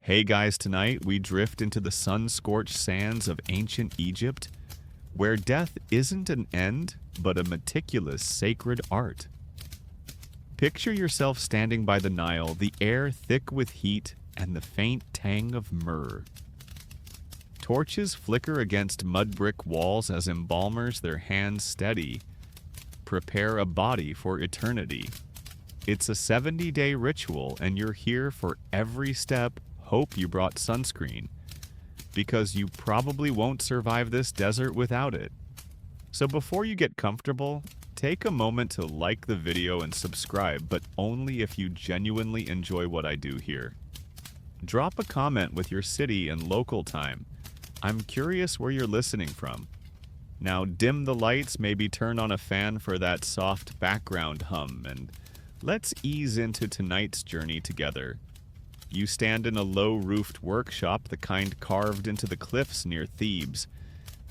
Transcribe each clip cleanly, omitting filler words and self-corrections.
Hey guys, tonight we drift into the sun-scorched sands of ancient Egypt, where death isn't an end, but a meticulous sacred art. Picture yourself standing by the Nile, the air thick with heat and the faint tang of myrrh. Torches flicker against mud brick walls as embalmers, their hands steady, prepare a body for eternity. It's a 70-day ritual, and you're here for every step. Hope you brought sunscreen, because you probably won't survive this desert without it. So before you get comfortable, take a moment to like the video and subscribe, but only if you genuinely enjoy what I do here. Drop a comment with your city and local time. I'm curious where you're listening from. Now dim the lights, maybe turn on a fan for that soft background hum, and let's ease into tonight's journey together. You stand in a low-roofed workshop, the kind carved into the cliffs near Thebes.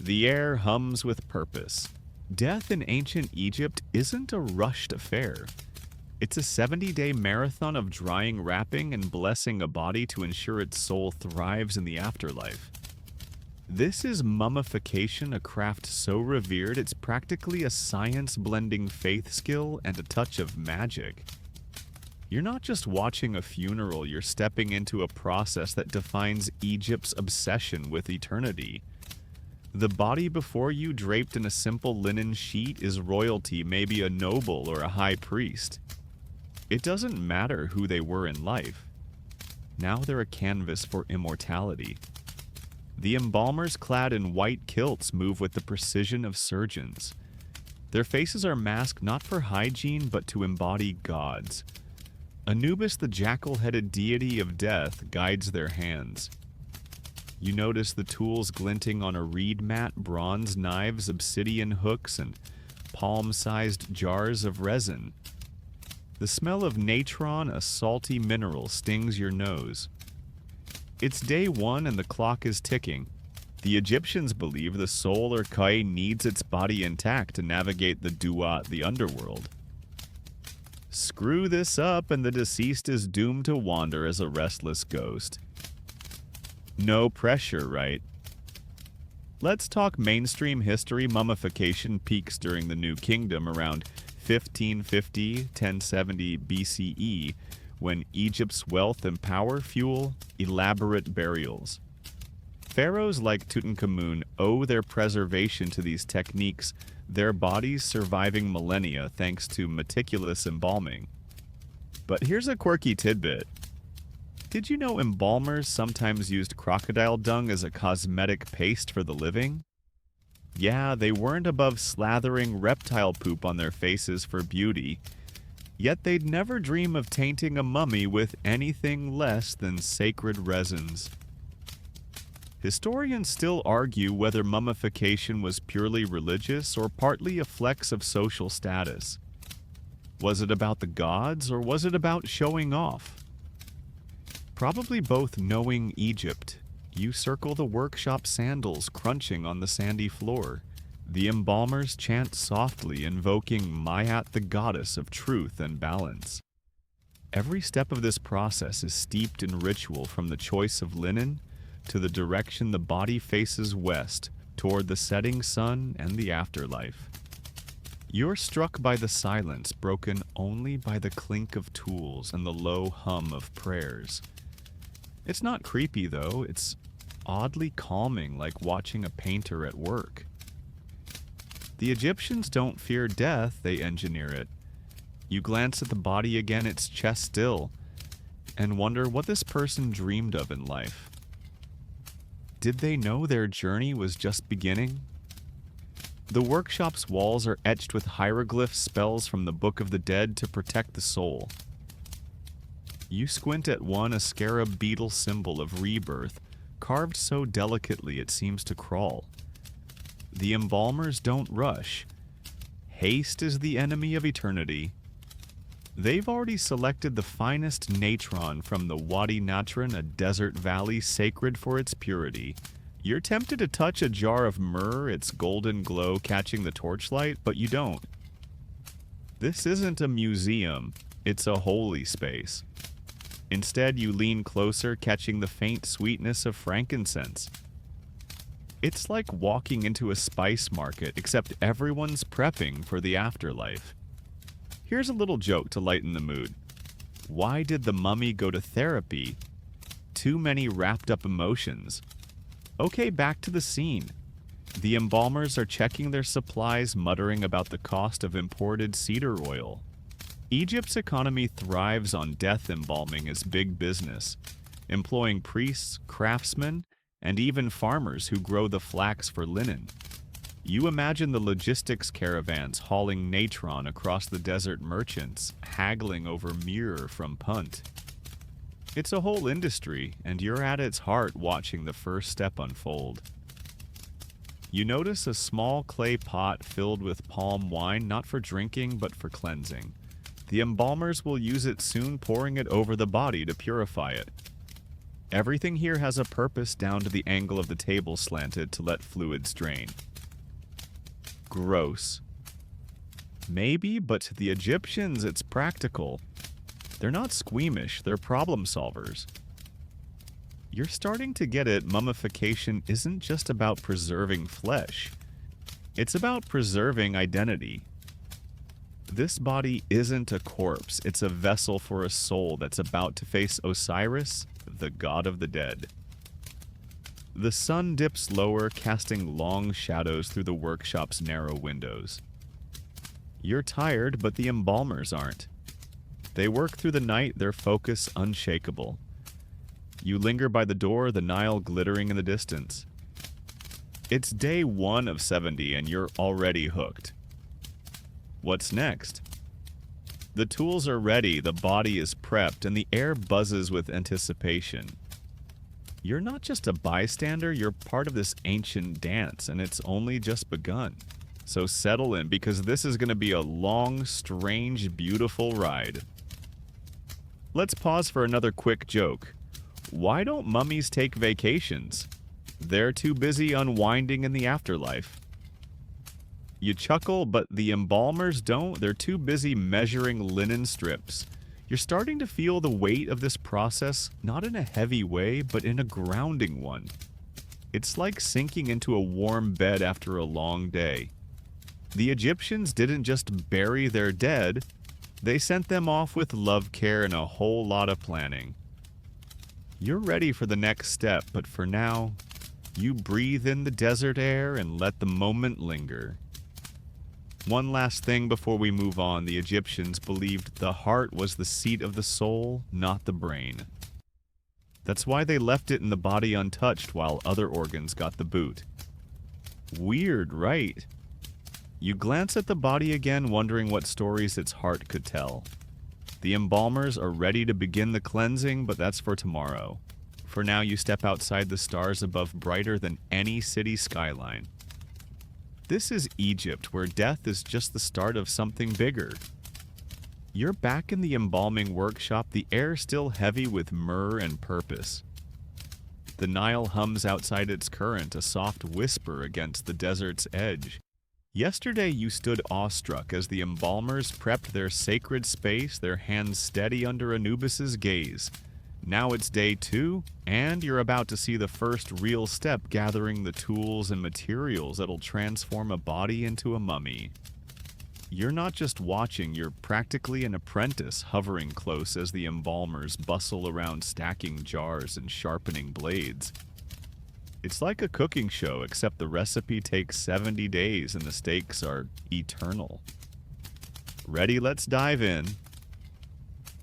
The air hums with purpose. Death in ancient Egypt isn't a rushed affair. It's a 70-day marathon of drying, wrapping, and blessing a body to ensure its soul thrives in the afterlife. This is mummification, a craft so revered it's practically a science blending faith skill and a touch of magic. You're not just watching a funeral, you're stepping into a process that defines Egypt's obsession with eternity. The body before you, draped in a simple linen sheet, is royalty, maybe a noble or a high priest. It doesn't matter who they were in life. Now they're a canvas for immortality. The embalmers, clad in white kilts, move with the precision of surgeons. Their faces are masked not for hygiene, but to embody gods. Anubis, the jackal-headed deity of death, guides their hands. You notice the tools glinting on a reed mat, bronze knives, obsidian hooks, and palm-sized jars of resin. The smell of natron, a salty mineral, stings your nose. It's day one and the clock is ticking. The Egyptians believe the soul or kai needs its body intact to navigate the Duat, the underworld. Screw this up and the deceased is doomed to wander as a restless ghost. No pressure, right? Let's talk mainstream history. Mummification peaks during the New Kingdom around 1550-1070 BCE, when Egypt's wealth and power fuel elaborate burials. Pharaohs like Tutankhamun owe their preservation to these techniques, their bodies surviving millennia thanks to meticulous embalming. But here's a quirky tidbit. Did you know embalmers sometimes used crocodile dung as a cosmetic paste for the living? Yeah, they weren't above slathering reptile poop on their faces for beauty, yet they'd never dream of tainting a mummy with anything less than sacred resins. Historians still argue whether mummification was purely religious or partly a flex of social status. Was it about the gods, or was it about showing off? Probably both. Knowing Egypt, you circle the workshop, sandals crunching on the sandy floor. The embalmers chant softly, invoking Mayat, the goddess of truth and balance. Every step of this process is steeped in ritual, from the choice of linen to the direction the body faces west, toward the setting sun and the afterlife. You're struck by the silence, broken only by the clink of tools and the low hum of prayers. It's not creepy, though. It's oddly calming, like watching a painter at work. The Egyptians don't fear death, they engineer it. You glance at the body again, its chest still, and wonder what this person dreamed of in life. Did they know their journey was just beginning? The workshop's walls are etched with hieroglyphs, spells from the Book of the Dead to protect the soul. You squint at one, a scarab beetle symbol of rebirth, carved so delicately it seems to crawl. The embalmers don't rush. Haste is the enemy of eternity. They've already selected the finest natron from the Wadi Natron, a desert valley sacred for its purity. You're tempted to touch a jar of myrrh, its golden glow catching the torchlight, but you don't. This isn't a museum, it's a holy space. Instead, you lean closer, catching the faint sweetness of frankincense. It's like walking into a spice market, except everyone's prepping for the afterlife. Here's a little joke to lighten the mood. Why did the mummy go to therapy? Too many wrapped up emotions. Okay, back to the scene. The embalmers are checking their supplies, muttering about the cost of imported cedar oil. Egypt's economy thrives on death embalming as big business, employing priests, craftsmen, and even farmers who grow the flax for linen. You imagine the logistics caravans hauling natron across the desert, merchants haggling over myrrh from Punt. It's a whole industry, and you're at its heart watching the first step unfold. You notice a small clay pot filled with palm wine, not for drinking but for cleansing. The embalmers will use it soon, pouring it over the body to purify it. Everything here has a purpose, down to the angle of the table slanted to let fluids drain. Gross. Maybe, but to the Egyptians it's practical. They're not squeamish, they're problem solvers. You're starting to get it. Mummification isn't just about preserving flesh. It's about preserving identity. This body isn't a corpse, it's a vessel for a soul that's about to face Osiris, the god of the dead. The sun dips lower, casting long shadows through the workshop's narrow windows. You're tired, but the embalmers aren't. They work through the night, their focus unshakable. You linger by the door, the Nile glittering in the distance. It's day 1 of 70 and you're already hooked. What's next? The tools are ready, the body is prepped, and the air buzzes with anticipation. You're not just a bystander, you're part of this ancient dance, and it's only just begun. So settle in, because this is going to be a long, strange, beautiful ride. Let's pause for another quick joke. Why don't mummies take vacations? They're too busy unwinding in the afterlife. You chuckle, but the embalmers don't. They're too busy measuring linen strips. You're starting to feel the weight of this process, not in a heavy way, but in a grounding one. It's like sinking into a warm bed after a long day. The Egyptians didn't just bury their dead, they sent them off with love, care, and a whole lot of planning. You're ready for the next step, but for now, you breathe in the desert air and let the moment linger. One last thing before we move on. The Egyptians believed the heart was the seat of the soul, not the brain. That's why they left it in the body untouched while other organs got the boot. Weird, right? You glance at the body again, wondering what stories its heart could tell. The embalmers are ready to begin the cleansing, but that's for tomorrow. For now, you step outside the stars above, brighter than any city skyline. This is Egypt, where death is just the start of something bigger. You're back in the embalming workshop, the air still heavy with myrrh and purpose. The Nile hums outside its current, a soft whisper against the desert's edge. Yesterday you stood awestruck as the embalmers prepped their sacred space, their hands steady under Anubis's gaze. Now it's day 2, and you're about to see the first real step, gathering the tools and materials that'll transform a body into a mummy. You're not just watching, you're practically an apprentice, hovering close as the embalmers bustle around stacking jars and sharpening blades. It's like a cooking show, except the recipe takes 70 days and the stakes are eternal. Ready? Let's dive in.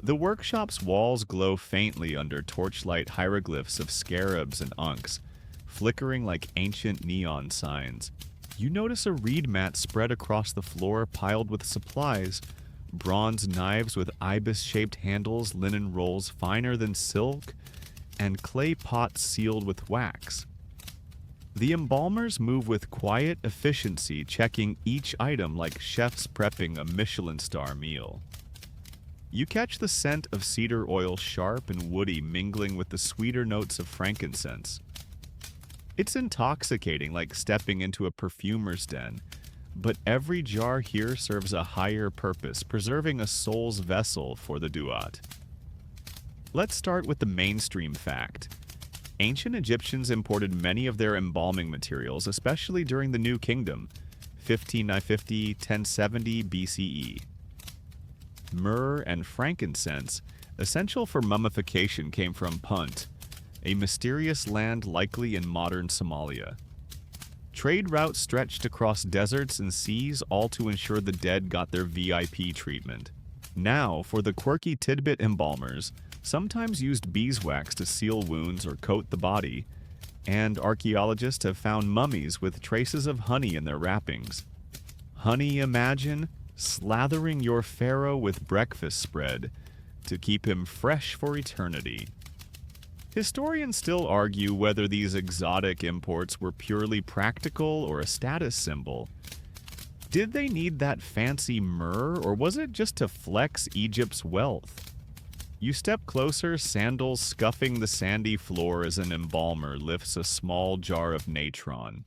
The workshop's walls glow faintly under torchlight hieroglyphs of scarabs and unks, flickering like ancient neon signs. You notice a reed mat spread across the floor, piled with supplies, bronze knives with ibis-shaped handles, linen rolls finer than silk, and clay pots sealed with wax. The embalmers move with quiet efficiency, checking each item like chefs prepping a Michelin star meal. You catch the scent of cedar oil, sharp and woody, mingling with the sweeter notes of frankincense. It's intoxicating, like stepping into a perfumer's den, but every jar here serves a higher purpose, preserving a soul's vessel for the Duat. Let's start with the mainstream fact. Ancient Egyptians imported many of their embalming materials, especially during the New Kingdom, 1550 1070 BCE. Myrrh and frankincense, essential for mummification, came from Punt, a mysterious land likely in modern Somalia. Trade routes stretched across deserts and seas, all to ensure the dead got their VIP treatment. Now, for the quirky tidbit embalmers, sometimes used beeswax to seal wounds or coat the body, and archaeologists have found mummies with traces of honey in their wrappings. Honey, imagine slathering your pharaoh with breakfast spread to keep him fresh for eternity. Historians still argue whether these exotic imports were purely practical or a status symbol. Did they need that fancy myrrh, or was it just to flex Egypt's wealth? You step closer, sandals scuffing the sandy floor as an embalmer lifts a small jar of natron.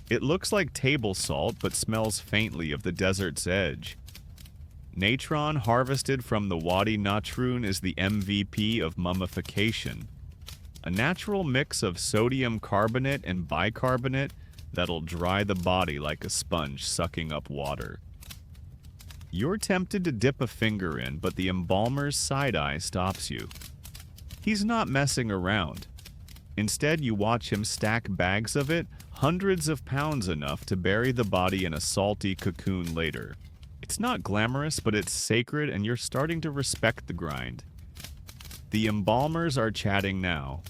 It looks like table salt, but smells faintly of the desert's edge. Natron, harvested from the Wadi Natrun, is the MVP of mummification. A natural mix of sodium carbonate and bicarbonate that'll dry the body like a sponge sucking up water. You're tempted to dip a finger in, but the embalmer's side-eye stops you. He's not messing around. Instead, you watch him stack bags of it, hundreds of pounds, enough to bury the body in a salty cocoon later. It's not glamorous, but it's sacred, and you're starting to respect the grind. The embalmers are chatting now,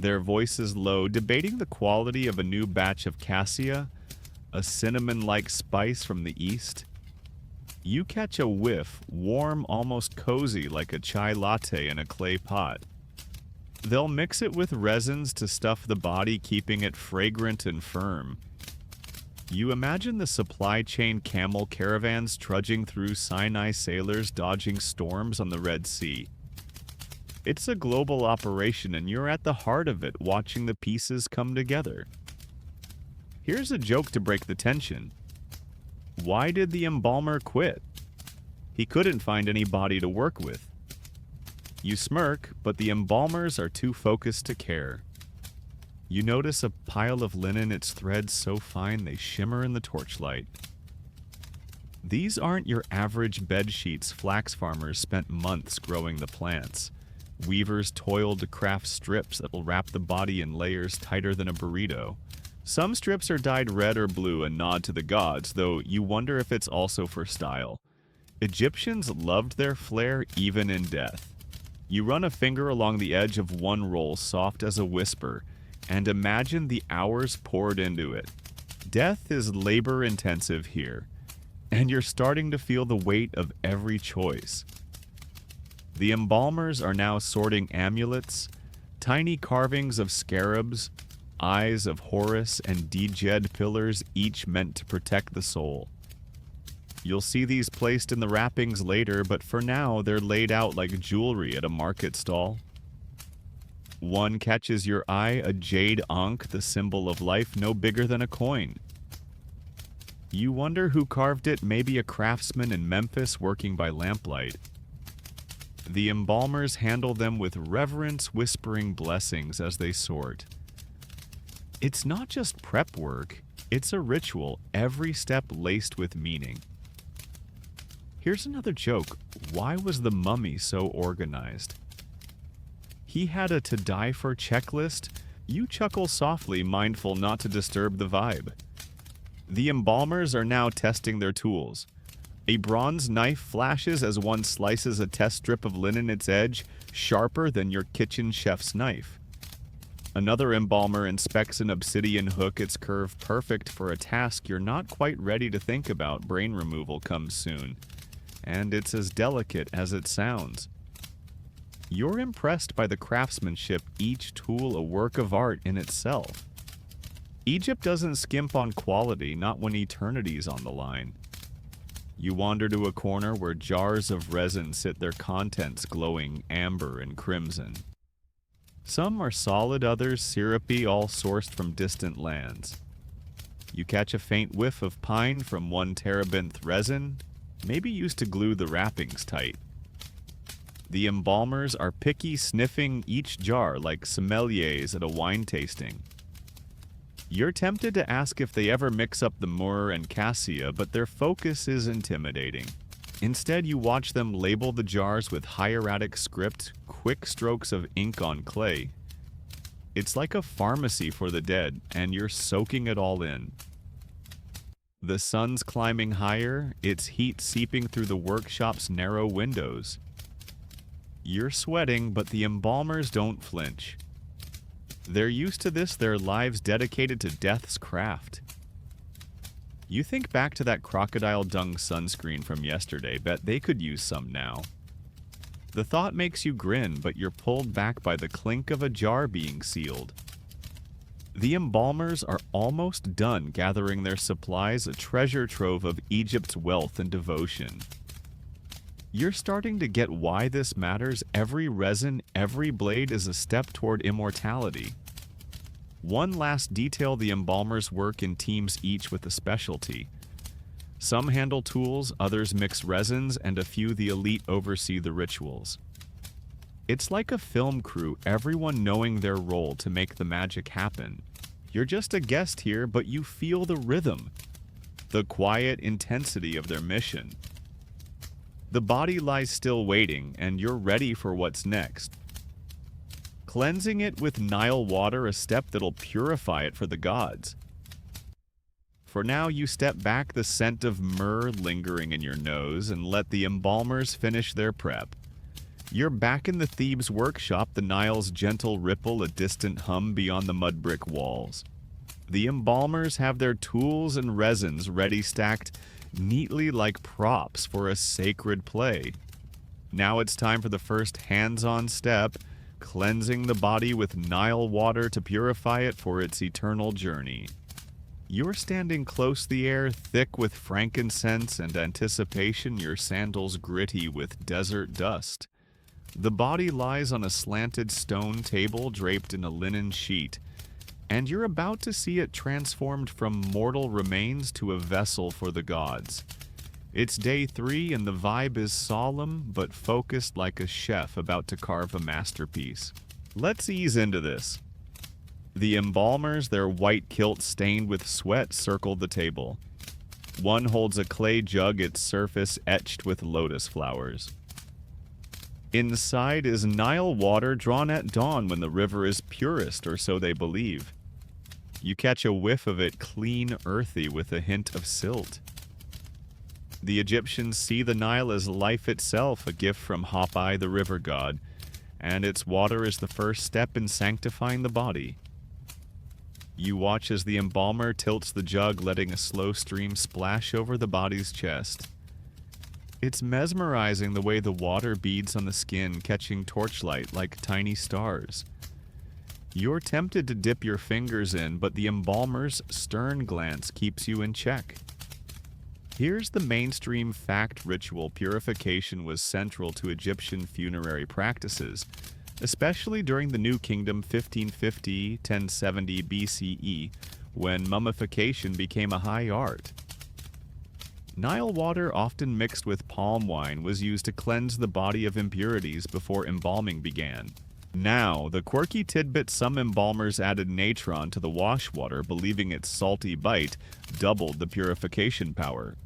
their voices low, debating the quality of a new batch of cassia, a cinnamon-like spice from the east. You catch a whiff, warm, almost cozy, like a chai latte in a clay pot. They'll mix it with resins to stuff the body, keeping it fragrant and firm. You imagine the supply chain camel caravans trudging through Sinai, sailors dodging storms on the Red Sea. It's a global operation, and you're at the heart of it, watching the pieces come together. Here's a joke to break the tension. Why did the embalmer quit? He couldn't find any body to work with. You smirk, but the embalmers are too focused to care. You notice a pile of linen, its threads so fine they shimmer in the torchlight. These aren't your average bed sheets. Flax farmers spent months growing the plants. Weavers toiled to craft strips that will wrap the body in layers tighter than a burrito. Some strips are dyed red or blue, a nod to the gods, though you wonder if it's also for style. Egyptians loved their flair even in death. You run a finger along the edge of one roll, soft as a whisper, and imagine the hours poured into it. Death is labor-intensive here, and you're starting to feel the weight of every choice. The embalmers are now sorting amulets, tiny carvings of scarabs, eyes of Horus, and Djed pillars, each meant to protect the soul. You'll see these placed in the wrappings later, but for now they're laid out like jewelry at a market stall. One catches your eye, a jade ankh, the symbol of life, no bigger than a coin. You wonder who carved it, maybe a craftsman in Memphis working by lamplight. The embalmers handle them with reverence, whispering blessings as they sort. It's not just prep work, it's a ritual, every step laced with meaning. Here's another joke. Why was the mummy so organized? He had a to die for checklist. You chuckle softly, mindful not to disturb the vibe. The embalmers are now testing their tools. A bronze knife flashes as one slices a test strip of linen, its edge sharper than your kitchen chef's knife. Another embalmer inspects an obsidian hook, its curve perfect for a task you're not quite ready to think about. Brain removal comes soon, and it's as delicate as it sounds. You're impressed by the craftsmanship, each tool a work of art in itself. Egypt doesn't skimp on quality, not when eternity's on the line. You wander to a corner where jars of resin sit, their contents glowing amber and crimson. Some are solid, others syrupy, all sourced from distant lands. You catch a faint whiff of pine from one terebinth resin, maybe used to glue the wrappings tight. The embalmers are picky, sniffing each jar like sommeliers at a wine tasting. You're tempted to ask if they ever mix up the myrrh and cassia, but their focus is intimidating. Instead, you watch them label the jars with hieratic script, quick strokes of ink on clay. It's like a pharmacy for the dead, and you're soaking it all in. The sun's climbing higher, its heat seeping through the workshop's narrow windows. You're sweating, but the embalmers don't flinch. They're used to this, their lives dedicated to death's craft. You think back to that crocodile dung sunscreen from yesterday, bet they could use some now. The thought makes you grin, but you're pulled back by the clink of a jar being sealed. The embalmers are almost done gathering their supplies, a treasure trove of Egypt's wealth and devotion. You're starting to get why this matters. Every resin, every blade is a step toward immortality. One last detail: the embalmers work in teams, each with a specialty. Some handle tools, others mix resins, and a few, the elite, oversee the rituals. It's like a film crew, everyone knowing their role to make the magic happen. You're just a guest here, but you feel the rhythm, the quiet intensity of their mission. The body lies still waiting, and you're ready for what's next. Cleansing it with Nile water, a step that'll purify it for the gods. For now, you step back, the scent of myrrh lingering in your nose, and let the embalmers finish their prep. You're back in the Thebes workshop, the Nile's gentle ripple, a distant hum beyond the mud brick walls. The embalmers have their tools and resins ready, stacked neatly like props for a sacred play. Now it's time for the first hands-on step, cleansing the body with Nile water to purify it for its eternal journey. You're standing close, the air thick with frankincense and anticipation, your sandals gritty with desert dust. The body lies on a slanted stone table draped in a linen sheet, and you're about to see it transformed from mortal remains to a vessel for the gods. It's day 3, and the vibe is solemn but focused, like a chef about to carve a masterpiece. Let's ease into this. The embalmers, their white kilts stained with sweat, circle the table. One holds a clay jug, its surface etched with lotus flowers. Inside is Nile water drawn at dawn when the river is purest, or so they believe. You catch a whiff of it, clean, earthy, with a hint of silt. The Egyptians see the Nile as life itself, a gift from Hapi, the river god, and its water is the first step in sanctifying the body. You watch as the embalmer tilts the jug, letting a slow stream splash over the body's chest. It's mesmerizing the way the water beads on the skin, catching torchlight like tiny stars. You're tempted to dip your fingers in, but the embalmer's stern glance keeps you in check. Here's the mainstream fact: ritual purification was central to Egyptian funerary practices, especially during the New Kingdom 1550-1070 BCE, when mummification became a high art. Nile water, often mixed with palm wine, was used to cleanse the body of impurities before embalming began. Now, the quirky tidbit: some embalmers added natron to the wash water, believing its salty bite doubled the purification power.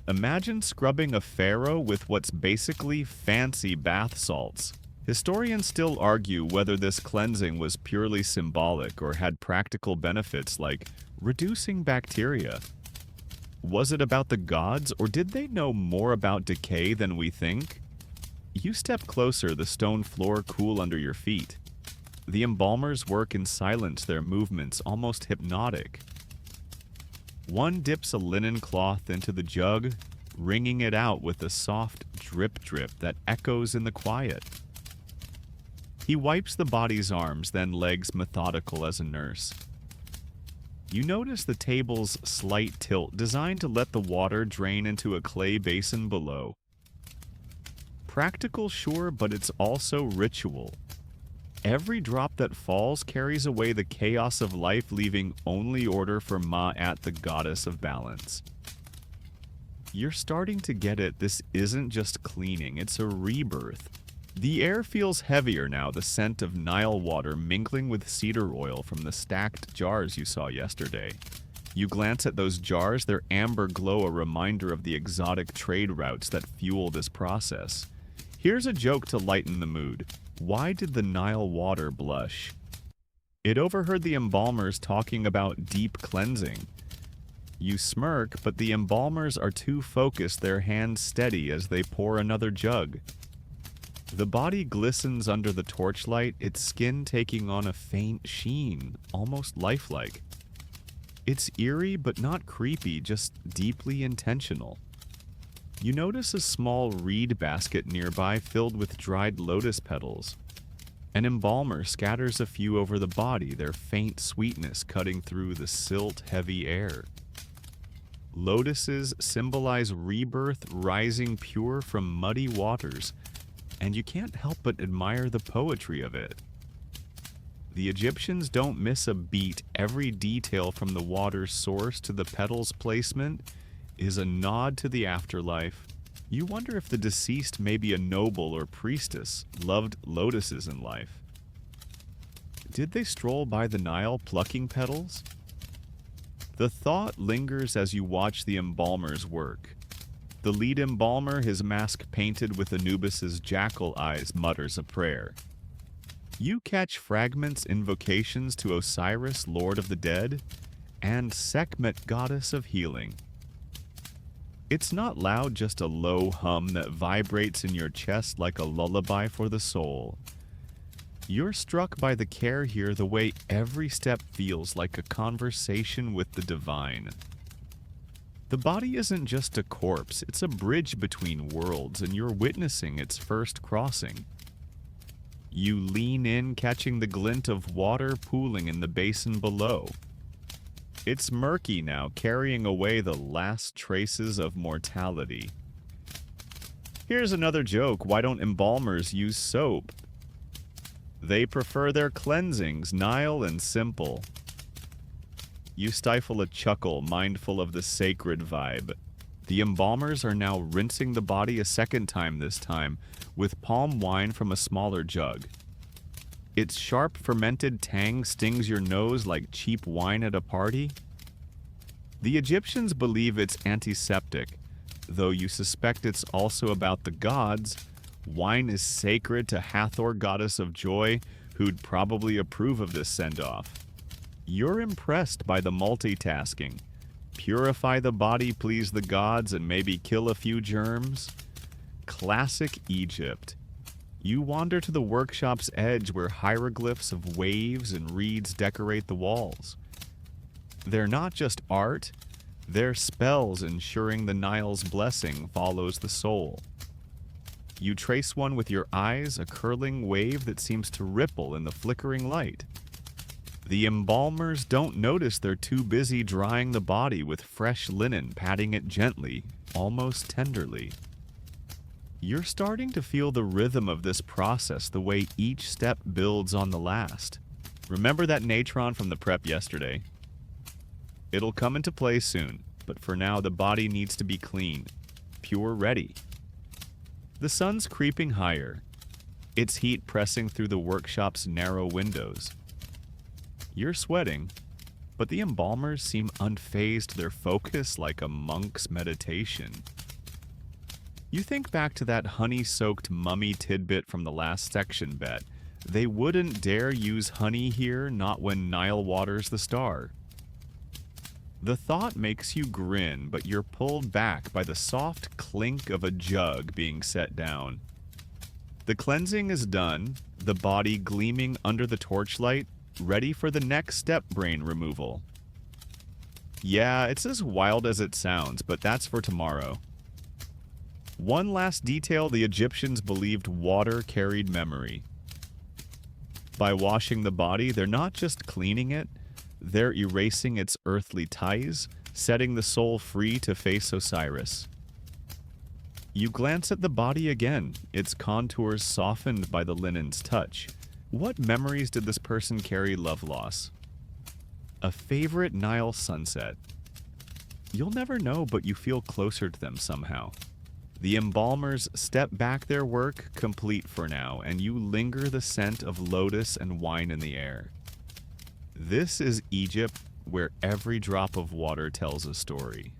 Imagine scrubbing a pharaoh with what's basically fancy bath salts. Historians still argue whether this cleansing was purely symbolic or had practical benefits like reducing bacteria. Was it about the gods, or did they know more about decay than we think? You step closer, the stone floor cool under your feet. The embalmers work in silence, their movements almost hypnotic. One dips a linen cloth into the jug, wringing it out with a soft drip-drip that echoes in the quiet. He wipes the body's arms, then legs, methodical as a nurse. You notice the table's slight tilt, designed to let the water drain into a clay basin below. Practical, sure, but it's also ritual. Every drop that falls carries away the chaos of life, leaving only order for Ma'at, the goddess of balance. You're starting to get it. This isn't just cleaning, it's a rebirth. The air feels heavier now, the scent of Nile water mingling with cedar oil from the stacked jars you saw yesterday. You glance at those jars, their amber glow a reminder of the exotic trade routes that fuel this process. Here's a joke to lighten the mood. Why did the Nile water blush? It overheard the embalmers talking about deep cleansing. You smirk, but the embalmers are too focused, their hands steady as they pour another jug. The body glistens under the torchlight, its skin taking on a faint sheen, almost lifelike. It's eerie but not creepy, just deeply intentional. You notice a small reed basket nearby filled with dried lotus petals. An embalmer scatters a few over the body, their faint sweetness cutting through the silt-heavy air. Lotuses symbolize rebirth rising pure from muddy waters, and you can't help but admire the poetry of it. The Egyptians don't miss a beat. Every detail from the water's source to the petals' placement is a nod to the afterlife. You wonder if the deceased may be a noble or priestess, loved lotuses in life. Did they stroll by the Nile plucking petals? The thought lingers as you watch the embalmers work. The lead embalmer, his mask painted with Anubis's jackal eyes, mutters a prayer. You catch fragments, invocations to Osiris, Lord of the Dead, and Sekhmet, goddess of healing. It's not loud, just a low hum that vibrates in your chest like a lullaby for the soul. You're struck by the care here, the way every step feels like a conversation with the divine. The body isn't just a corpse, it's a bridge between worlds, and you're witnessing its first crossing. You lean in, catching the glint of water pooling in the basin below. It's murky now, carrying away the last traces of mortality. Here's another joke. Why don't embalmers use soap? They prefer their cleansings Nile and simple. You stifle a chuckle, mindful of the sacred vibe. The embalmers are now rinsing the body a second time this time, with palm wine from a smaller jug. Its sharp fermented tang stings your nose like cheap wine at a party. The Egyptians believe it's antiseptic, though you suspect it's also about the gods. Wine is sacred to Hathor, goddess of joy, who'd probably approve of this send-off. You're impressed by the multitasking. Purify the body, please the gods, and maybe kill a few germs. Classic Egypt. You wander to the workshop's edge where hieroglyphs of waves and reeds decorate the walls. They're not just art, they're spells ensuring the Nile's blessing follows the soul. You trace one with your eyes, a curling wave that seems to ripple in the flickering light. The embalmers don't notice they're too busy drying the body with fresh linen, patting it gently, almost tenderly. You're starting to feel the rhythm of this process, the way each step builds on the last. Remember that natron from the prep yesterday? It'll come into play soon, but for now the body needs to be clean, pure ready. The sun's creeping higher, its heat pressing through the workshop's narrow windows. You're sweating, but the embalmers seem unfazed, their focus like a monk's meditation. You think back to that honey-soaked mummy tidbit from the last section bet. They wouldn't dare use honey here, not when Nile water's the star. The thought makes you grin, but you're pulled back by the soft clink of a jug being set down. The cleansing is done, the body gleaming under the torchlight, ready for the next step, brain removal. Yeah, it's as wild as it sounds, but that's for tomorrow. One last detail: the Egyptians believed water carried memory. By washing the body, they're not just cleaning it, they're erasing its earthly ties, setting the soul free to face Osiris. You glance at the body again, its contours softened by the linen's touch. What memories did this person carry love loss? A favorite Nile sunset. You'll never know, but you feel closer to them somehow. The embalmers step back their work, complete for now, and you linger the scent of lotus and wine in the air. This is Egypt, where every drop of water tells a story.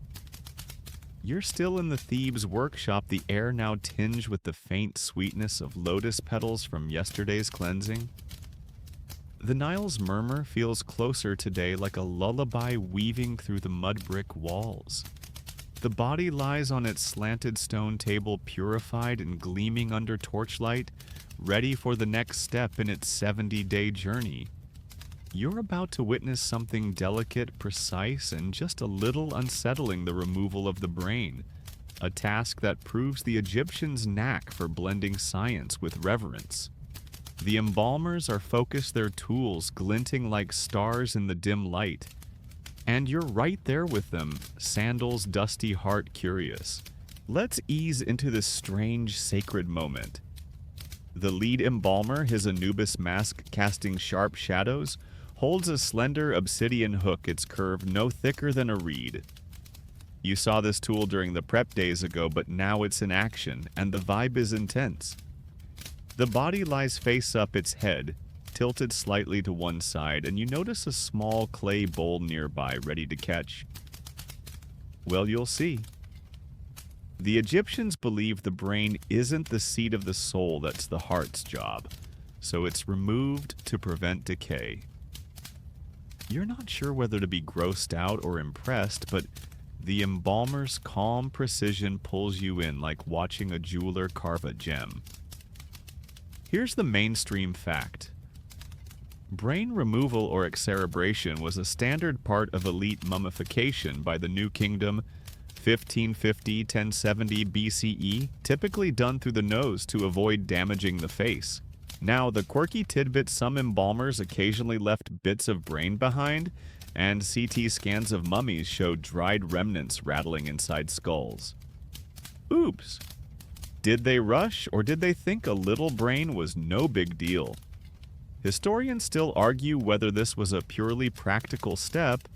You're still in the Thebes workshop, the air now tinged with the faint sweetness of lotus petals from yesterday's cleansing. The Nile's murmur feels closer today, like a lullaby weaving through the mud brick walls. The body lies on its slanted stone table, purified and gleaming under torchlight, ready for the next step in its 70-day journey. You're about to witness something delicate, precise, and just a little unsettling: the removal of the brain, a task that proves the Egyptians' knack for blending science with reverence. The embalmers are focused, their tools glinting like stars in the dim light. And you're right there with them, Sandal's dusty heart curious. Let's ease into this strange, sacred moment. The lead embalmer, his Anubis mask casting sharp shadows, holds a slender obsidian hook, its curve no thicker than a reed. You saw this tool during the prep days ago, but now it's in action, and the vibe is intense. The body lies face up, its head tilted slightly to one side, and you notice a small clay bowl nearby, ready to catch. Well, you'll see. The Egyptians believe the brain isn't the seat of the soul, that's the heart's job, so it's removed to prevent decay. You're not sure whether to be grossed out or impressed, but the embalmer's calm precision pulls you in, like watching a jeweler carve a gem. Here's the mainstream fact. Brain removal or excerebration was a standard part of elite mummification by the New Kingdom 1550-1070 BCE, typically done through the nose to avoid damaging the face. Now, the quirky tidbit: some embalmers occasionally left bits of brain behind, and CT scans of mummies showed dried remnants rattling inside skulls. Oops! Did they rush, or did they think a little brain was no big deal? Historians still argue whether this was a purely practical step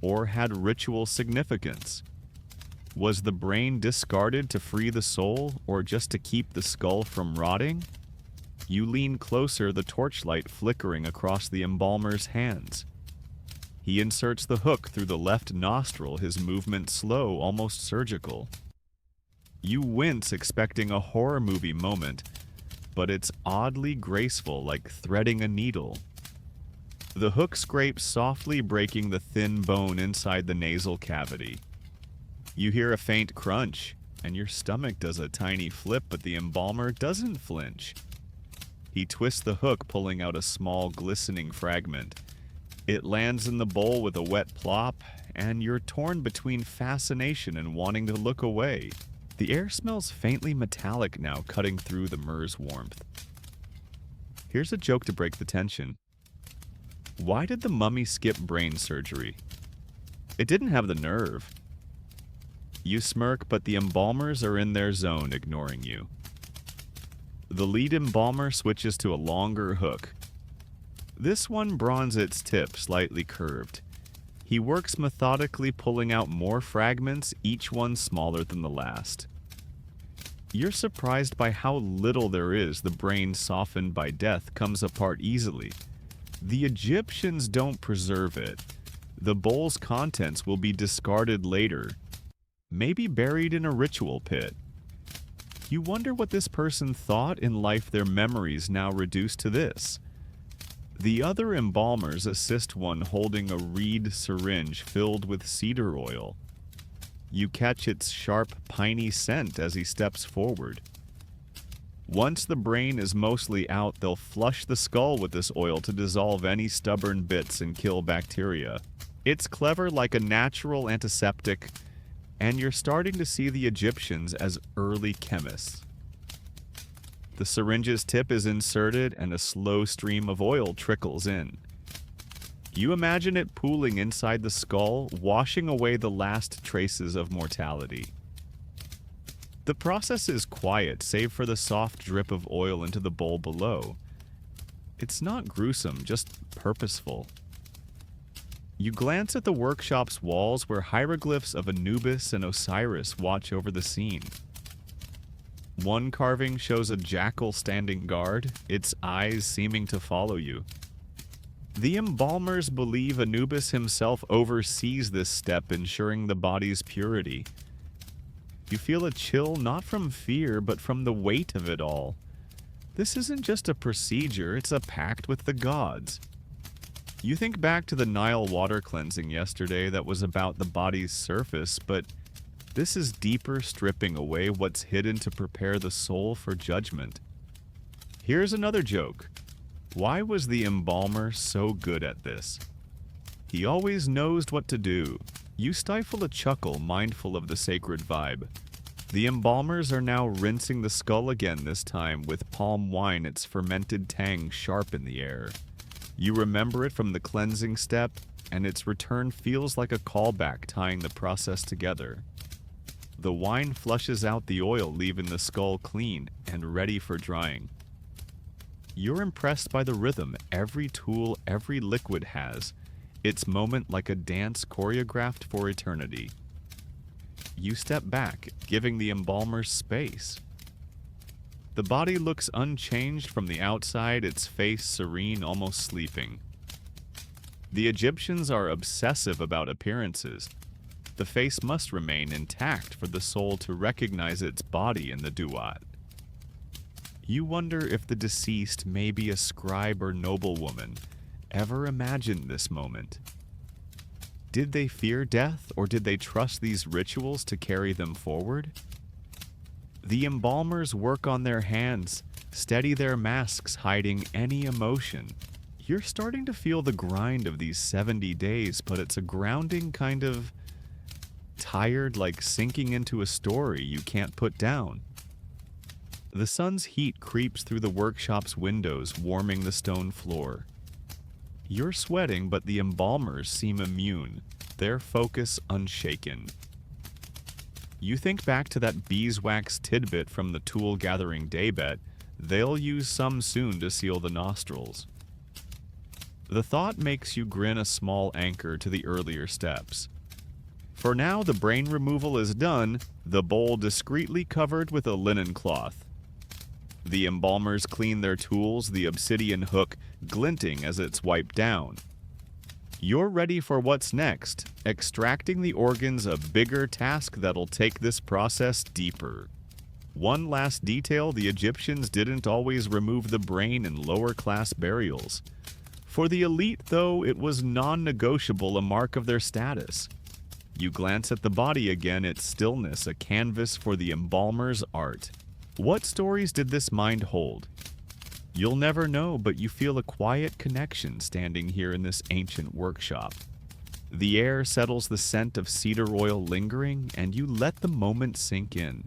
or had ritual significance. Was the brain discarded to free the soul, or just to keep the skull from rotting? You lean closer, the torchlight flickering across the embalmer's hands. He inserts the hook through the left nostril, his movement slow, almost surgical. You wince, expecting a horror movie moment, but it's oddly graceful, like threading a needle. The hook scrapes softly, breaking the thin bone inside the nasal cavity. You hear a faint crunch, and your stomach does a tiny flip, but the embalmer doesn't flinch. He twists the hook, pulling out a small, glistening fragment. It lands in the bowl with a wet plop, and you're torn between fascination and wanting to look away. The air smells faintly metallic now, cutting through the myrrh's warmth. Here's a joke to break the tension. Why did the mummy skip brain surgery? It didn't have the nerve. You smirk, but the embalmers are in their zone, ignoring you. The lead embalmer switches to a longer hook. This one bronze its tip, slightly curved. He works methodically, pulling out more fragments, each one smaller than the last. You're surprised by how little there is. The brain, softened by death, comes apart easily. The Egyptians don't preserve it. The bowl's contents will be discarded later, maybe buried in a ritual pit. You wonder what this person thought in life, their memories now reduced to this. The other embalmers assist one, holding a reed syringe filled with cedar oil. You catch its sharp, piney scent as he steps forward. Once the brain is mostly out, they'll flush the skull with this oil to dissolve any stubborn bits and kill bacteria. It's clever, like a natural antiseptic, and you're starting to see the Egyptians as early chemists. The syringe's tip is inserted, and a slow stream of oil trickles in. You imagine it pooling inside the skull, washing away the last traces of mortality. The process is quiet, save for the soft drip of oil into the bowl below. It's not gruesome, just purposeful. You glance at the workshop's walls, where hieroglyphs of Anubis and Osiris watch over the scene. One carving shows a jackal standing guard, its eyes seeming to follow you. The embalmers believe Anubis himself oversees this step, ensuring the body's purity. You feel a chill not from fear, but from the weight of it all. This isn't just a procedure, it's a pact with the gods. You think back to the Nile water cleansing yesterday that was about the body's surface, but this is deeper, stripping away what's hidden to prepare the soul for judgment. Here's another joke. Why was the embalmer so good at this? He always knows what to do. You stifle a chuckle, mindful of the sacred vibe. The embalmers are now rinsing the skull again, this time with palm wine, its fermented tang sharp in the air. You remember it from the cleansing step, and its return feels like a callback, tying the process together. The wine flushes out the oil, leaving the skull clean and ready for drying. You're impressed by the rhythm every tool, every liquid has, its moment like a dance choreographed for eternity. You step back, giving the embalmers space. The body looks unchanged from the outside, its face serene, almost sleeping. The Egyptians are obsessive about appearances. The face must remain intact for the soul to recognize its body in the Duat. You wonder if the deceased may be a scribe or noblewoman. Ever imagined this moment? Did they fear death, or did they trust these rituals to carry them forward? The embalmers work on their hands, steady their masks, hiding any emotion. You're starting to feel the grind of these 70 days, but it's a grounding kind of tired, like sinking into a story you can't put down. The sun's heat creeps through the workshop's windows, warming the stone floor. You're sweating, but the embalmers seem immune, their focus unshaken. You think back to that beeswax tidbit from the tool-gathering daybet. They'll use some soon to seal the nostrils. The thought makes you grin, a small anchor to the earlier steps. For now, the brain removal is done, the bowl discreetly covered with a linen cloth. The embalmers clean their tools, the obsidian hook glinting as it's wiped down. You're ready for what's next, extracting the organs, a bigger task that'll take this process deeper. One last detail: the Egyptians didn't always remove the brain in lower-class burials. For the elite, though, it was non-negotiable, a mark of their status. You glance at the body again, its stillness, a canvas for the embalmer's art. What stories did this mind hold? You'll never know, but you feel a quiet connection standing here in this ancient workshop. The air settles, the scent of cedar oil lingering, and you let the moment sink in.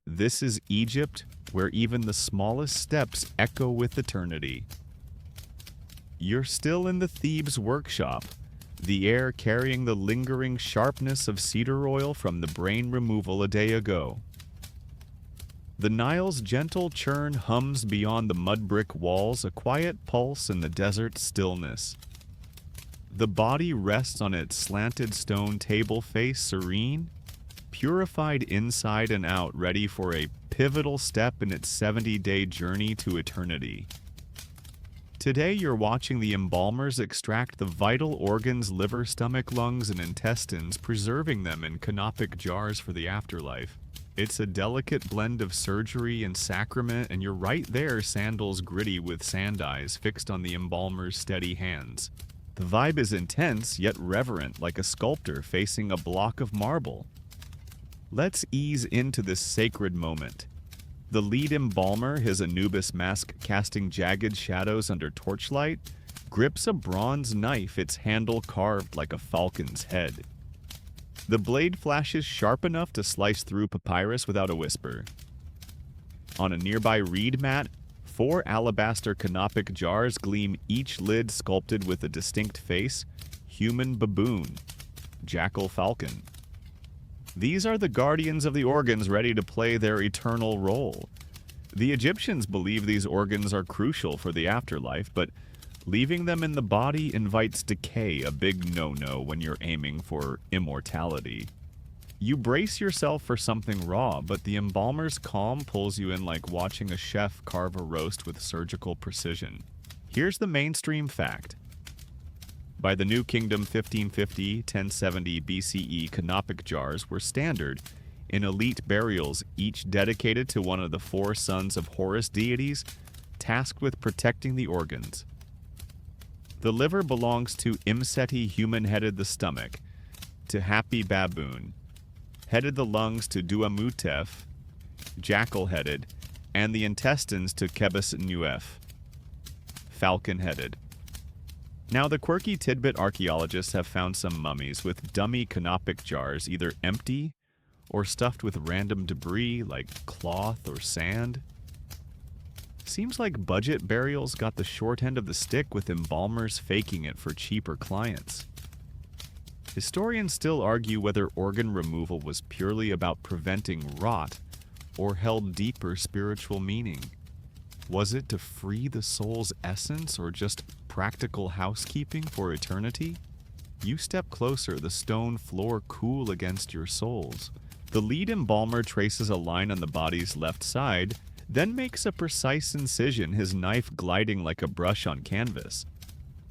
This is Egypt, where even the smallest steps echo with eternity. You're still in the Thebes workshop, the air carrying the lingering sharpness of cedar oil from the brain removal a day ago. The Nile's gentle churn hums beyond the mud brick walls, a quiet pulse in the desert stillness. The body rests on its slanted stone table face, serene, purified inside and out, ready for a pivotal step in its 70-day journey to eternity. Today you're watching the embalmers extract the vital organs, liver, stomach, lungs, and intestines, preserving them in canopic jars for the afterlife. It's a delicate blend of surgery and sacrament, and you're right there, sandals gritty with sand eyes fixed on the embalmer's steady hands. The vibe is intense, yet reverent, like a sculptor facing a block of marble. Let's ease into this sacred moment. The lead embalmer, his Anubis mask casting jagged shadows under torchlight, grips a bronze knife, its handle carved like a falcon's head. The blade flashes sharp enough to slice through papyrus without a whisper. On a nearby reed mat, 4 alabaster canopic jars gleam, each lid sculpted with a distinct face: human baboon, jackal falcon. These are the guardians of the organs, ready to play their eternal role. The Egyptians believe these organs are crucial for the afterlife, but leaving them in the body invites decay, a big no-no when you're aiming for immortality. You brace yourself for something raw, but the embalmer's calm pulls you in like watching a chef carve a roast with surgical precision. Here's the mainstream fact. By the New Kingdom 1550-1070 BCE, canopic jars were standard in elite burials, each dedicated to one of the four sons of Horus deities, tasked with protecting the organs. The liver belongs to Imseti, human-headed the stomach, to Happy Baboon, headed the lungs to Duamutef, jackal-headed, and the intestines to Kebus Nuef, falcon-headed. Now, the quirky tidbit archaeologists have found some mummies with dummy canopic jars, either empty or stuffed with random debris like cloth or sand. Seems like budget burials got the short end of the stick, with embalmers faking it for cheaper clients. Historians still argue whether organ removal was purely about preventing rot or held deeper spiritual meaning. Was it to free the soul's essence, or just practical housekeeping for eternity? You step closer, the stone floor cool against your soles. The lead embalmer traces a line on the body's left side, then makes a precise incision, his knife gliding like a brush on canvas.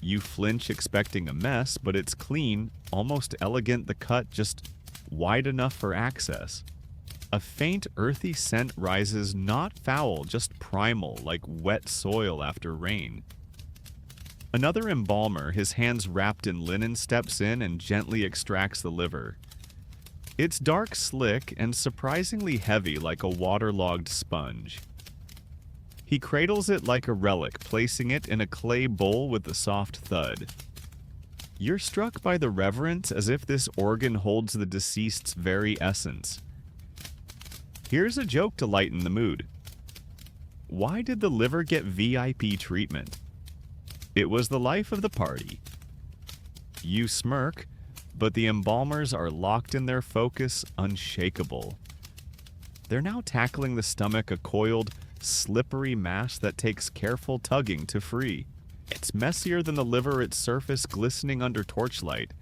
You flinch, expecting a mess, but it's clean, almost elegant, the cut just wide enough for access. A faint, earthy scent rises, not foul, just primal, like wet soil after rain. Another embalmer, his hands wrapped in linen, steps in and gently extracts the liver. It's dark, slick, and surprisingly heavy, like a waterlogged sponge. He cradles it like a relic, placing it in a clay bowl with a soft thud. You're struck by the reverence, as if this organ holds the deceased's very essence. Here's a joke to lighten the mood. Why did the liver get VIP treatment? It was the life of the party. You smirk, but the embalmers are locked in their focus, unshakable. They're now tackling the stomach, a coiled, slippery mass that takes careful tugging to free. It's messier than the liver, its surface glistening under torchlight,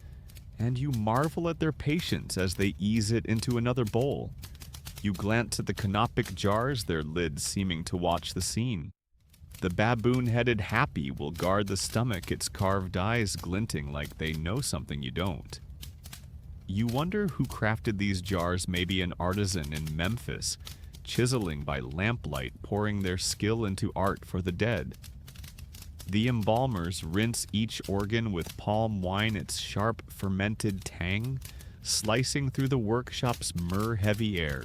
and you marvel at their patience as they ease it into another bowl. You glance at the canopic jars, their lids seeming to watch the scene. The baboon-headed Happy will guard the stomach, its carved eyes glinting like they know something you don't. You wonder who crafted these jars, maybe an artisan in Memphis, chiseling by lamplight, pouring their skill into art for the dead. The embalmers rinse each organ with palm wine, its sharp, fermented tang slicing through the workshop's myrrh-heavy air.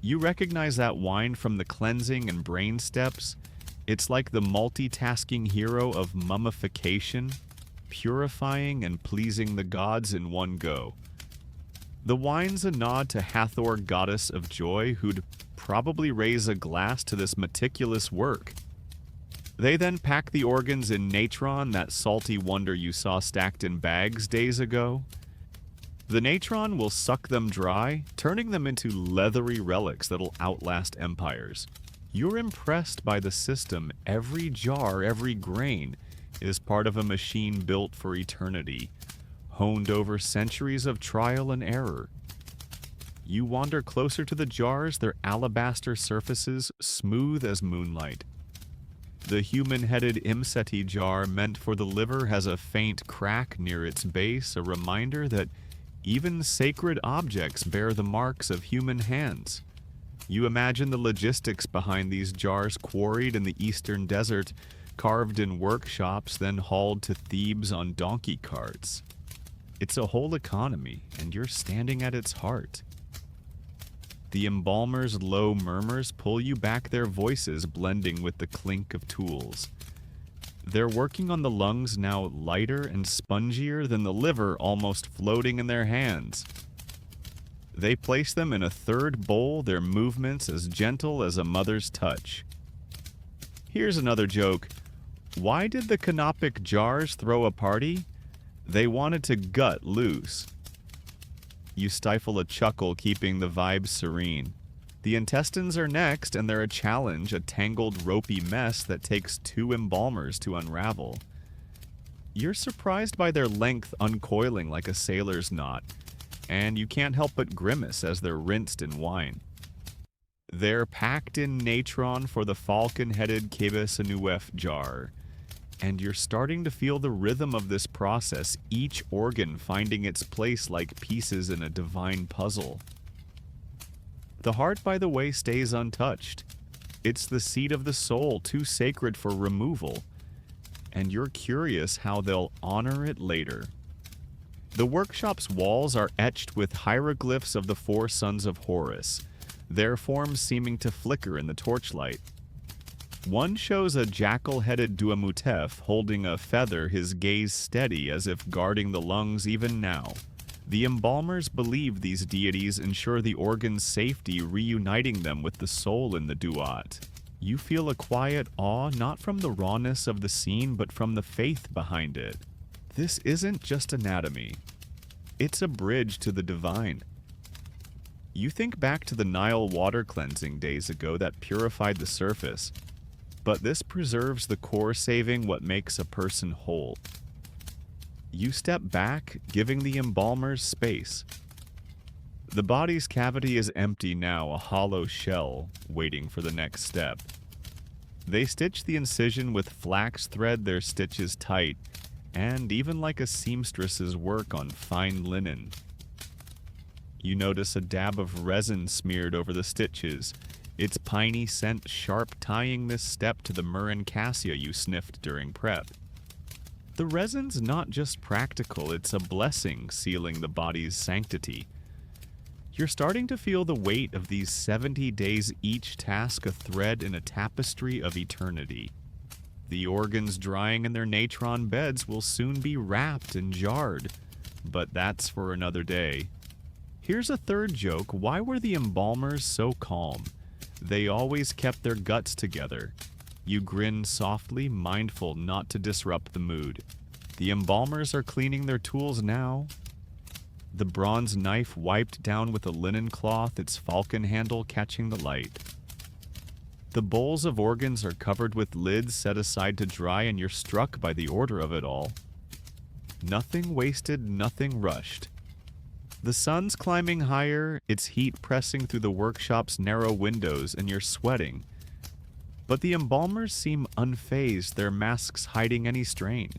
You recognize that wine from the cleansing and brain steps. It's like the multitasking hero of mummification, purifying and pleasing the gods in one go. The wine's a nod to Hathor, goddess of joy, who'd probably raise a glass to this meticulous work. They then pack the organs in natron, that salty wonder you saw stacked in bags days ago. The natron will suck them dry, turning them into leathery relics that'll outlast empires. You're impressed by the system. Every jar, every grain, is part of a machine built for eternity, honed over centuries of trial and error. You wander closer to the jars, their alabaster surfaces smooth as moonlight. The human-headed Imseti jar meant for the liver has a faint crack near its base, a reminder that even sacred objects bear the marks of human hands. You imagine the logistics behind these jars, quarried in the eastern desert, carved in workshops, then hauled to Thebes on donkey carts. It's a whole economy, and you're standing at its heart. The embalmers' low murmurs pull you back, their voices blending with the clink of tools. They're working on the lungs, now lighter and spongier than the liver, almost floating in their hands. They place them in a third bowl, their movements as gentle as a mother's touch. Here's another joke. Why did the canopic jars throw a party? They wanted to gut loose. You stifle a chuckle, keeping the vibe serene. The intestines are next, and they're a challenge, a tangled, ropey mess that takes two embalmers to unravel. You're surprised by their length uncoiling like a sailor's knot, and you can't help but grimace as they're rinsed in wine. They're packed in natron for the falcon-headed Kebesanuef jar, and you're starting to feel the rhythm of this process, each organ finding its place like pieces in a divine puzzle. The heart, by the way, stays untouched. It's the seat of the soul, too sacred for removal, and you're curious how they'll honor it later. The workshop's walls are etched with hieroglyphs of the four sons of Horus, their forms seeming to flicker in the torchlight. One shows a jackal-headed Duamutef holding a feather, his gaze steady as if guarding the lungs even now. The embalmers believe these deities ensure the organ's safety, reuniting them with the soul in the Duat. You feel a quiet awe, not from the rawness of the scene, but from the faith behind it. This isn't just anatomy. It's a bridge to the divine. You think back to the Nile water cleansing days ago that purified the surface, but this preserves the core, saving what makes a person whole. You step back, giving the embalmers space. The body's cavity is empty now, a hollow shell, waiting for the next step. They stitch the incision with flax thread, their stitches tight, and even like a seamstress's work on fine linen. You notice a dab of resin smeared over the stitches, its piney scent sharp, tying this step to the myrrh and cassia you sniffed during prep. The resin's not just practical, it's a blessing sealing the body's sanctity. You're starting to feel the weight of these 70 days, each task a thread in a tapestry of eternity. The organs drying in their natron beds will soon be wrapped and jarred, but that's for another day. Here's a third joke. Why were the embalmers so calm? They always kept their guts together. You grin softly, mindful not to disrupt the mood. The embalmers are cleaning their tools now. The bronze knife wiped down with a linen cloth, its falcon handle catching the light. The bowls of organs are covered with lids set aside to dry, and you're struck by the order of it all. Nothing wasted, nothing rushed. The sun's climbing higher, its heat pressing through the workshop's narrow windows, and you're sweating. But the embalmers seem unfazed, their masks hiding any strain.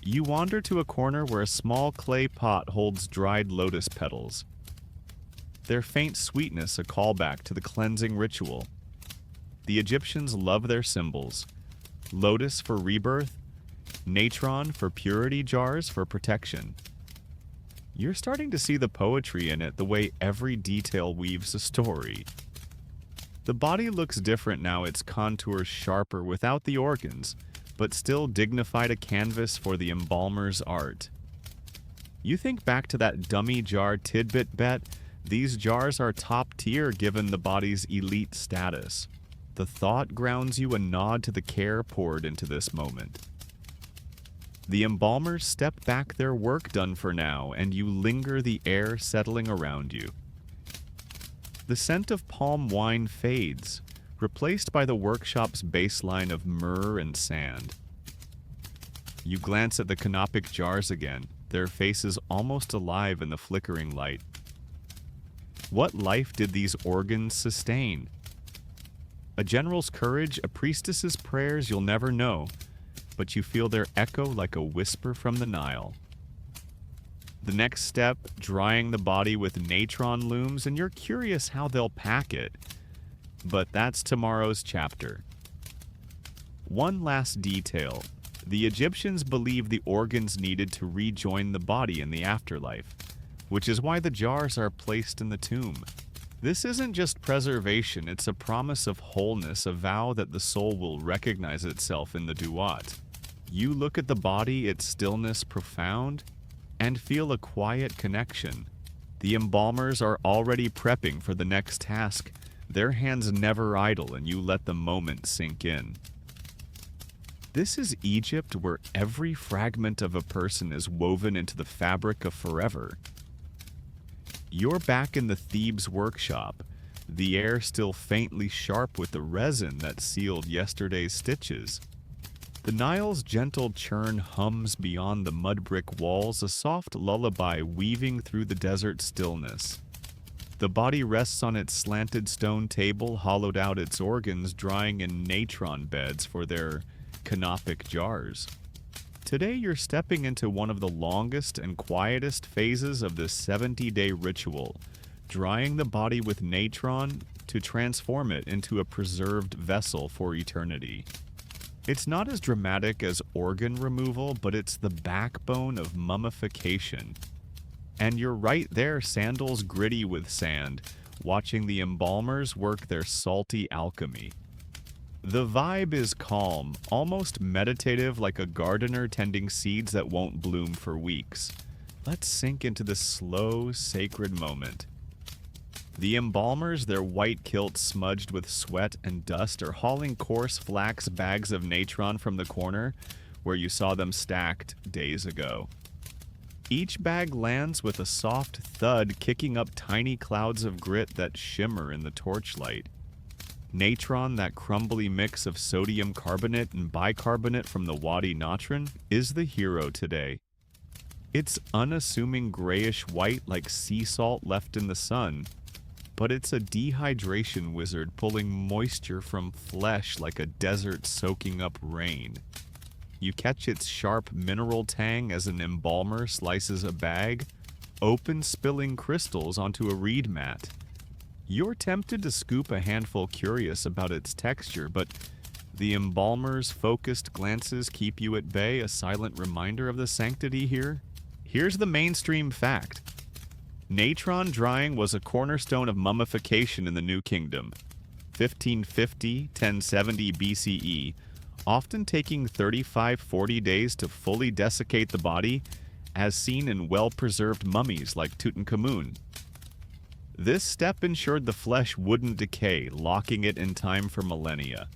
You wander to a corner where a small clay pot holds dried lotus petals. Their faint sweetness a callback to the cleansing ritual. The Egyptians love their symbols. Lotus for rebirth, natron for purity, jars for protection. You're starting to see the poetry in it, the way every detail weaves a story. The body looks different now, its contours sharper without the organs, but still dignified, a canvas for the embalmer's art. You think back to that dummy jar tidbit bet. These jars are top tier given the body's elite status. The thought grounds you, a nod to the care poured into this moment. The embalmers step back, their work done for now, and you linger, the air settling around you. The scent of palm wine fades, replaced by the workshop's baseline of myrrh and sand. You glance at the canopic jars again, their faces almost alive in the flickering light. What life did these organs sustain? A general's courage, a priestess's prayers, you'll never know, but you feel their echo like a whisper from the Nile. The next step, drying the body with natron looms, and you're curious how they'll pack it. But that's tomorrow's chapter. One last detail. The Egyptians believed the organs needed to rejoin the body in the afterlife, which is why the jars are placed in the tomb. This isn't just preservation, it's a promise of wholeness, a vow that the soul will recognize itself in the Duat. You look at the body, its stillness profound, and feel a quiet connection. The embalmers are already prepping for the next task, their hands never idle, and you let the moment sink in. This is Egypt, where every fragment of a person is woven into the fabric of forever. You're back in the Thebes workshop, the air still faintly sharp with the resin that sealed yesterday's stitches. The Nile's gentle churn hums beyond the mud brick walls, a soft lullaby weaving through the desert stillness. The body rests on its slanted stone table, hollowed out its organs, drying in natron beds for their canopic jars. Today you're stepping into one of the longest and quietest phases of this 70-day ritual, drying the body with natron to transform it into a preserved vessel for eternity. It's not as dramatic as organ removal, but it's the backbone of mummification. And you're right there, sandals gritty with sand, watching the embalmers work their salty alchemy. The vibe is calm, almost meditative, like a gardener tending seeds that won't bloom for weeks. Let's sink into this slow, sacred moment. The embalmers, their white kilts smudged with sweat and dust, are hauling coarse flax bags of natron from the corner where you saw them stacked days ago. Each bag lands with a soft thud, kicking up tiny clouds of grit that shimmer in the torchlight. Natron, that crumbly mix of sodium carbonate and bicarbonate from the Wadi Natron, is the hero today. It's unassuming grayish-white like sea salt left in the sun, but it's a dehydration wizard pulling moisture from flesh like a desert soaking up rain. You catch its sharp mineral tang as an embalmer slices a bag, open spilling crystals onto a reed mat. You're tempted to scoop a handful curious about its texture, but the embalmer's focused glances keep you at bay, a silent reminder of the sanctity here. Here's the mainstream fact. Natron drying was a cornerstone of mummification in the New Kingdom. 1550-1070 BCE, often taking 35-40 days to fully desiccate the body, as seen in well-preserved mummies like Tutankhamun. This step ensured the flesh wouldn't decay, locking it in time for millennia.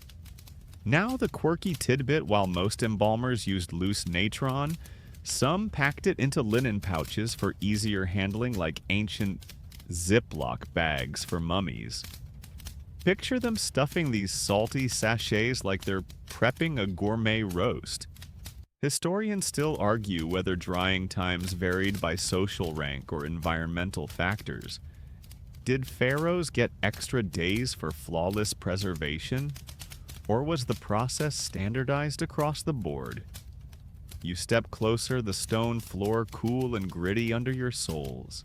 Now the quirky tidbit: while most embalmers used loose natron, some packed it into linen pouches for easier handling, like ancient Ziploc bags for mummies. Picture them stuffing these salty sachets like they're prepping a gourmet roast. Historians still argue whether drying times varied by social rank or environmental factors. Did pharaohs get extra days for flawless preservation? Or was the process standardized across the board? You step closer, the stone floor cool and gritty under your soles.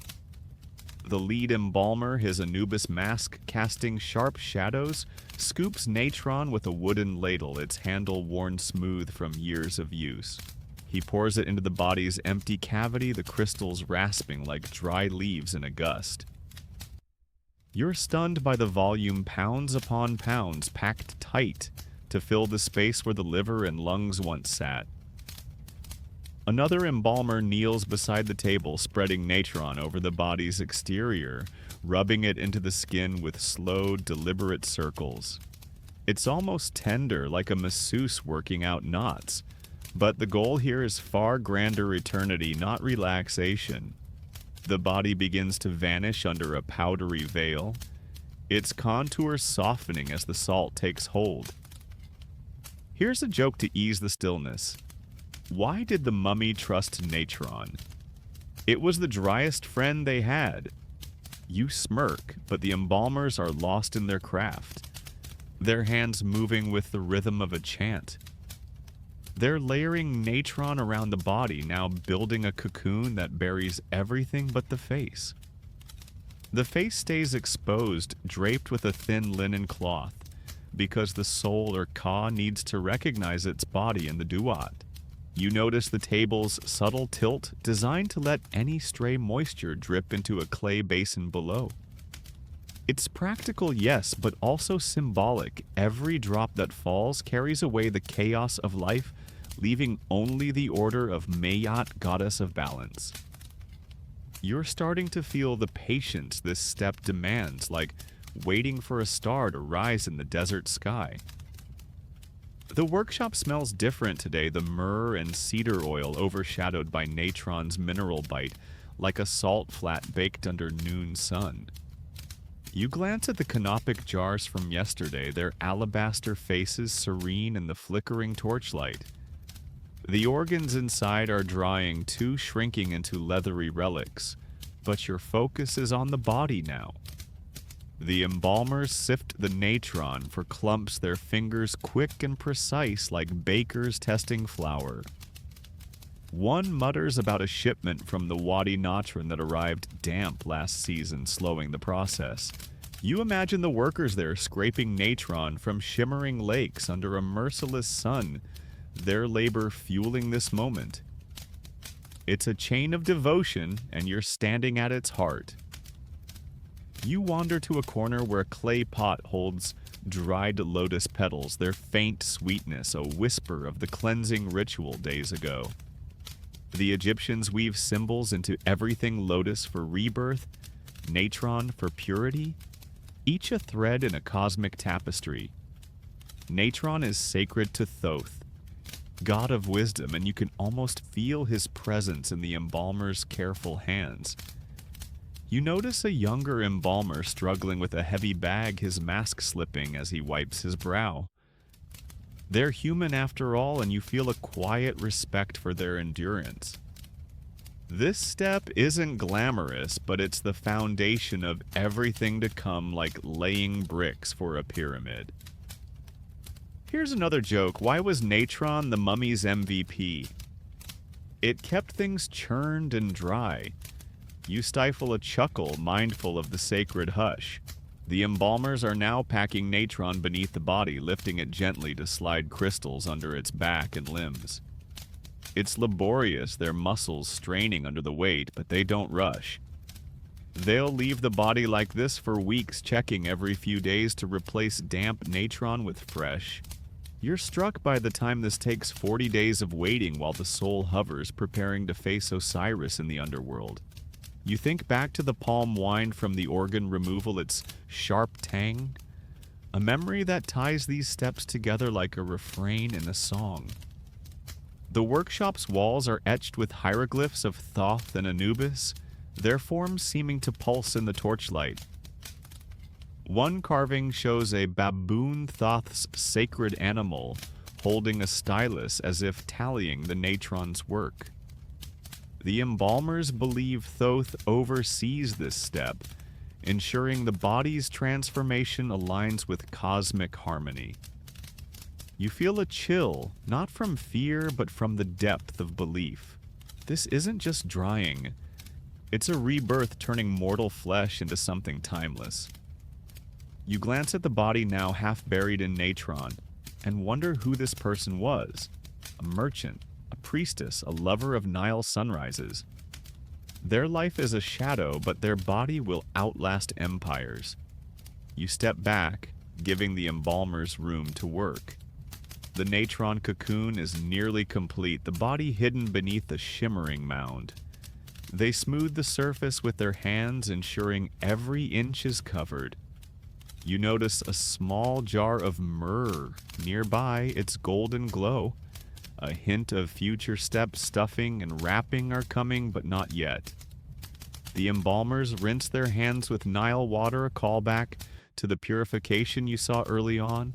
The lead embalmer, his Anubis mask casting sharp shadows, scoops natron with a wooden ladle, its handle worn smooth from years of use. He pours it into the body's empty cavity, the crystals rasping like dry leaves in a gust. You're stunned by the volume, pounds upon pounds, packed tight to fill the space where the liver and lungs once sat. Another embalmer kneels beside the table, spreading natron over the body's exterior, rubbing it into the skin with slow, deliberate circles. It's almost tender, like a masseuse working out knots. But the goal here is far grander: eternity, not relaxation. The body begins to vanish under a powdery veil, its contours softening as the salt takes hold. Here's a joke to ease the stillness. Why did the mummy trust natron? It was the driest friend they had. You smirk, but the embalmers are lost in their craft, their hands moving with the rhythm of a chant. They're layering natron around the body, now building a cocoon that buries everything but the face. The face stays exposed, draped with a thin linen cloth, because the soul or Ka needs to recognize its body in the Duat. You notice the table's subtle tilt, designed to let any stray moisture drip into a clay basin below. It's practical, yes, but also symbolic. Every drop that falls carries away the chaos of life, leaving only the order of Mayat, goddess of balance. You're starting to feel the patience this step demands, like waiting for a star to rise in the desert sky. The workshop smells different today, the myrrh and cedar oil overshadowed by natron's mineral bite, like a salt flat baked under noon sun. You glance at the canopic jars from yesterday, their alabaster faces serene in the flickering torchlight. The organs inside are drying too, shrinking into leathery relics, but your focus is on the body now. The embalmers sift the natron for clumps, their fingers quick and precise like bakers testing flour. One mutters about a shipment from the Wadi natron that arrived damp last season, slowing the process. You imagine the workers there scraping natron from shimmering lakes under a merciless sun, their labor fueling this moment. It's a chain of devotion, and you're standing at its heart. You wander to a corner where a clay pot holds dried lotus petals, their faint sweetness a whisper of the cleansing ritual days ago. The Egyptians weave symbols into everything: lotus for rebirth, natron for purity, each a thread in a cosmic tapestry. Natron is sacred to Thoth, god of wisdom, and you can almost feel his presence in the embalmer's careful hands. You notice a younger embalmer struggling with a heavy bag, his mask slipping as he wipes his brow. They're human after all, and you feel a quiet respect for their endurance. This step isn't glamorous, but it's the foundation of everything to come, like laying bricks for a pyramid. Here's another joke. Why was natron the mummy's MVP? It kept things churned and dry. You stifle a chuckle, mindful of the sacred hush. The embalmers are now packing natron beneath the body, lifting it gently to slide crystals under its back and limbs. It's laborious, their muscles straining under the weight, but they don't rush. They'll leave the body like this for weeks, checking every few days to replace damp natron with fresh. You're struck by the time this takes 40 days of waiting while the soul hovers, preparing to face Osiris in the underworld. You think back to the palm wine from the organ removal, its sharp tang, a memory that ties these steps together like a refrain in a song. The workshop's walls are etched with hieroglyphs of Thoth and Anubis, their forms seeming to pulse in the torchlight. One carving shows a baboon Thoth's sacred animal holding a stylus as if tallying the natron's work. The embalmers believe Thoth oversees this step, ensuring the body's transformation aligns with cosmic harmony. You feel a chill, not from fear, but from the depth of belief. This isn't just drying. It's a rebirth, turning mortal flesh into something timeless. You glance at the body now half buried in natron, and wonder who this person was. A merchant, a priestess, a lover of Nile sunrises. Their life is a shadow, but their body will outlast empires. You step back, giving the embalmers room to work. The natron cocoon is nearly complete, the body hidden beneath a shimmering mound. They smooth the surface with their hands, ensuring every inch is covered. You notice a small jar of myrrh nearby, its golden glow. A hint of future steps, stuffing and wrapping are coming, but not yet. The embalmers rinse their hands with Nile water, a callback to the purification you saw early on.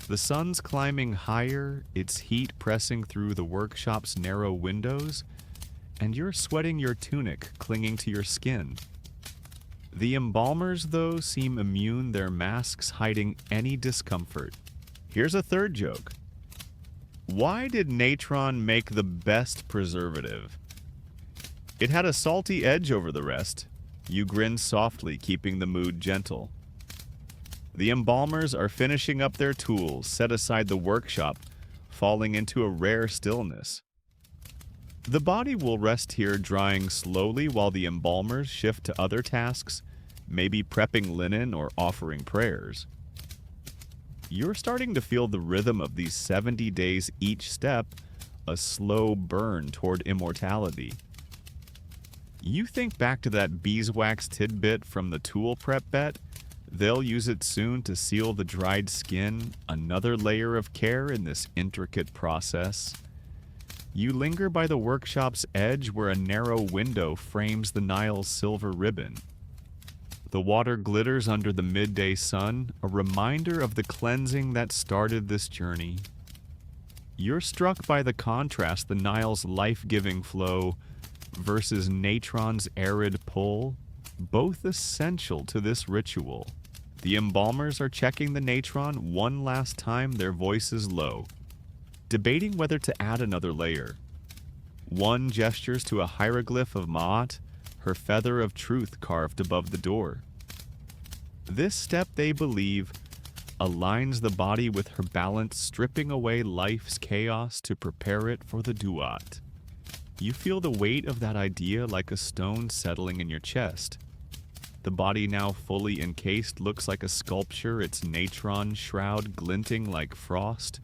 The sun's climbing higher, its heat pressing through the workshop's narrow windows, and you're sweating your tunic, clinging to your skin. The embalmers, though, seem immune, their masks hiding any discomfort. Here's a third joke. Why did natron make the best preservative? It had a salty edge over the rest. You grin softly, keeping the mood gentle. The embalmers are finishing up their tools, set aside the workshop, falling into a rare stillness. The body will rest here, drying slowly while the embalmers shift to other tasks, maybe prepping linen or offering prayers. You're starting to feel the rhythm of these 70 days, each step a slow burn toward immortality. You think back to that beeswax tidbit from the tool prep bet. They'll use it soon to seal the dried skin, another layer of care in this intricate process. You linger by the workshop's edge where a narrow window frames the Nile's silver ribbon. The water glitters under the midday sun, a reminder of the cleansing that started this journey. You're struck by the contrast, the Nile's life-giving flow versus natron's arid pull, both essential to this ritual. The embalmers are checking the natron one last time, their voices low, debating whether to add another layer. One gestures to a hieroglyph of Ma'at, her feather of truth carved above the door. This step, they believe, aligns the body with her balance, stripping away life's chaos to prepare it for the Duat. You feel the weight of that idea like a stone settling in your chest. The body, now fully encased, looks like a sculpture, its natron shroud glinting like frost.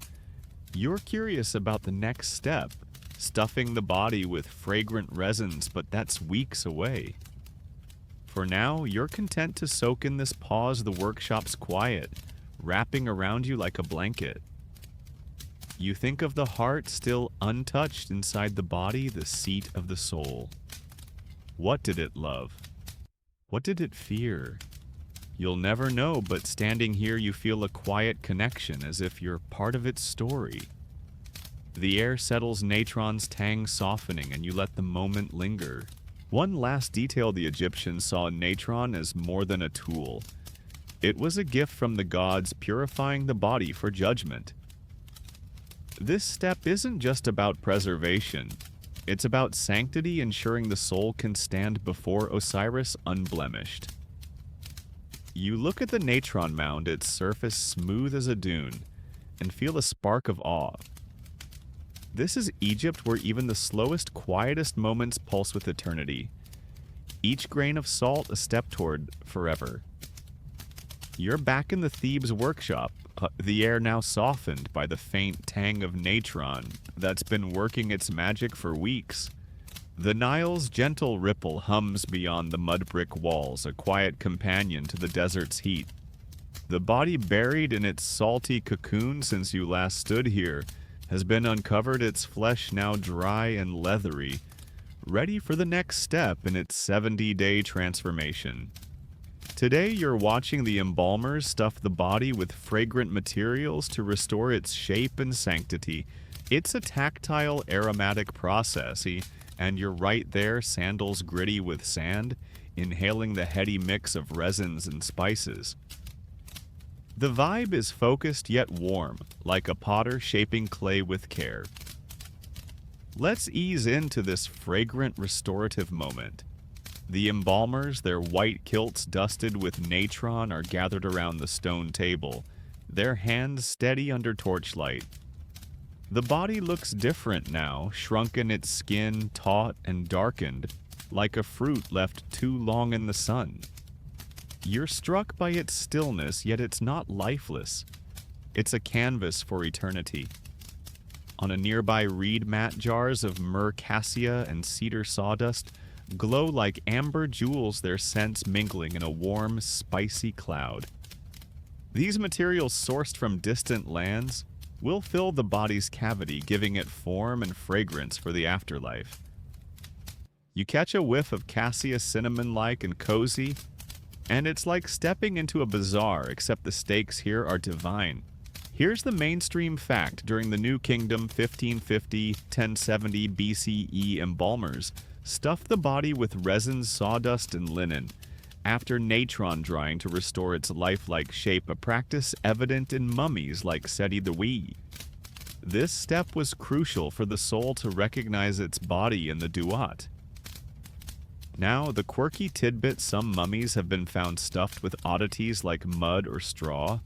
You're curious about the next step, stuffing the body with fragrant resins, but that's weeks away. For now, you're content to soak in this pause, the workshop's quiet, wrapping around you like a blanket. You think of the heart still untouched inside the body, the seat of the soul. What did it love? What did it fear? You'll never know, but standing here you feel a quiet connection, as if you're part of its story. The air settles, natron's tang softening, and you let the moment linger. One last detail: the Egyptians saw natron as more than a tool. It was a gift from the gods, purifying the body for judgment. This step isn't just about preservation. It's about sanctity, ensuring the soul can stand before Osiris unblemished. You look at the natron mound, its surface smooth as a dune, and feel a spark of awe. This is Egypt, where even the slowest, quietest moments pulse with eternity. Each grain of salt a step toward forever. You're back in the Thebes workshop, the air now softened by the faint tang of natron that's been working its magic for weeks. The Nile's gentle ripple hums beyond the mud brick walls, a quiet companion to the desert's heat. The body, buried in its salty cocoon since you last stood here, has been uncovered, its flesh now dry and leathery, ready for the next step in its 70-day transformation. Today, you're watching the embalmers stuff the body with fragrant materials to restore its shape and sanctity. It's a tactile, aromatic process, and you're right there, sandals gritty with sand, inhaling the heady mix of resins and spices. The vibe is focused yet warm, like a potter shaping clay with care. Let's ease into this fragrant, restorative moment. The embalmers, their white kilts dusted with natron, are gathered around the stone table, their hands steady under torchlight. The body looks different now, shrunken, its skin taut and darkened, like a fruit left too long in the sun. You're struck by its stillness, yet it's not lifeless. It's a canvas for eternity. On a nearby reed mat, jars of myrrh cassia and cedar sawdust glow like amber jewels, their scents mingling in a warm, spicy cloud. These materials, sourced from distant lands, will fill the body's cavity, giving it form and fragrance for the afterlife. You catch a whiff of cassia, cinnamon-like and cozy, and it's like stepping into a bazaar, except the stakes here are divine. Here's the mainstream fact: during the New Kingdom, 1550-1070 BCE, embalmers stuffed the body with resins, sawdust, and linen, after natron drying to restore its lifelike shape, a practice evident in mummies like Seti II. This step was crucial for the soul to recognize its body in the Duat. Now, the quirky tidbit: some mummies have been found stuffed with oddities like mud or straw,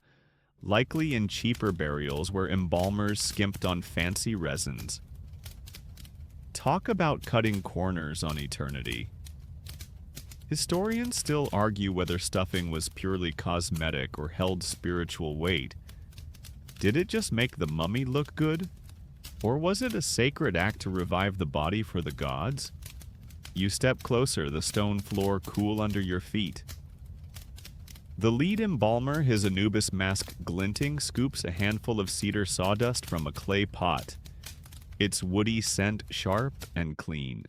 likely in cheaper burials where embalmers skimped on fancy resins. Talk about cutting corners on eternity. Historians still argue whether stuffing was purely cosmetic or held spiritual weight. Did it just make the mummy look good? Or was it a sacred act to revive the body for the gods? You step closer, the stone floor cool under your feet. The lead embalmer, his Anubis mask glinting, scoops a handful of cedar sawdust from a clay pot, its woody scent sharp and clean.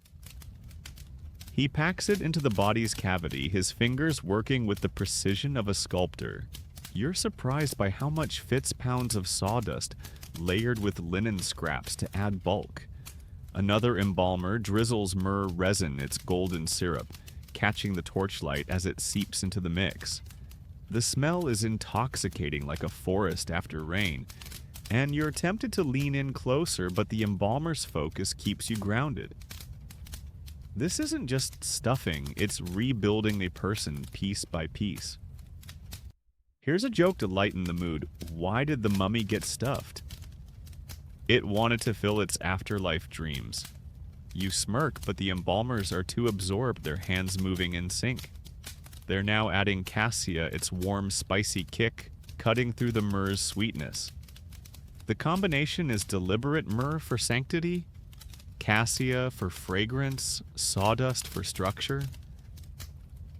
He packs it into the body's cavity, his fingers working with the precision of a sculptor. You're surprised by how much fits pounds of sawdust, layered with linen scraps to add bulk. Another embalmer drizzles myrrh resin, its golden syrup, catching the torchlight as it seeps into the mix. The smell is intoxicating like a forest after rain, and you're tempted to lean in closer, but the embalmer's focus keeps you grounded. This isn't just stuffing, it's rebuilding a person piece by piece. Here's a joke to lighten the mood. Why did the mummy get stuffed? It wanted to fill its afterlife dreams. You smirk, but the embalmers are too absorbed, their hands moving in sync. They're now adding cassia, its warm, spicy kick, cutting through the myrrh's sweetness. The combination is deliberate myrrh for sanctity, cassia for fragrance, sawdust for structure.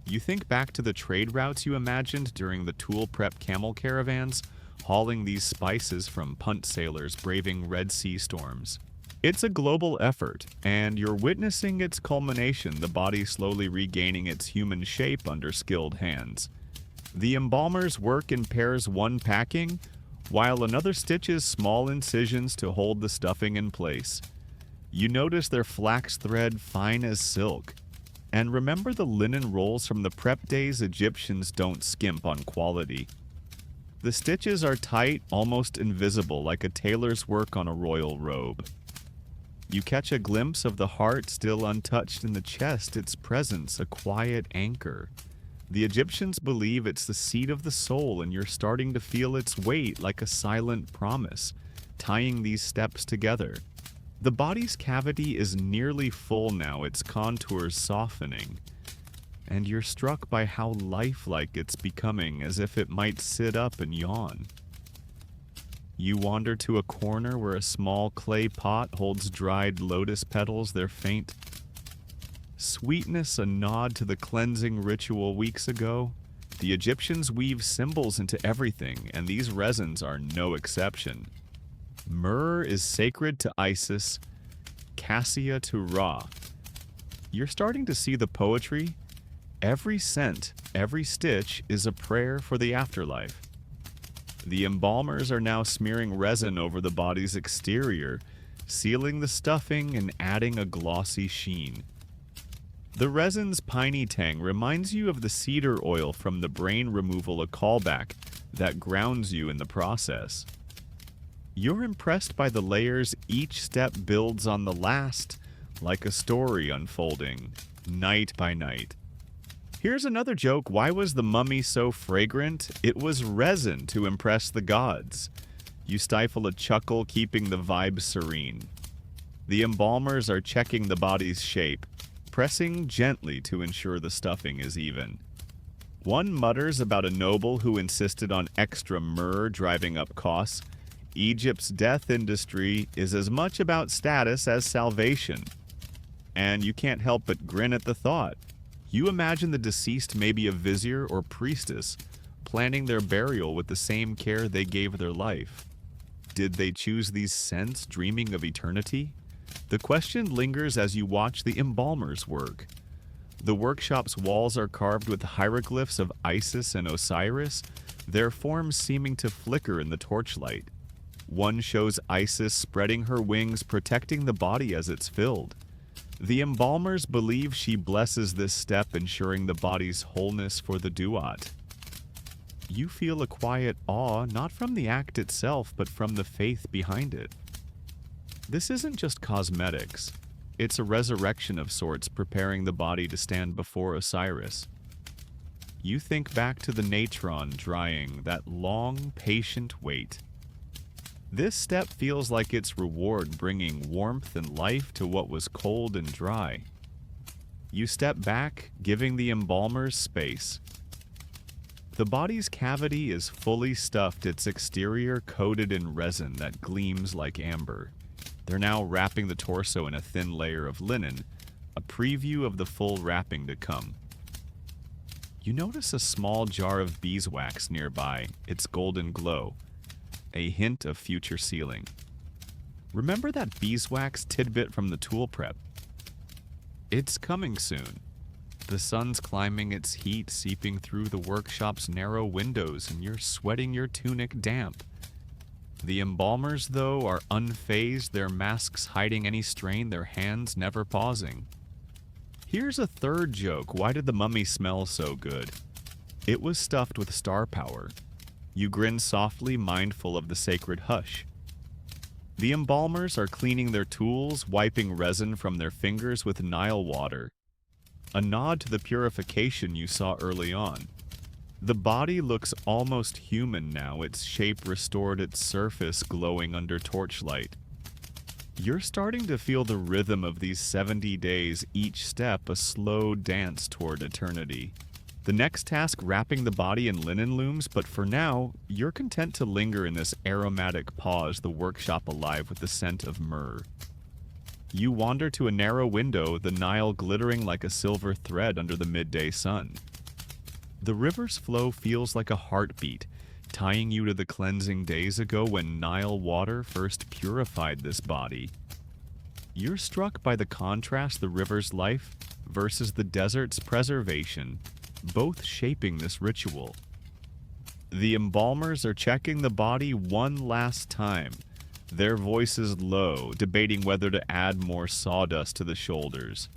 You think back to the trade routes you imagined during the tool prep camel caravans, hauling these spices from punt sailors braving Red Sea storms. It's a global effort, and you're witnessing its culmination, the body slowly regaining its human shape under skilled hands. The embalmers work in pairs, one packing, while another stitches small incisions to hold the stuffing in place. You notice their flax thread fine as silk. And remember the linen rolls from the prep days. Egyptians don't skimp on quality. The stitches are tight, almost invisible, like a tailor's work on a royal robe. You catch a glimpse of the heart still untouched in the chest, its presence a quiet anchor. The Egyptians believe it's the seat of the soul, and you're starting to feel its weight like a silent promise, tying these steps together. The body's cavity is nearly full now, its contours softening, and you're struck by how lifelike it's becoming, as if it might sit up and yawn. You wander to a corner where a small clay pot holds dried lotus petals, their faint sweetness a nod to the cleansing ritual weeks ago. The Egyptians weave symbols into everything, and these resins are no exception. Myrrh is sacred to Isis, cassia to Ra. You're starting to see the poetry. Every scent, every stitch is a prayer for the afterlife. The embalmers are now smearing resin over the body's exterior, sealing the stuffing and adding a glossy sheen. The resin's piney tang reminds you of the cedar oil from the brain removal, a callback that grounds you in the process. You're impressed by the layers. Each step builds on the last, like a story unfolding, night by night. Here's another joke. Why was the mummy so fragrant? It was resin to impress the gods. You stifle a chuckle, keeping the vibe serene. The embalmers are checking the body's shape, pressing gently to ensure the stuffing is even. One mutters about a noble who insisted on extra myrrh driving up costs. Egypt's death industry is as much about status as salvation. And you can't help but grin at the thought. You imagine the deceased may be a vizier or priestess, planning their burial with the same care they gave their life. Did they choose these scents, dreaming of eternity? The question lingers as you watch the embalmers work. The workshop's walls are carved with hieroglyphs of Isis and Osiris, their forms seeming to flicker in the torchlight. One shows Isis spreading her wings, protecting the body as it's filled. The embalmers believe she blesses this step, ensuring the body's wholeness for the Duat. You feel a quiet awe, not from the act itself, but from the faith behind it. This isn't just cosmetics. It's a resurrection of sorts, preparing the body to stand before Osiris. You think back to the natron drying, that long, patient wait. This step feels like its reward, bringing warmth and life to what was cold and dry. You step back, giving the embalmers space. The body's cavity is fully stuffed, its exterior coated in resin that gleams like amber. They're now wrapping the torso in a thin layer of linen, a preview of the full wrapping to come. You notice a small jar of beeswax nearby, its golden glow, a hint of future sealing. Remember that beeswax tidbit from the tool prep? It's coming soon. The sun's climbing, its heat seeping through the workshop's narrow windows, and you're sweating your tunic damp. The embalmers, though, are unfazed, their masks hiding any strain, their hands never pausing. Here's a third joke. Why did the mummy smell so good? It was stuffed with star power. You grin softly, mindful of the sacred hush. The embalmers are cleaning their tools, wiping resin from their fingers with Nile water. A nod to the purification you saw early on. The body looks almost human now, its shape restored, its surface glowing under torchlight. You're starting to feel the rhythm of these 70 days, each step a slow dance toward eternity. The next task, wrapping the body in linen, looms, but for now, you're content to linger in this aromatic pause, the workshop alive with the scent of myrrh. You wander to a narrow window, the Nile glittering like a silver thread under the midday sun. The river's flow feels like a heartbeat, tying you to the cleansing days ago when Nile water first purified this body. You're struck by the contrast, the river's life versus the desert's preservation, both shaping this ritual. The embalmers are checking the body one last time, their voices low, debating whether to add more sawdust to the shoulders.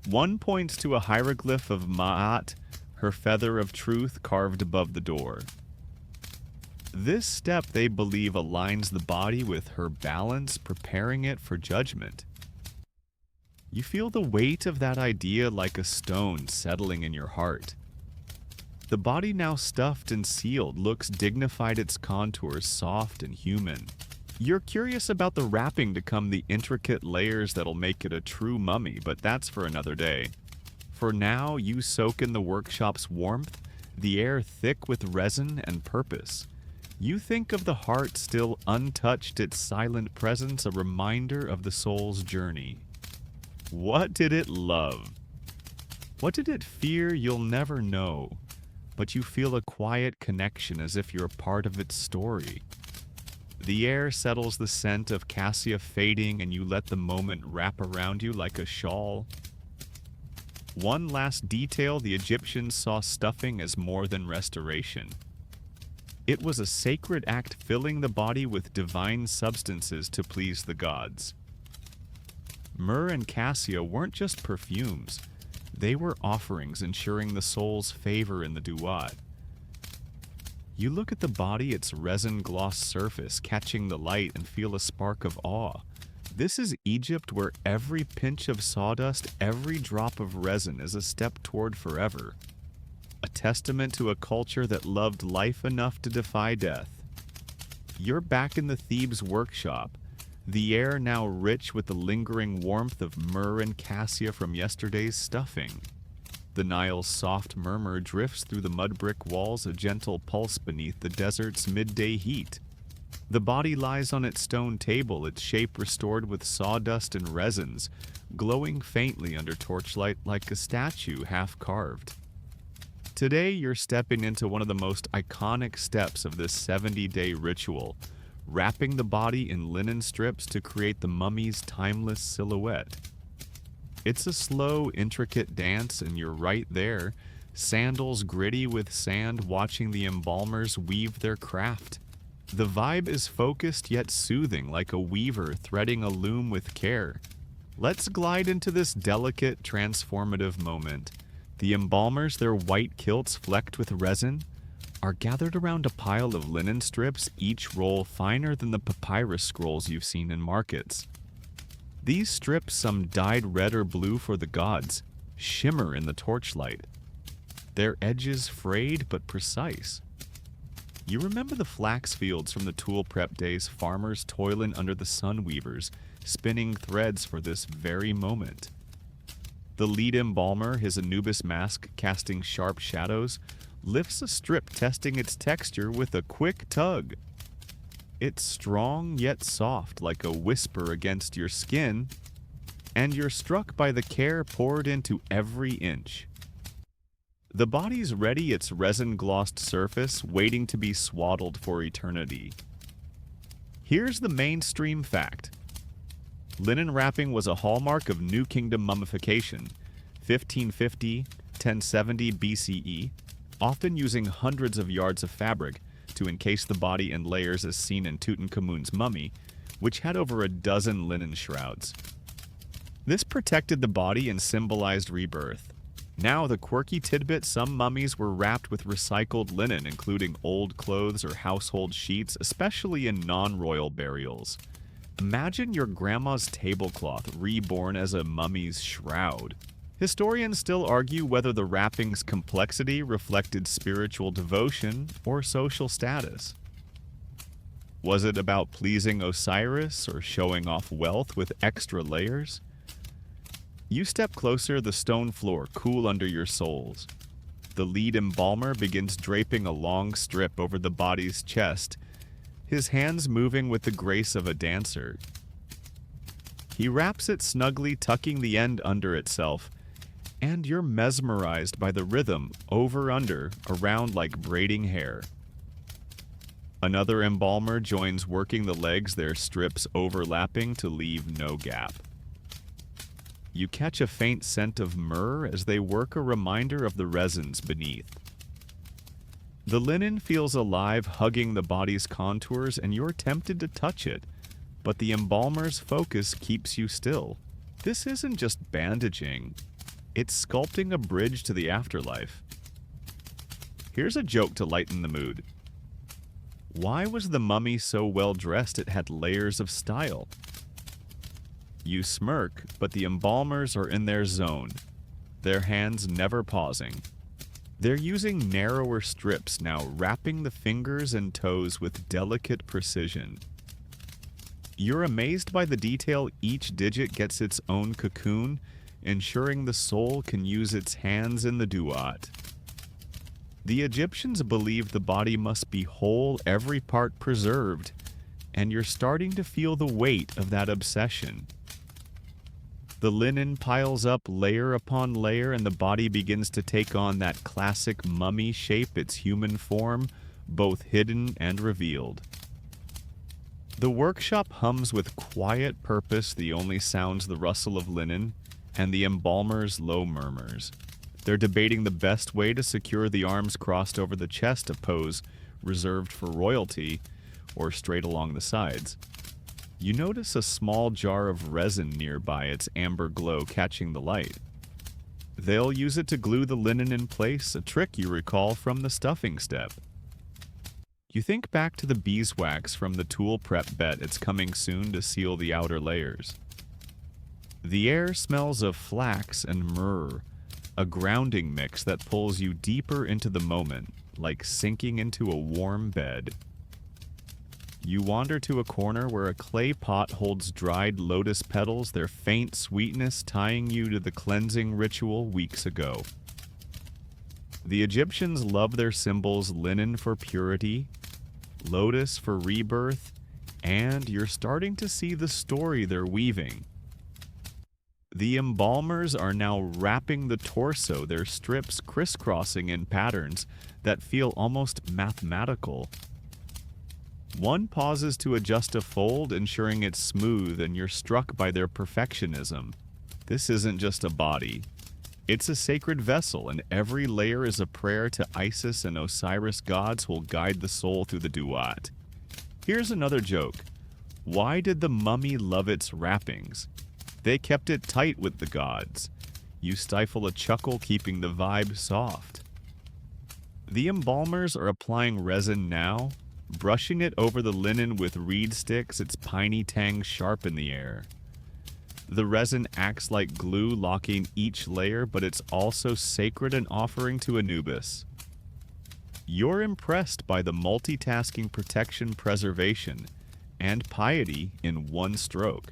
One points to a hieroglyph of Ma'at, her feather of truth carved above the door. This step, they believe, aligns the body with her balance, preparing it for judgment. You feel the weight of that idea like a stone settling in your heart. The body, now stuffed and sealed, looks dignified, its contours soft and human. You're curious about the wrapping to come, the intricate layers that'll make it a true mummy, but that's for another day. For now, you soak in the workshop's warmth, the air thick with resin and purpose. You think of the heart still untouched, its silent presence, a reminder of the soul's journey. What did it love? What did it fear? You'll never know, but you feel a quiet connection as if you're part of its story. The air settles, the scent of cassia fading, and you let the moment wrap around you like a shawl. One last detail, the Egyptians saw stuffing as more than restoration. It was a sacred act, filling the body with divine substances to please the gods. Myrrh and cassia weren't just perfumes, they were offerings ensuring the soul's favor in the Duat. You look at the body, its resin-gloss surface, catching the light, and feel a spark of awe. This is Egypt, where every pinch of sawdust, every drop of resin is a step toward forever. A testament to a culture that loved life enough to defy death. You're back in the Thebes workshop, the air now rich with the lingering warmth of myrrh and cassia from yesterday's stuffing. The Nile's soft murmur drifts through the mud brick walls, a gentle pulse beneath the desert's midday heat. The body lies on its stone table, its shape restored with sawdust and resins, glowing faintly under torchlight like a statue half carved. Today, you're stepping into one of the most iconic steps of this 70-day ritual, wrapping the body in linen strips to create the mummy's timeless silhouette. It's a slow, intricate dance, and you're right there, sandals gritty with sand, watching the embalmers weave their craft. The vibe is focused yet soothing, like a weaver threading a loom with care. Let's glide into this delicate, transformative moment. The embalmers, their white kilts flecked with resin, are gathered around a pile of linen strips, each roll finer than the papyrus scrolls you've seen in markets. These strips, some dyed red or blue for the gods, shimmer in the torchlight. Their edges frayed but precise. You remember the flax fields from the tool prep days, farmers toiling under the sun weavers, spinning threads for this very moment. The lead embalmer, his Anubis mask casting sharp shadows, lifts a strip, testing its texture with a quick tug. It's strong yet soft, like a whisper against your skin, and you're struck by the care poured into every inch. The body's ready, its resin-glossed surface waiting to be swaddled for eternity. Here's the mainstream fact. Linen wrapping was a hallmark of New Kingdom mummification, 1550, 1070 BCE, often using hundreds of yards of fabric to encase the body in layers as seen in Tutankhamun's mummy, which had over a dozen linen shrouds. This protected the body and symbolized rebirth. Now, the quirky tidbit, some mummies were wrapped with recycled linen, including old clothes or household sheets, especially in non-royal burials. Imagine your grandma's tablecloth reborn as a mummy's shroud. Historians still argue whether the wrapping's complexity reflected spiritual devotion or social status. Was it about pleasing Osiris or showing off wealth with extra layers? You step closer, the stone floor cool under your soles. The lead embalmer begins draping a long strip over the body's chest, his hands moving with the grace of a dancer. He wraps it snugly, tucking the end under itself, and you're mesmerized by the rhythm, over, under, around like braiding hair. Another embalmer joins, working the legs, their strips overlapping to leave no gap. You catch a faint scent of myrrh as they work, a reminder of the resins beneath. The linen feels alive, hugging the body's contours, and you're tempted to touch it, but the embalmer's focus keeps you still. This isn't just bandaging, it's sculpting a bridge to the afterlife. Here's a joke to lighten the mood. Why was the mummy so well dressed it had layers of style? You smirk, but the embalmers are in their zone, their hands never pausing. They're using narrower strips now, wrapping the fingers and toes with delicate precision. You're amazed by the detail. Each digit gets its own cocoon, ensuring the soul can use its hands in the Duat. The Egyptians believed the body must be whole, every part preserved, and you're starting to feel the weight of that obsession. The linen piles up layer upon layer, and the body begins to take on that classic mummy shape, its human form, both hidden and revealed. The workshop hums with quiet purpose, the only sounds the rustle of linen and the embalmer's low murmurs. They're debating the best way to secure the arms crossed over the chest, a pose reserved for royalty, or straight along the sides. You notice a small jar of resin nearby, its amber glow catching the light. They'll use it to glue the linen in place, a trick you recall from the stuffing step. You think back to the beeswax from the tool prep, bet it's coming soon to seal the outer layers. The air smells of flax and myrrh, a grounding mix that pulls you deeper into the moment, like sinking into a warm bed. You wander to a corner where a clay pot holds dried lotus petals, their faint sweetness tying you to the cleansing ritual weeks ago. The Egyptians love their symbols: linen for purity, lotus for rebirth, and you're starting to see the story they're weaving. The embalmers are now wrapping the torso, their strips crisscrossing in patterns that feel almost mathematical. One pauses to adjust a fold, ensuring it's smooth, and you're struck by their perfectionism. This isn't just a body. It's a sacred vessel, and every layer is a prayer to Isis and Osiris, gods who will guide the soul through the Duat. Here's another joke. Why did the mummy love its wrappings? They kept it tight with the gods. You stifle a chuckle, keeping the vibe soft. The embalmers are applying resin now, brushing it over the linen with reed sticks, its piney tang sharp in the air. The resin acts like glue, locking each layer, but it's also sacred, an offering to Anubis. You're impressed by the multitasking protection, preservation, and piety in one stroke.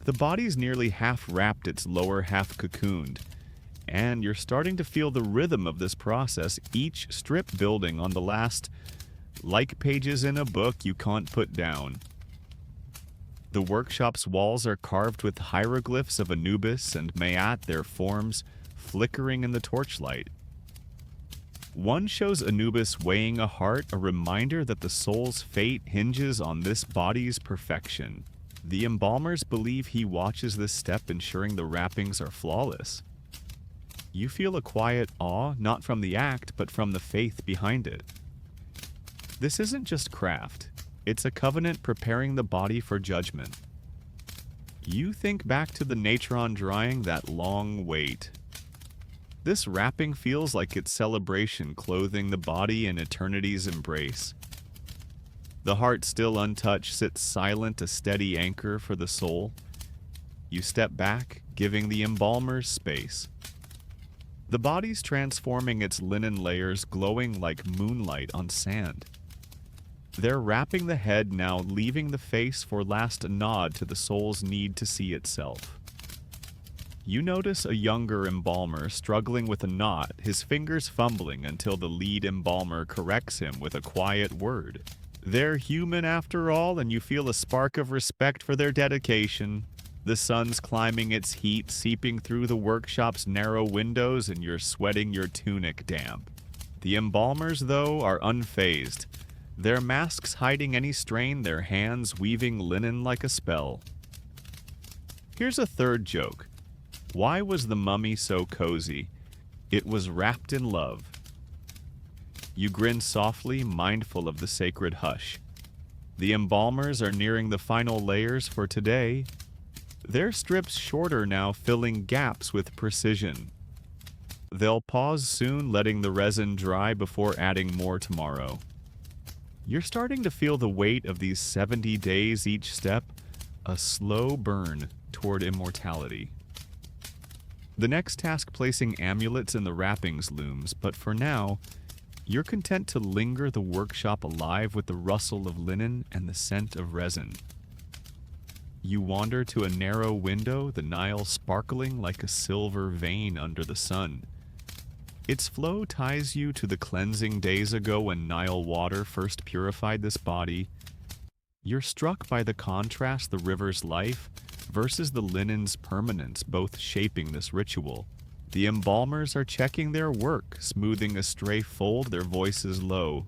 The body's nearly half wrapped, its lower half cocooned, and you're starting to feel the rhythm of this process, each strip building on the last, like pages in a book you can't put down. The workshop's walls are carved with hieroglyphs of Anubis and Maat, their forms flickering in the torchlight. One shows Anubis weighing a heart, a reminder that the soul's fate hinges on this body's perfection. The embalmers believe he watches this step, ensuring the wrappings are flawless. You feel a quiet awe, not from the act, but from the faith behind it. This isn't just craft, it's a covenant preparing the body for judgment. You think back to the natron drying, that long wait. This wrapping feels like it's celebration, clothing the body in eternity's embrace. The heart still untouched sits silent, a steady anchor for the soul. You step back, giving the embalmers space. The body's transforming, its linen layers glowing like moonlight on sand. They're wrapping the head now, leaving the face for last nod to the soul's need to see itself. You notice a younger embalmer struggling with a knot, his fingers fumbling until the lead embalmer corrects him with a quiet word. They're human after all, and you feel a spark of respect for their dedication. The sun's climbing its heat, seeping through the workshop's narrow windows, and you're sweating your tunic damp. The embalmers, though, are unfazed, their masks hiding any strain, their hands weaving linen like a spell. Here's a third joke. Why was the mummy so cozy? It was wrapped in love. You grin softly, mindful of the sacred hush. The embalmers are nearing the final layers for today. Their strips shorter now, filling gaps with precision. They'll pause soon, letting the resin dry before adding more tomorrow. You're starting to feel the weight of these 70 days each step, a slow burn toward immortality. The next task, placing amulets in the wrappings, looms, but for now, you're content to linger the workshop alive with the rustle of linen and the scent of resin. You wander to a narrow window, the Nile sparkling like a silver vein under the sun. Its flow ties you to the cleansing days ago when Nile water first purified this body. You're struck by the contrast, the river's life versus the linen's permanence, both shaping this ritual. The embalmers are checking their work, smoothing a stray fold, their voices low.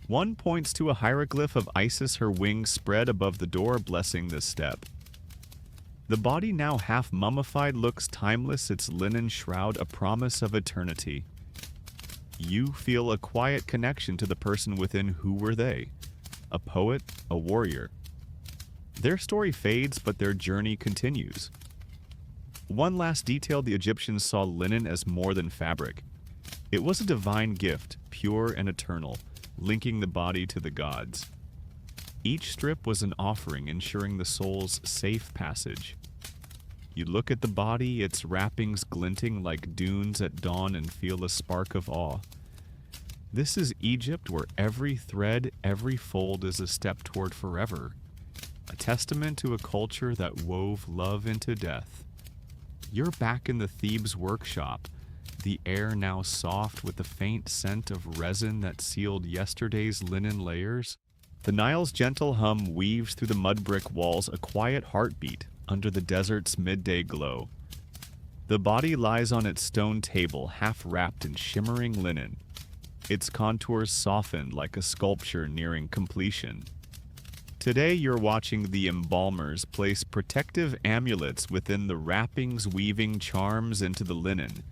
One points to a hieroglyph of Isis, her wings spread above the door, blessing this step. The body, now half mummified, looks timeless, its linen shroud a promise of eternity. You feel a quiet connection to the person within. Who were they? A poet, a warrior. Their story fades, but their journey continues. One last detail, the Egyptians saw linen as more than fabric. It was a divine gift, pure and eternal, linking the body to the gods. Each strip was an offering, ensuring the soul's safe passage. You look at the body, its wrappings glinting like dunes at dawn, and feel a spark of awe. This is Egypt, where every thread, every fold is a step toward forever, a testament to a culture that wove love into death. You're back in the Thebes workshop, the air now soft with the faint scent of resin that sealed yesterday's linen layers. The Nile's gentle hum weaves through the mud brick walls, a quiet heartbeat under the desert's midday glow. The body lies on its stone table, half wrapped in shimmering linen, its contours softened like a sculpture nearing completion. Today you're watching the embalmers place protective amulets within the wrappings, weaving charms into the linen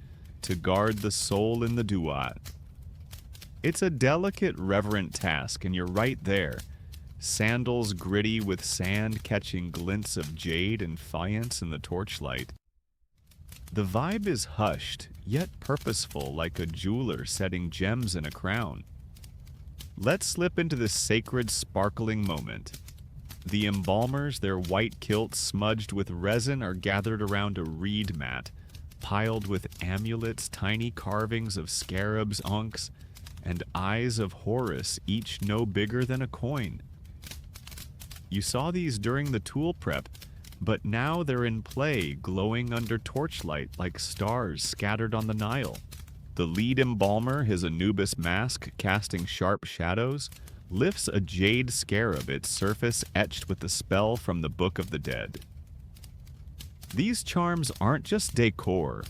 to guard the soul in the Duat. It's a delicate, reverent task, and you're right there. Sandals gritty with sand, catching glints of jade and faience in the torchlight. The vibe is hushed, yet purposeful, like a jeweler setting gems in a crown. Let's slip into this sacred, sparkling moment. The embalmers, their white kilts smudged with resin, are gathered around a reed mat, piled with amulets, tiny carvings of scarabs, ankhs, and eyes of Horus, each no bigger than a coin. You saw these during the tool prep, but now they're in play, glowing under torchlight like stars scattered on the Nile. The lead embalmer, his Anubis mask casting sharp shadows, lifts a jade scarab, its surface etched with the spell from the Book of the Dead. These charms aren't just decor,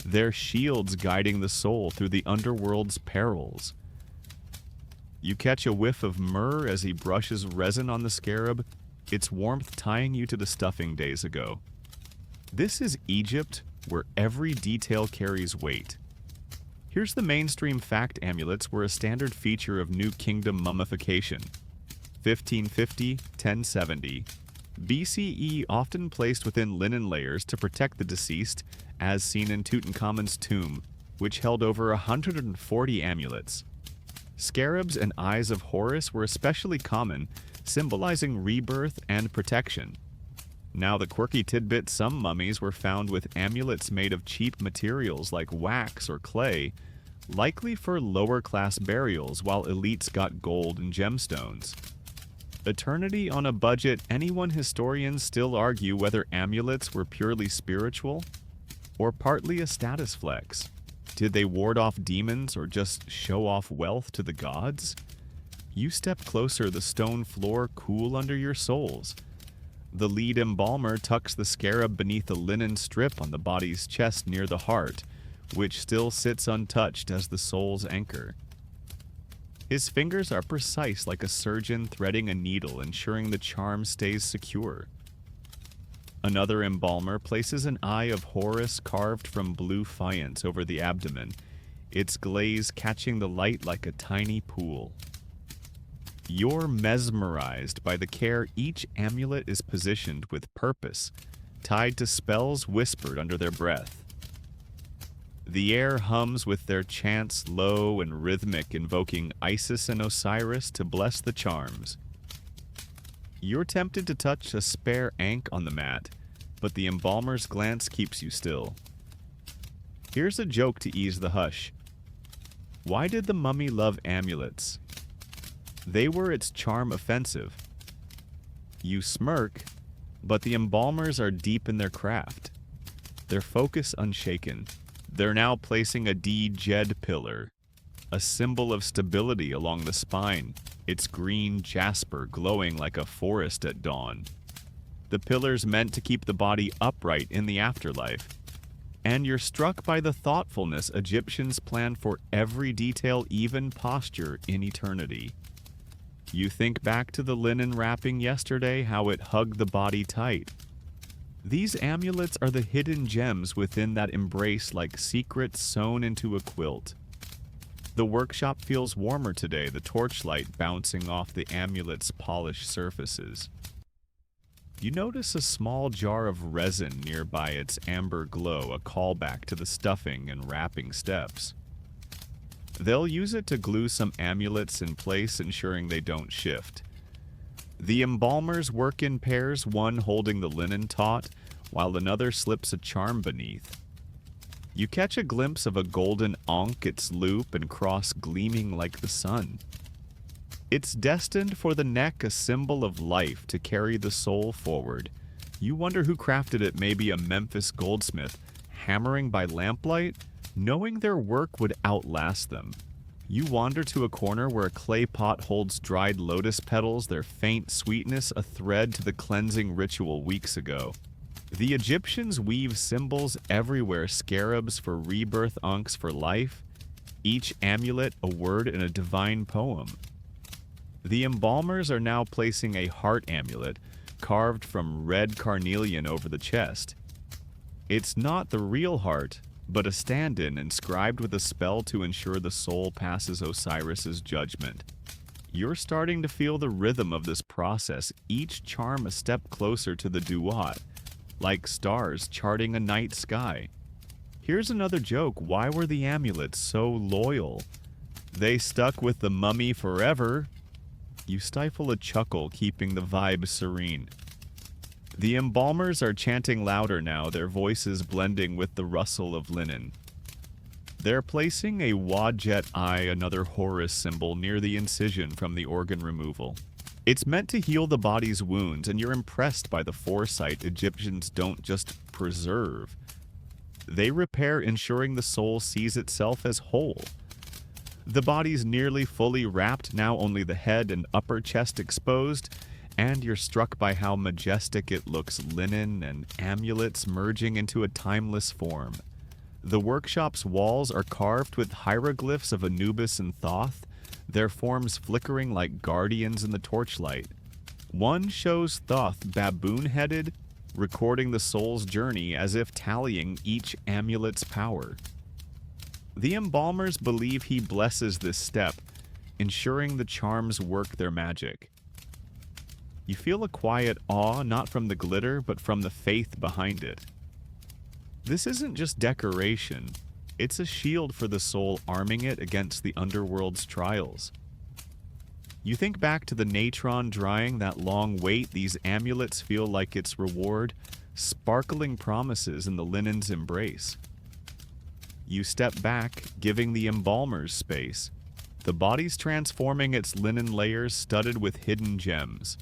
they're shields guiding the soul through the underworld's perils. You catch a whiff of myrrh as he brushes resin on the scarab, its warmth tying you to the stuffing days ago. This is Egypt, where every detail carries weight. Here's the mainstream fact: amulets were a standard feature of New Kingdom mummification. 1550–1070 BCE, often placed within linen layers to protect the deceased, as seen in Tutankhamun's tomb, which held over 140 amulets. Scarabs and eyes of Horus were especially common, symbolizing rebirth and protection. Now the quirky tidbit: some mummies were found with amulets made of cheap materials like wax or clay, likely for lower-class burials, while elites got gold and gemstones. Eternity on a budget: historians still argue whether amulets were purely spiritual or partly a status flex. Did they ward off demons or just show off wealth to the gods? You step closer, the stone floor cool under your soles. The lead embalmer tucks the scarab beneath a linen strip on the body's chest near the heart, which still sits untouched as the soul's anchor. His fingers are precise, like a surgeon threading a needle, ensuring the charm stays secure. Another embalmer places an eye of Horus carved from blue faience over the abdomen, its glaze catching the light like a tiny pool. You're mesmerized by the care each amulet is positioned with purpose, tied to spells whispered under their breath. The air hums with their chants, low and rhythmic, invoking Isis and Osiris to bless the charms. You're tempted to touch a spare ankh on the mat, but the embalmer's glance keeps you still. Here's a joke to ease the hush. Why did the mummy love amulets? They were its charm offensive. You smirk, but the embalmers are deep in their craft, their focus unshaken. They're now placing a D-Jed pillar, a symbol of stability along the spine, its green jasper glowing like a forest at dawn. The pillar's meant to keep the body upright in the afterlife. And you're struck by the thoughtfulness Egyptians planned for every detail, even posture, in eternity. You think back to the linen wrapping yesterday, how it hugged the body tight. These amulets are the hidden gems within that embrace, like secrets sewn into a quilt. The workshop feels warmer today, the torchlight bouncing off the amulet's polished surfaces. You notice a small jar of resin nearby its amber glow, a callback to the stuffing and wrapping steps. They'll use it to glue some amulets in place, ensuring they don't shift. The embalmers work in pairs, one holding the linen taut, while another slips a charm beneath. You catch a glimpse of a golden ankh, its loop and cross gleaming like the sun. It's destined for the neck, a symbol of life to carry the soul forward. You wonder who crafted it, maybe a Memphis goldsmith, hammering by lamplight, knowing their work would outlast them. You wander to a corner where a clay pot holds dried lotus petals, their faint sweetness a thread to the cleansing ritual weeks ago. The Egyptians weave symbols everywhere: scarabs for rebirth, ankhs for life, each amulet a word in a divine poem. The embalmers are now placing a heart amulet, carved from red carnelian, over the chest. It's not the real heart, but a stand-in inscribed with a spell to ensure the soul passes Osiris's judgment. You're starting to feel the rhythm of this process, each charm a step closer to the Duat, like stars charting a night sky. Here's another joke: why were the amulets so loyal? They stuck with the mummy forever. You stifle a chuckle, keeping the vibe serene. The embalmers are chanting louder now, their voices blending with the rustle of linen. They're placing a Wadjet eye, another Horus symbol, near the incision from the organ removal. It's meant to heal the body's wounds, and you're impressed by the foresight. Egyptians don't just preserve. They repair, ensuring the soul sees itself as whole. The body's nearly fully wrapped, now only the head and upper chest exposed, and you're struck by how majestic it looks, linen and amulets merging into a timeless form. The workshop's walls are carved with hieroglyphs of Anubis and Thoth, their forms flickering like guardians in the torchlight. One shows Thoth baboon-headed, recording the soul's journey as if tallying each amulet's power. The embalmers believe he blesses this step, ensuring the charms work their magic. You feel a quiet awe not from the glitter, but from the faith behind it. This isn't just decoration, it's a shield for the soul, arming it against the underworld's trials. You think back to the natron drying, that long wait. These amulets feel like its reward, sparkling promises in the linen's embrace. You step back, giving the embalmers space. The body's transforming its linen layers studded with hidden gems.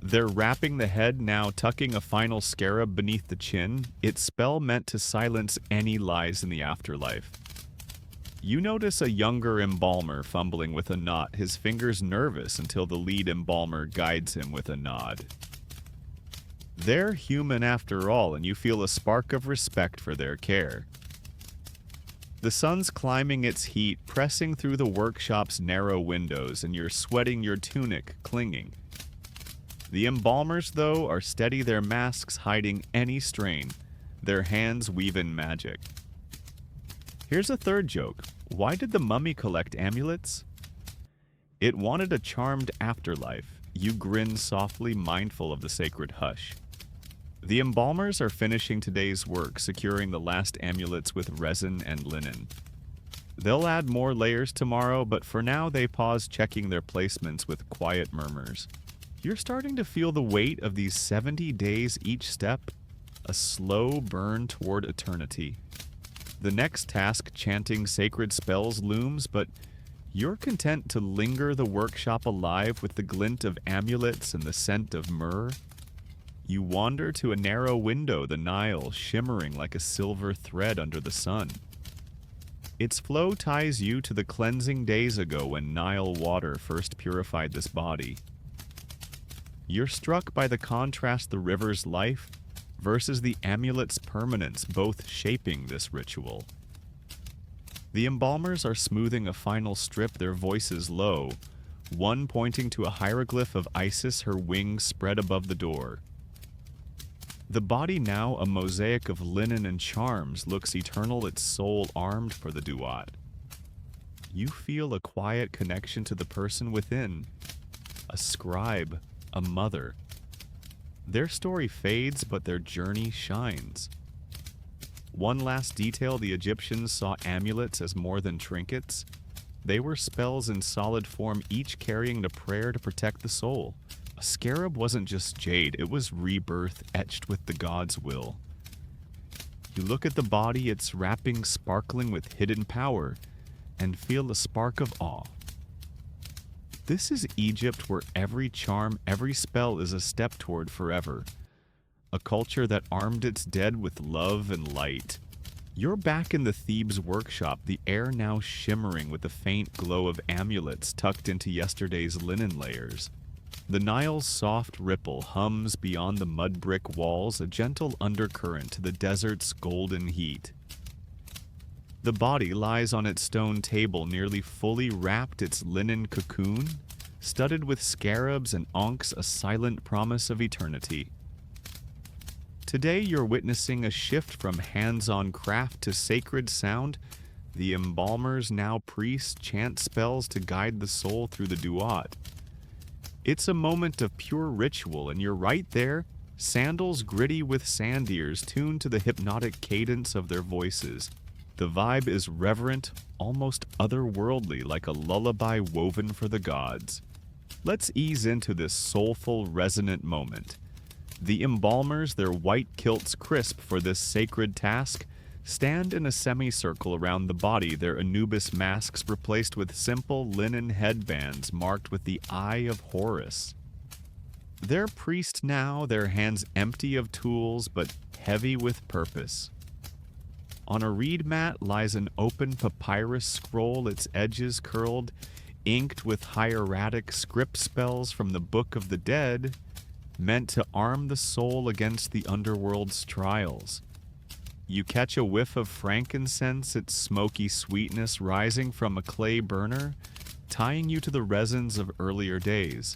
They're wrapping the head now, tucking a final scarab beneath the chin, its spell meant to silence any lies in the afterlife. You notice a younger embalmer fumbling with a knot, his fingers nervous until the lead embalmer guides him with a nod. They're human after all, and you feel a spark of respect for their care. The sun's climbing its heat, pressing through the workshop's narrow windows, and you're sweating your tunic, clinging. The embalmers, though, are steady, their masks hiding any strain, their hands weave in magic. Here's a third joke. Why did the mummy collect amulets? It wanted a charmed afterlife. You grin softly, mindful of the sacred hush. The embalmers are finishing today's work, securing the last amulets with resin and linen. They'll add more layers tomorrow, but for now they pause, checking their placements with quiet murmurs. You're starting to feel the weight of these 70 days, each step, a slow burn toward eternity. The next task, chanting sacred spells, looms, but you're content to linger the workshop alive with the glint of amulets and the scent of myrrh. You wander to a narrow window, the Nile shimmering like a silver thread under the sun. Its flow ties you to the cleansing days ago when Nile water first purified this body. You're struck by the contrast, the river's life versus the amulet's permanence, both shaping this ritual. The embalmers are smoothing a final strip, their voices low, one pointing to a hieroglyph of Isis, her wings spread above the door. The body, now a mosaic of linen and charms, looks eternal, its soul armed for the Duat. You feel a quiet connection to the person within, a scribe, a mother. Their story fades, but their journey shines. One last detail, the Egyptians saw amulets as more than trinkets. They were spells in solid form, each carrying a prayer to protect the soul. A scarab wasn't just jade, it was rebirth etched with the god's will. You look at the body, its wrapping sparkling with hidden power, and feel a spark of awe. This is Egypt, where every charm, every spell is a step toward forever. A culture that armed its dead with love and light. You're back in the Thebes workshop, the air now shimmering with the faint glow of amulets tucked into yesterday's linen layers. The Nile's soft ripple hums beyond the mud brick walls, a gentle undercurrent to the desert's golden heat. The body lies on its stone table, nearly fully wrapped, its linen cocoon, studded with scarabs and ankhs, a silent promise of eternity. Today you're witnessing a shift from hands-on craft to sacred sound. The embalmers, now priests, chant spells to guide the soul through the Duat. It's a moment of pure ritual, and you're right there, sandals gritty with sand ears, tuned to the hypnotic cadence of their voices. The vibe is reverent, almost otherworldly, like a lullaby woven for the gods. Let's ease into this soulful, resonant moment. The embalmers, their white kilts crisp for this sacred task, stand in a semicircle around the body, their Anubis masks replaced with simple linen headbands marked with the Eye of Horus. They're priests now, their hands empty of tools but heavy with purpose. On a reed mat lies an open papyrus scroll, its edges curled, inked with hieratic script spells from the Book of the Dead, meant to arm the soul against the underworld's trials. You catch a whiff of frankincense, its smoky sweetness rising from a clay burner, tying you to the resins of earlier days.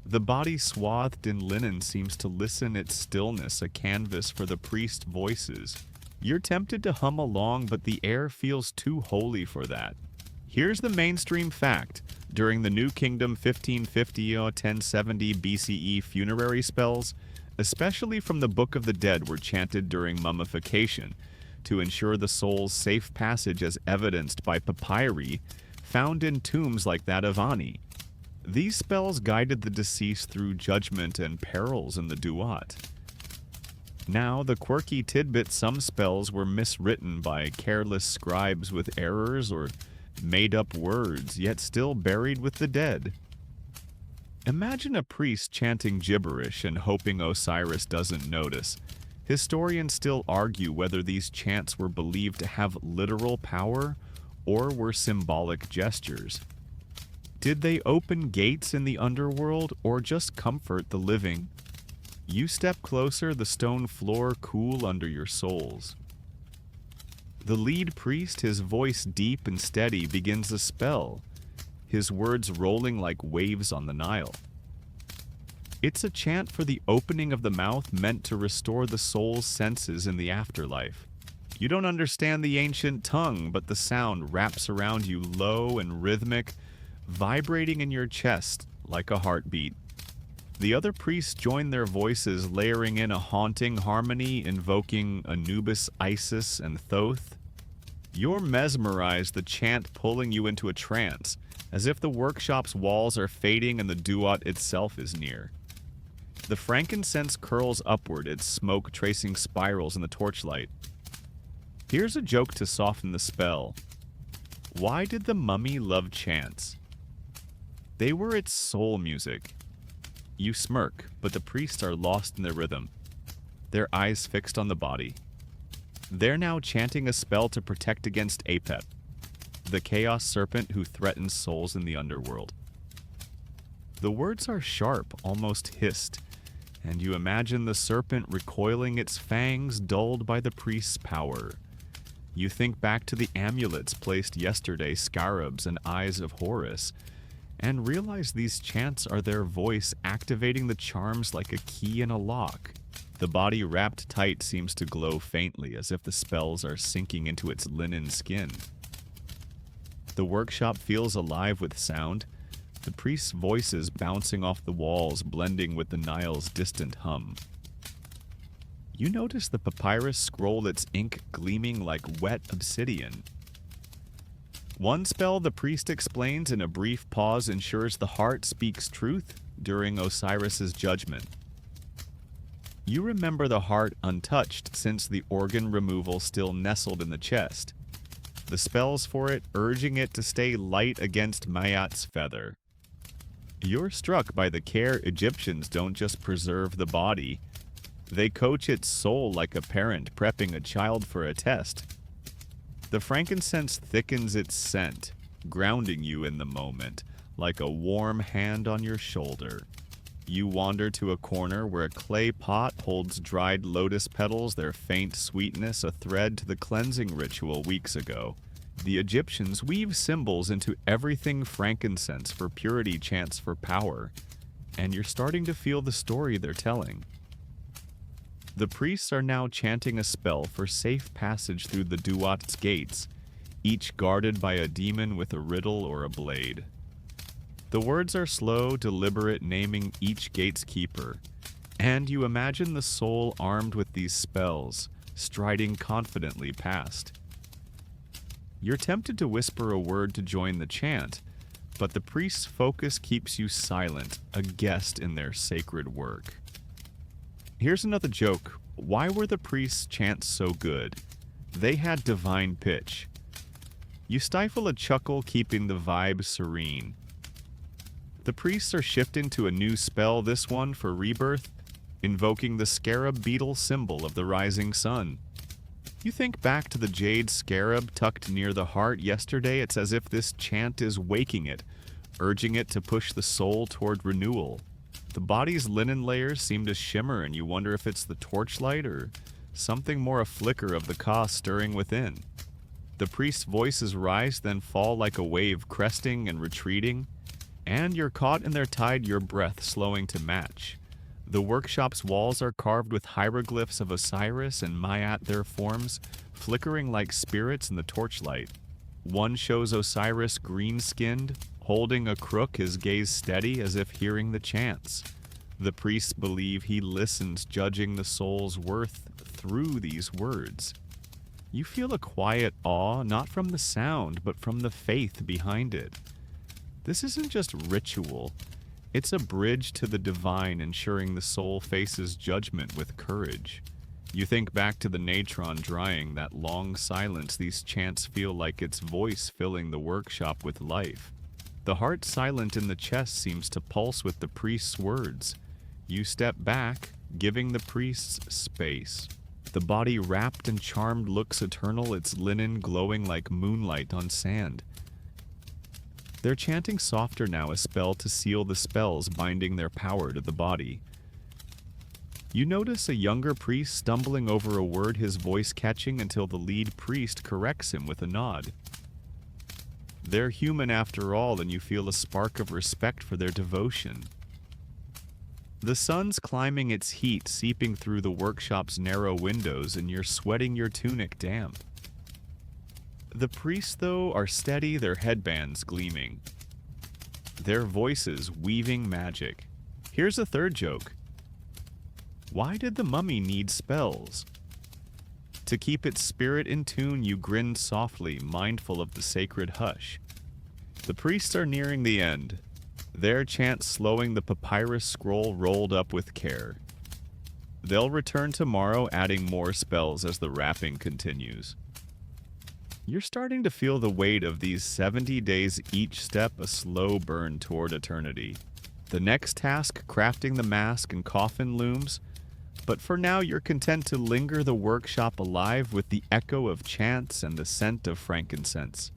The body swathed in linen seems to listen, its stillness a canvas for the priest's voices. You're tempted to hum along, but the air feels too holy for that. Here's the mainstream fact. During the New Kingdom 1550 or 1070 BCE funerary spells, especially from the Book of the Dead, were chanted during mummification to ensure the soul's safe passage, as evidenced by papyri found in tombs like that of Ani. These spells guided the deceased through judgment and perils in the Duat. Now, the quirky tidbit: some spells were miswritten by careless scribes with errors or made-up words, yet still buried with the dead. Imagine a priest chanting gibberish and hoping Osiris doesn't notice. Historians still argue whether these chants were believed to have literal power or were symbolic gestures. Did they open gates in the underworld or just comfort the living? You step closer, the stone floor cool under your soles. The lead priest, his voice deep and steady, begins a spell, his words rolling like waves on the Nile. It's a chant for the opening of the mouth, meant to restore the soul's senses in the afterlife. You don't understand the ancient tongue, but the sound wraps around you, low and rhythmic, vibrating in your chest like a heartbeat. The other priests join their voices, layering in a haunting harmony, invoking Anubis, Isis, and Thoth. You're mesmerized, the chant pulling you into a trance, as if the workshop's walls are fading and the Duat itself is near. The frankincense curls upward, its smoke tracing spirals in the torchlight. Here's a joke to soften the spell. Why did the mummy love chants? They were its soul music. You smirk, but the priests are lost in their rhythm, their eyes fixed on the body. They're now chanting a spell to protect against Apep, the chaos serpent who threatens souls in the underworld. The words are sharp, almost hissed, and you imagine the serpent recoiling, its fangs dulled by the priest's power. You think back to the amulets placed yesterday, scarabs and eyes of Horus, and realize these chants are their voice activating the charms like a key in a lock. The body wrapped tight seems to glow faintly, as if the spells are sinking into its linen skin. The workshop feels alive with sound, the priest's voices bouncing off the walls, blending with the Nile's distant hum. You notice the papyrus scroll, its ink gleaming like wet obsidian. One spell, the priest explains in a brief pause, ensures the heart speaks truth during Osiris's judgment. You remember the heart untouched, since the organ removal still nestled in the chest. The spells for it, urging it to stay light against Mayat's feather. You're struck by the care Egyptians don't just preserve the body. They coach its soul like a parent prepping a child for a test. The frankincense thickens its scent, grounding you in the moment, like a warm hand on your shoulder. You wander to a corner where a clay pot holds dried lotus petals, their faint sweetness a thread to the cleansing ritual weeks ago. The Egyptians weave symbols into everything frankincense for purity, chants for power, and you're starting to feel the story they're telling. The priests are now chanting a spell for safe passage through the Duat's gates, each guarded by a demon with a riddle or a blade. The words are slow, deliberate, naming each gate's keeper, and you imagine the soul armed with these spells, striding confidently past. You're tempted to whisper a word to join the chant, but the priest's focus keeps you silent, a guest in their sacred work. Here's another joke. Why were the priests' chants so good? They had divine pitch. You stifle a chuckle, keeping the vibe serene. The priests are shifting to a new spell, this one for rebirth, invoking the scarab beetle symbol of the rising sun. You think back to the jade scarab tucked near the heart yesterday. It's as if this chant is waking it, urging it to push the soul toward renewal. The body's linen layers seem to shimmer, and you wonder if it's the torchlight or something more, a flicker of the ka stirring within. The priest's voices rise, then fall like a wave, cresting and retreating, and you're caught in their tide, your breath slowing to match. The workshop's walls are carved with hieroglyphs of Osiris and Mayat, their forms, flickering like spirits in the torchlight. One shows Osiris green-skinned, holding a crook, his gaze steady as if hearing the chants. The priests believe he listens, judging the soul's worth through these words. You feel a quiet awe, not from the sound, but from the faith behind it. This isn't just ritual. It's a bridge to the divine, ensuring the soul faces judgment with courage. You think back to the natron drying, that long silence. These chants feel like its voice filling the workshop with life. The heart silent in the chest seems to pulse with the priest's words. You step back, giving the priests space. The body wrapped and charmed looks eternal, its linen glowing like moonlight on sand. They're chanting softer now, a spell to seal the spells binding their power to the body. You notice a younger priest stumbling over a word, his voice catching until the lead priest corrects him with a nod. They're human after all, and you feel a spark of respect for their devotion. The sun's climbing its heat, seeping through the workshop's narrow windows, and you're sweating your tunic damp. The priests, though, are steady, their headbands gleaming. Their voices weaving magic. Here's a third joke. Why did the mummy need spells? To keep its spirit in tune, you grin softly, mindful of the sacred hush. The priests are nearing the end, their chants slowing the papyrus scroll rolled up with care. They'll return tomorrow, adding more spells as the wrapping continues. You're starting to feel the weight of these 70 days, each step a slow burn toward eternity. The next task, crafting the mask and coffin, looms, but for now you're content to linger the workshop alive with the echo of chants and the scent of frankincense.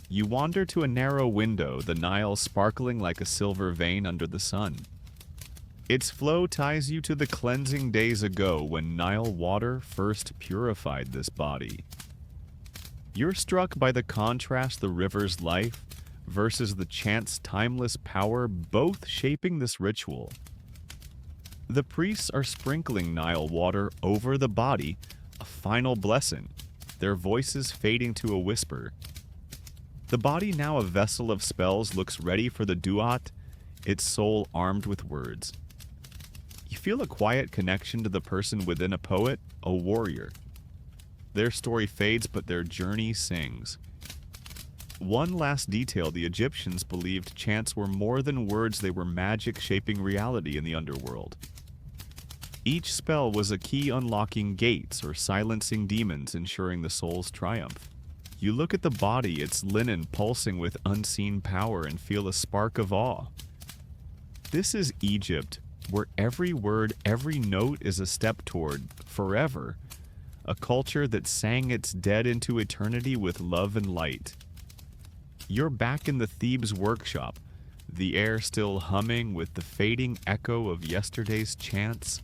You wander to a narrow window, the Nile sparkling like a silver vein under the sun. Its flow ties you to the cleansing days ago when Nile water first purified this body. You're struck by the contrast, the river's life versus the chant's timeless power, both shaping this ritual. The priests are sprinkling Nile water over the body, a final blessing, their voices fading to a whisper. The body, now a vessel of spells, looks ready for the Duat, its soul armed with words. You feel a quiet connection to the person within, a poet, a warrior. Their story fades, but their journey sings. One last detail: the Egyptians believed chants were more than words, they were magic shaping reality in the underworld. Each spell was a key unlocking gates or silencing demons, ensuring the soul's triumph. You look at the body, its linen pulsing with unseen power, and feel a spark of awe. This is Egypt, where every word, every note is a step toward forever, a culture that sang its dead into eternity with love and light. You're back in the Thebes workshop, the air still humming with the fading echo of yesterday's chants,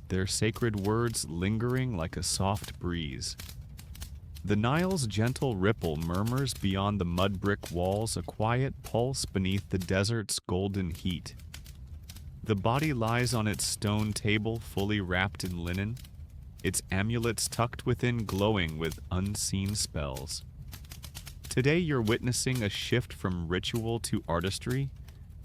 their sacred words lingering like a soft breeze. The Nile's gentle ripple murmurs beyond the mud brick walls, a quiet pulse beneath the desert's golden heat. The body lies on its stone table, fully wrapped in linen, its amulets tucked within, glowing with unseen spells. Today you're witnessing a shift from ritual to artistry,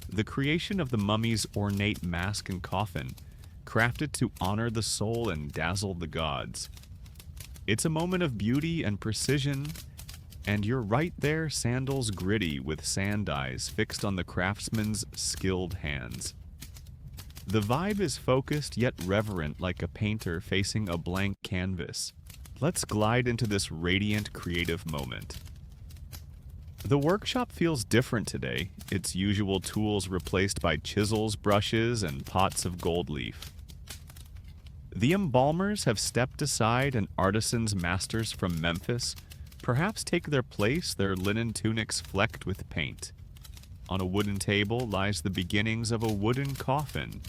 the creation of the mummy's ornate mask and coffin, crafted to honor the soul and dazzle the gods. It's a moment of beauty and precision, and you're right there, sandals gritty with sand eyes fixed on the craftsman's skilled hands. The vibe is focused yet reverent, like a painter facing a blank canvas. Let's glide into this radiant, creative moment. The workshop feels different today, its usual tools replaced by chisels, brushes, and pots of gold leaf. The embalmers have stepped aside, and artisans, masters from Memphis, perhaps take their place, their linen tunics flecked with paint. On a wooden table lies the beginnings of a wooden coffin,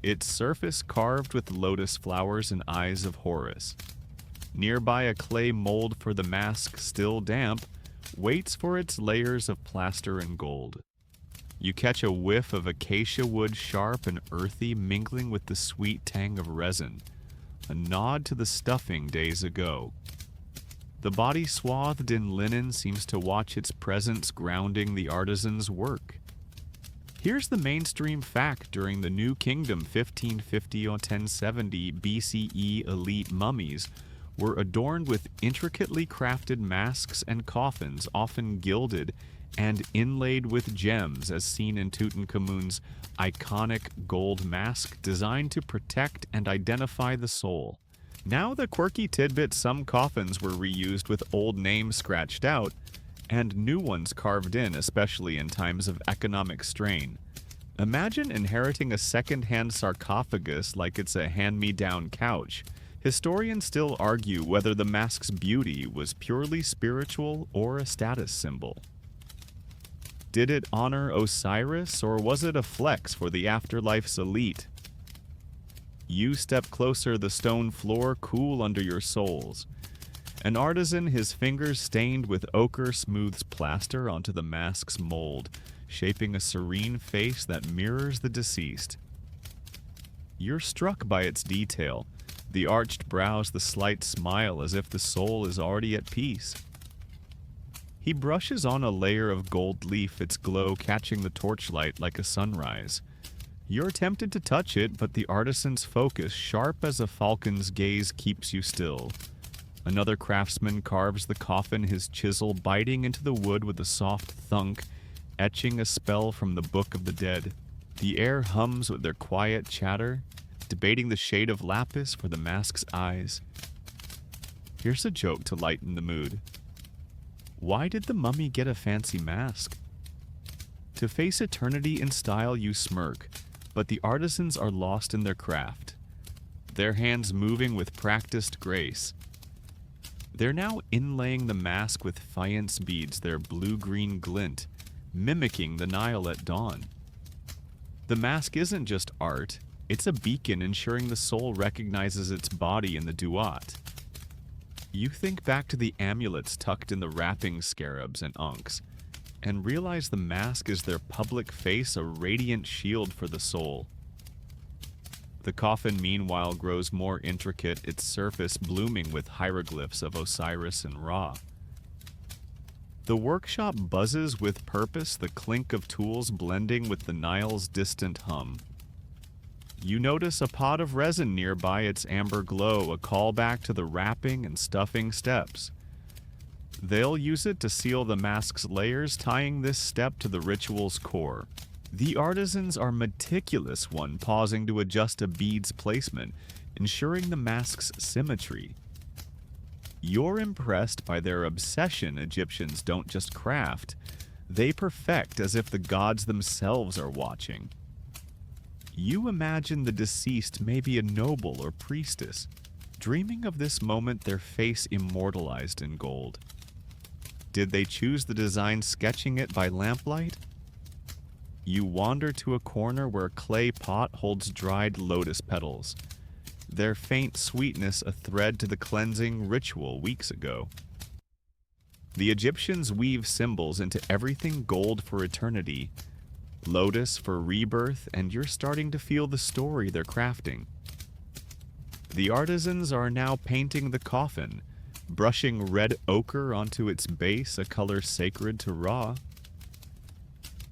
its surface carved with lotus flowers and eyes of Horus. Nearby, a clay mold for the mask, still damp, waits for its layers of plaster and gold. You catch a whiff of acacia wood, sharp and earthy, mingling with the sweet tang of resin, a nod to the stuffing days ago. The body swathed in linen seems to watch its presence grounding the artisan's work. Here's the mainstream fact: during the New Kingdom 1550 or 1070 BCE, elite mummies were adorned with intricately crafted masks and coffins, often gilded and inlaid with gems, as seen in Tutankhamun's iconic gold mask designed to protect and identify the soul. Now the quirky tidbit: some coffins were reused with old names scratched out and new ones carved in, especially in times of economic strain. Imagine inheriting a second-hand sarcophagus like it's a hand-me-down couch. Historians still argue whether the mask's beauty was purely spiritual or a status symbol. Did it honor Osiris, or was it a flex for the afterlife's elite? You step closer, the stone floor cool under your soles. An artisan, his fingers stained with ochre, smooths plaster onto the mask's mold, shaping a serene face that mirrors the deceased. You're struck by its detail, the arched brows, the slight smile, as if the soul is already at peace. He brushes on a layer of gold leaf, its glow catching the torchlight like a sunrise. You're tempted to touch it, but the artisan's focus, sharp as a falcon's gaze, keeps you still. Another craftsman carves the coffin, his chisel biting into the wood with a soft thunk, etching a spell from the Book of the Dead. The air hums with their quiet chatter, debating the shade of lapis for the mask's eyes. Here's a joke to lighten the mood. Why did the mummy get a fancy mask? To face eternity in style, you smirk, but the artisans are lost in their craft, their hands moving with practiced grace. They're now inlaying the mask with faience beads, their blue-green glint, mimicking the Nile at dawn. The mask isn't just art, it's a beacon ensuring the soul recognizes its body in the Duat. You think back to the amulets tucked in the wrapping scarabs and ankhs, and realize the mask is their public face, a radiant shield for the soul. The coffin, meanwhile, grows more intricate, its surface blooming with hieroglyphs of Osiris and Ra. The workshop buzzes with purpose, the clink of tools blending with the Nile's distant hum. You notice a pot of resin nearby, its amber glow, a callback to the wrapping and stuffing steps. They'll use it to seal the mask's layers, tying this step to the ritual's core. The artisans are meticulous, one pausing to adjust a bead's placement, ensuring the mask's symmetry. You're impressed by their obsession. Egyptians don't just craft, they perfect, as if the gods themselves are watching. You imagine the deceased may be a noble or priestess, dreaming of this moment, their face immortalized in gold. Did they choose the design sketching it by lamplight? You wander to a corner where a clay pot holds dried lotus petals, their faint sweetness a thread to the cleansing ritual weeks ago. The Egyptians weave symbols into everything: gold for eternity, lotus for rebirth, and you're starting to feel the story they're crafting. The artisans are now painting the coffin, brushing red ochre onto its base, a color sacred to Ra.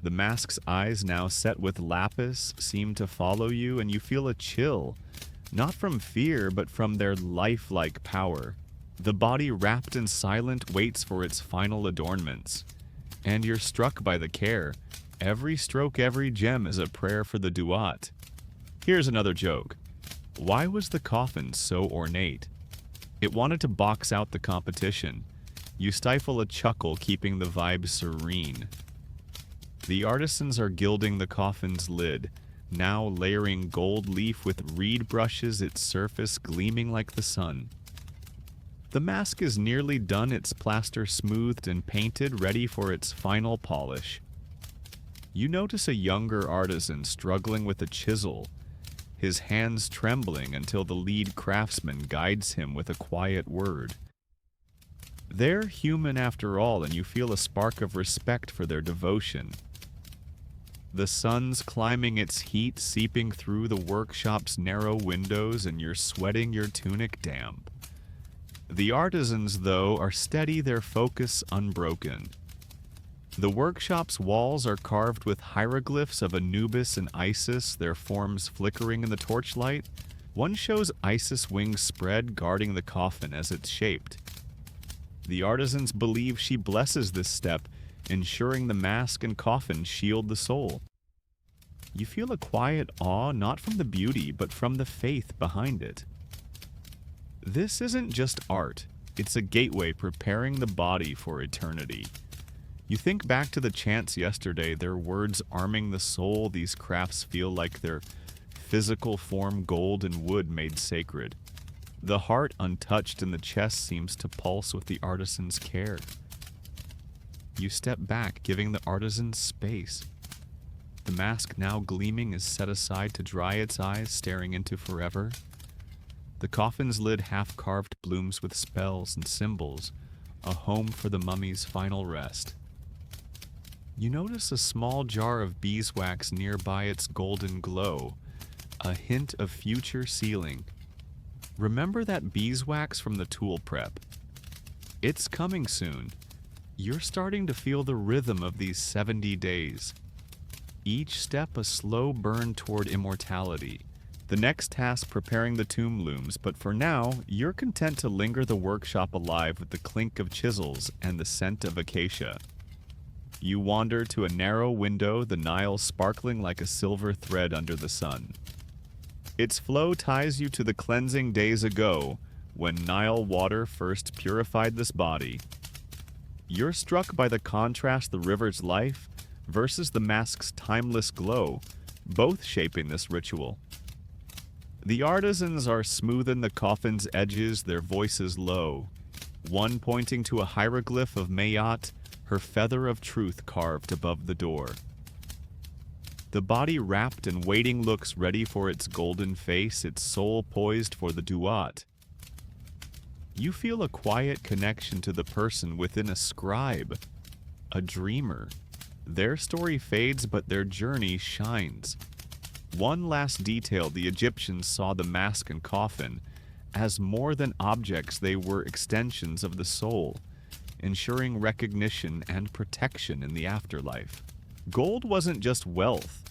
The mask's eyes, now set with lapis, seem to follow you, and you feel a chill, not from fear, but from their lifelike power. The body, wrapped in silent, waits for its final adornments, and you're struck by the care. Every stroke, every gem is a prayer for the Duat. Here's another joke. Why was the coffin so ornate? It wanted to box out the competition. You stifle a chuckle, keeping the vibe serene. The artisans are gilding the coffin's lid, now layering gold leaf with reed brushes, its surface gleaming like the sun. The mask is nearly done, its plaster smoothed and painted, ready for its final polish. You notice a younger artisan struggling with a chisel, his hands trembling until the lead craftsman guides him with a quiet word. They're human after all, and you feel a spark of respect for their devotion. The sun's climbing its heat, seeping through the workshop's narrow windows, and you're sweating your tunic damp. The artisans, though, are steady, their focus unbroken. The workshop's walls are carved with hieroglyphs of Anubis and Isis, their forms flickering in the torchlight. One shows Isis' wings spread, guarding the coffin as it's shaped. The artisans believe she blesses this step, ensuring the mask and coffin shield the soul. You feel a quiet awe, not from the beauty, but from the faith behind it. This isn't just art, it's a gateway preparing the body for eternity. You think back to the chants yesterday, their words arming the soul. These crafts feel like their physical form, gold and wood made sacred. The heart untouched and the chest seems to pulse with the artisan's care. You step back, giving the artisan space. The mask, now gleaming, is set aside to dry its eyes, staring into forever. The coffin's lid half-carved blooms with spells and symbols, a home for the mummy's final rest. You notice a small jar of beeswax nearby, its golden glow, a hint of future sealing. Remember that beeswax from the tool prep. It's coming soon. You're starting to feel the rhythm of these 70 days. Each step a slow burn toward immortality. The next task preparing the tomb looms, but for now, you're content to linger the workshop alive with the clink of chisels and the scent of acacia. You wander to a narrow window, the Nile sparkling like a silver thread under the sun. Its flow ties you to the cleansing days ago, when Nile water first purified this body. You're struck by the contrast, the river's life versus the mask's timeless glow, both shaping this ritual. The artisans are smoothing the coffin's edges, their voices low, one pointing to a hieroglyph of Mayat, her feather of truth carved above the door. The body wrapped and waiting looks ready for its golden face, its soul poised for the Duat. You feel a quiet connection to the person within, a scribe, a dreamer. Their story fades, but their journey shines. One last detail: the Egyptians saw the mask and coffin as more than objects. They were extensions of the soul, ensuring recognition and protection in the afterlife. Gold wasn't just wealth,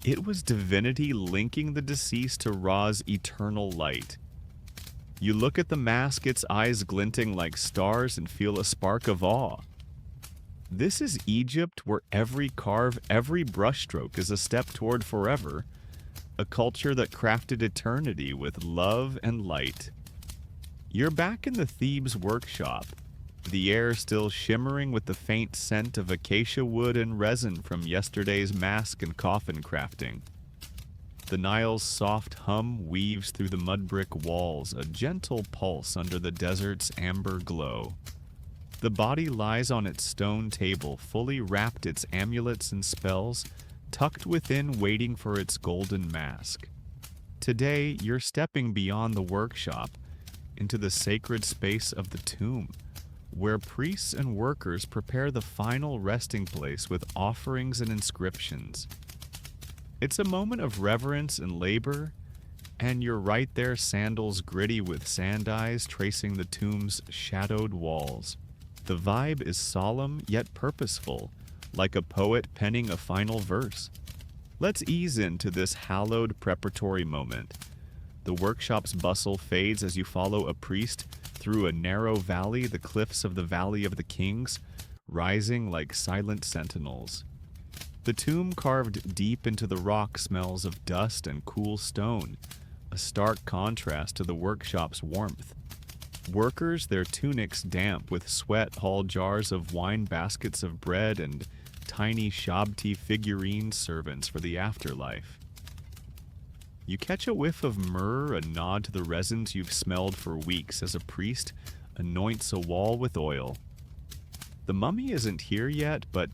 it was divinity linking the deceased to Ra's eternal light. You look at the mask, its eyes glinting like stars, and feel a spark of awe. This is Egypt, where every carve, every brushstroke is a step toward forever, a culture that crafted eternity with love and light. You're back in the Thebes workshop, the air still shimmering with the faint scent of acacia wood and resin from yesterday's mask and coffin crafting. The Nile's soft hum weaves through the mud brick walls, a gentle pulse under the desert's amber glow. The body lies on its stone table, fully wrapped, its amulets and spells tucked within, waiting for its golden mask. Today, you're stepping beyond the workshop into the sacred space of the tomb, where priests and workers prepare the final resting place with offerings and inscriptions. It's a moment of reverence and labor, and you're right there, sandals gritty with sand eyes tracing the tomb's shadowed walls. The vibe is solemn yet purposeful, like a poet penning a final verse. Let's ease into this hallowed preparatory moment. The workshop's bustle fades as you follow a priest through a narrow valley, the cliffs of the Valley of the Kings, rising like silent sentinels. The tomb carved deep into the rock smells of dust and cool stone, a stark contrast to the workshop's warmth. Workers, their tunics damp with sweat, haul jars of wine, baskets of bread, and tiny Shabti figurine servants for the afterlife. You catch a whiff of myrrh, a nod to the resins you've smelled for weeks as a priest anoints a wall with oil. The mummy isn't here yet, but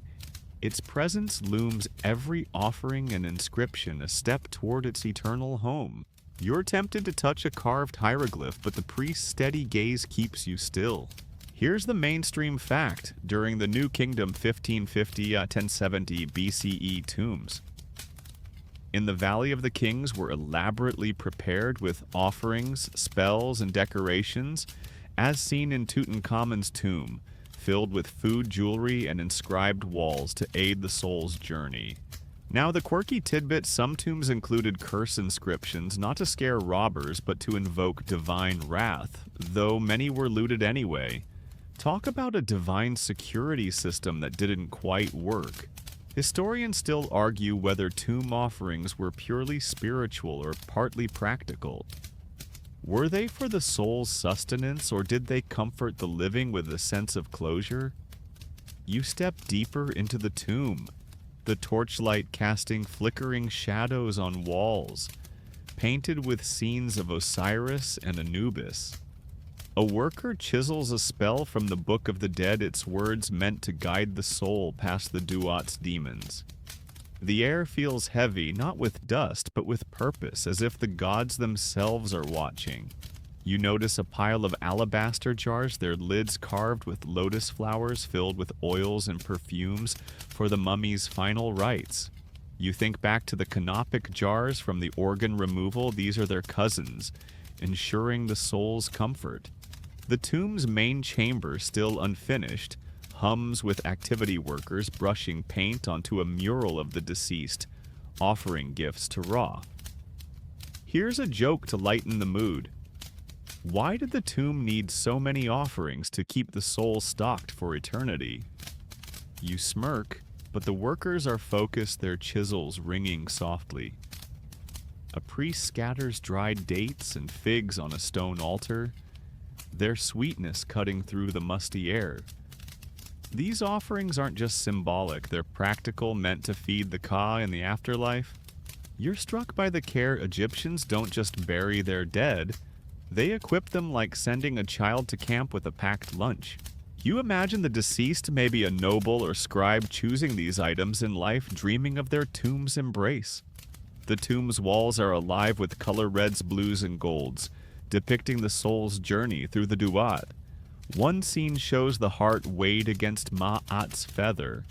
its presence looms, every offering and inscription a step toward its eternal home. You're tempted to touch a carved hieroglyph, but the priest's steady gaze keeps you still. Here's the mainstream fact: during the New Kingdom 1550-1070 BCE tombs, in the Valley of the Kings were elaborately prepared with offerings, spells, and decorations, as seen in Tutankhamun's tomb, filled with food, jewelry, and inscribed walls to aid the soul's journey. Now, the quirky tidbit, some tombs included curse inscriptions, not to scare robbers, but to invoke divine wrath, though many were looted anyway. Talk about a divine security system that didn't quite work. Historians still argue whether tomb offerings were purely spiritual or partly practical. Were they for the soul's sustenance, or did they comfort the living with a sense of closure? You step deeper into the tomb, the torchlight casting flickering shadows on walls, painted with scenes of Osiris and Anubis. A worker chisels a spell from the Book of the Dead, its words meant to guide the soul past the Duat's demons. The air feels heavy, not with dust, but with purpose, as if the gods themselves are watching. You notice a pile of alabaster jars, their lids carved with lotus flowers filled with oils and perfumes for the mummy's final rites. You think back to the canopic jars from the organ removal. These are their cousins, ensuring the soul's comfort. The tomb's main chamber, still unfinished, hums with activity workers brushing paint onto a mural of the deceased, offering gifts to Ra. Here's a joke to lighten the mood. Why did the tomb need so many offerings to keep the soul stocked for eternity? You smirk, but the workers are focused, their chisels ringing softly. A priest scatters dried dates and figs on a stone altar, their sweetness cutting through the musty air. These offerings aren't just symbolic, they're practical, meant to feed the Ka in the afterlife. You're struck by the care Egyptians don't just bury their dead, they equip them like sending a child to camp with a packed lunch. You imagine the deceased, maybe a noble or scribe, choosing these items in life, dreaming of their tomb's embrace. The tomb's walls are alive with color reds, blues, and golds, depicting the soul's journey through the Duat. One scene shows the heart weighed against Ma'at's feather,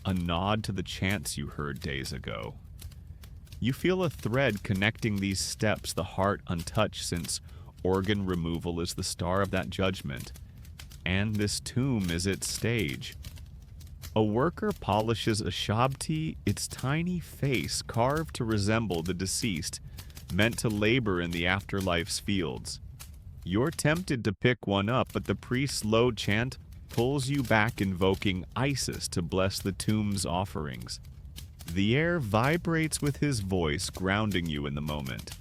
a nod to the chants you heard days ago. You feel a thread connecting these steps, the heart untouched since organ removal is the star of that judgment, and this tomb is its stage. A worker polishes a shabti, its tiny face carved to resemble the deceased, meant to labor in the afterlife's fields. You're tempted to pick one up, but the priest's low chant pulls you back, invoking Isis to bless the tomb's offerings. The air vibrates with his voice, grounding you in the moment.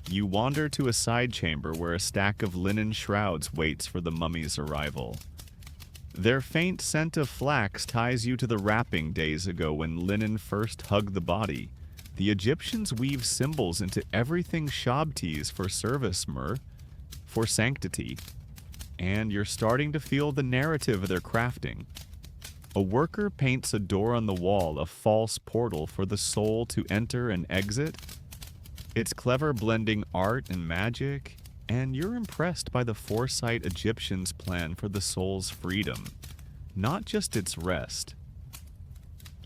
You wander to a side chamber where a stack of linen shrouds waits for the mummy's arrival. Their faint scent of flax ties you to the wrapping days ago when linen first hugged the body. The Egyptians weave symbols into everything, shabtis for service, myrrh for sanctity, and you're starting to feel the narrative of their crafting. A worker paints a door on the wall, a false portal for the soul to enter and exit. It's clever, blending art and magic, and you're impressed by the foresight Egyptians' plan for the soul's freedom, not just its rest.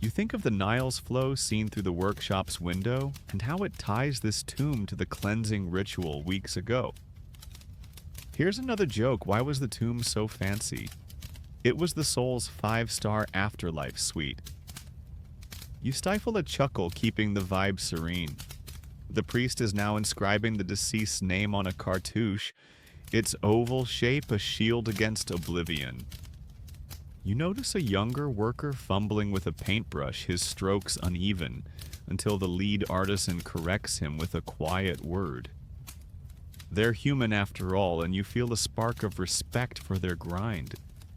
You think of the Nile's flow seen through the workshop's window, and how it ties this tomb to the cleansing ritual weeks ago. Here's another joke. Why was the tomb so fancy? It was the soul's 5-star afterlife suite. You stifle a chuckle, keeping the vibe serene. The priest is now inscribing the deceased's name on a cartouche, its oval shape a shield against oblivion. You notice a younger worker fumbling with a paintbrush, his strokes uneven, until the lead artisan corrects him with a quiet word. They're human after all, and you feel a spark of respect for their grind.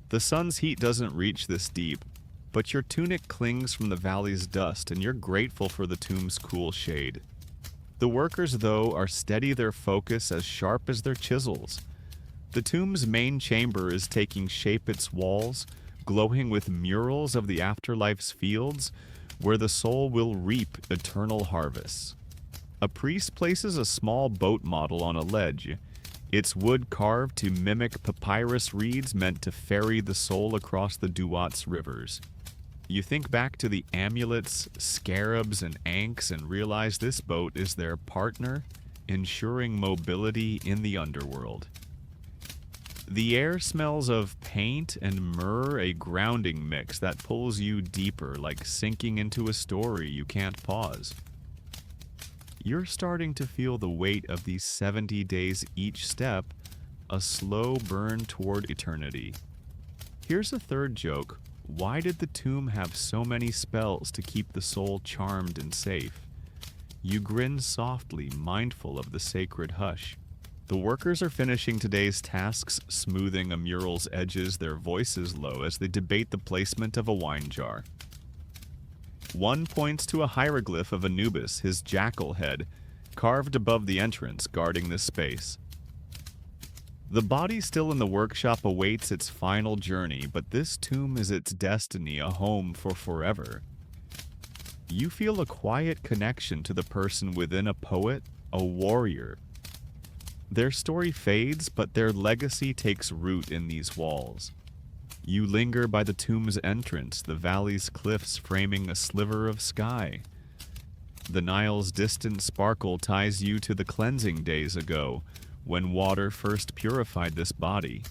The sun's heat doesn't reach this deep, but your tunic clings from the valley's dust, and you're grateful for the tomb's cool shade. The workers, though, are steady, their focus as sharp as their chisels. The tomb's main chamber is taking shape, its walls glowing with murals of the afterlife's fields, where the soul will reap eternal harvests. A priest places a small boat model on a ledge, its wood carved to mimic papyrus reeds meant to ferry the soul across the Duat's rivers. You think back to the amulets, scarabs, and ankhs and realize this boat is their partner, ensuring mobility in the underworld. The air smells of paint and myrrh, a grounding mix that pulls you deeper, like sinking into a story you can't pause. You're starting to feel the weight of these 70 days each step, a slow burn toward eternity. Here's a third joke. Why did the tomb have so many spells to keep the soul charmed and safe? You grin softly, mindful of the sacred hush. The workers are finishing today's tasks, smoothing a mural's edges, their voices low as they debate the placement of a wine jar. One points to a hieroglyph of Anubis, his jackal head, carved above the entrance, guarding this space. The body still in the workshop awaits its final journey, but this tomb is its destiny, a home for forever. You feel a quiet connection to the person within, a poet, a warrior. Their story fades, but their legacy takes root in these walls. You linger by the tomb's entrance, the valley's cliffs framing a sliver of sky. The Nile's distant sparkle ties you to the cleansing days ago, when water first purified this body.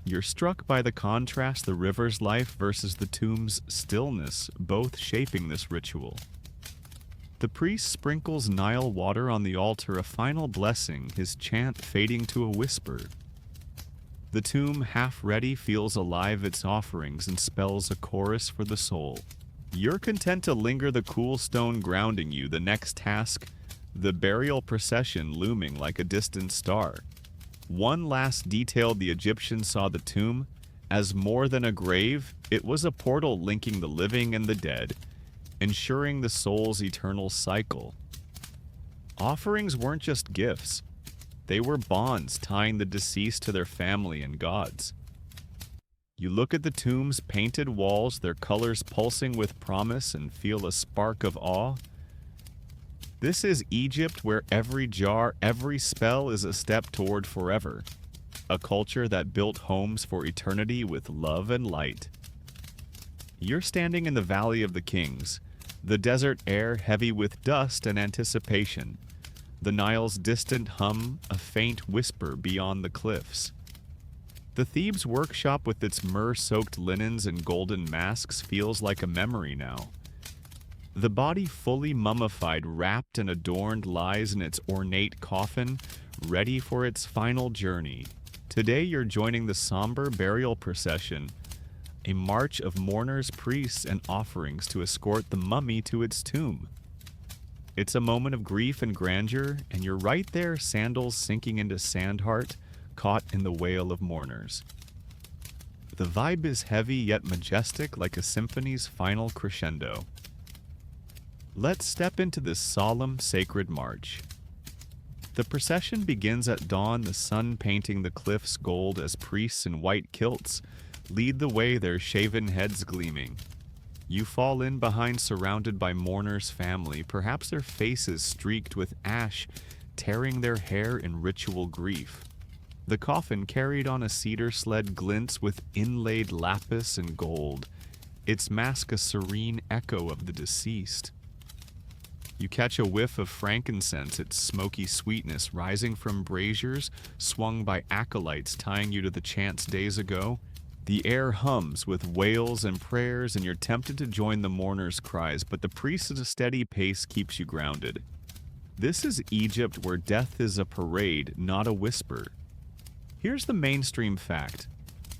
You're struck by the contrast, the river's life versus the tomb's stillness, both shaping this ritual. The priest sprinkles Nile water on the altar, a final blessing, his chant fading to a whisper. The tomb, half ready, feels alive its offerings and spells a chorus for the soul. You're content to linger, the cool stone grounding you, the next task, the burial procession looming like a distant star. One last detail: the Egyptians saw the tomb as more than a grave. It was a portal linking the living and the dead, ensuring the soul's eternal cycle. Offerings weren't just gifts. They were bonds tying the deceased to their family and gods. You look at the tomb's painted walls, their colors pulsing with promise, and feel a spark of awe. This is Egypt, where every jar, every spell is a step toward forever. A culture that built homes for eternity with love and light. You're standing in the Valley of the Kings, the desert air heavy with dust and anticipation. The Nile's distant hum, a faint whisper beyond the cliffs. The Thebes workshop with its myrrh-soaked linens and golden masks feels like a memory now. The body, fully mummified, wrapped and adorned, lies in its ornate coffin, ready for its final journey. Today you're joining the somber burial procession, a march of mourners, priests, and offerings to escort the mummy to its tomb. It's a moment of grief and grandeur, and you're right there, sandals sinking into sandheart, caught in the wail of mourners. The vibe is heavy yet majestic, like a symphony's final crescendo. Let's step into this solemn, sacred march. The procession begins at dawn, the sun painting the cliffs gold as priests in white kilts lead the way, their shaven heads gleaming. You fall in behind, surrounded by mourners' family, perhaps their faces streaked with ash, tearing their hair in ritual grief. The coffin, carried on a cedar sled, glints with inlaid lapis and gold, its mask a serene echo of the deceased. You catch a whiff of frankincense, its smoky sweetness rising from braziers swung by acolytes tying you to the chants days ago. The air hums with wails and prayers, and you're tempted to join the mourners' cries, but the priest's steady pace keeps you grounded. This is Egypt, where death is a parade, not a whisper. Here's the mainstream fact.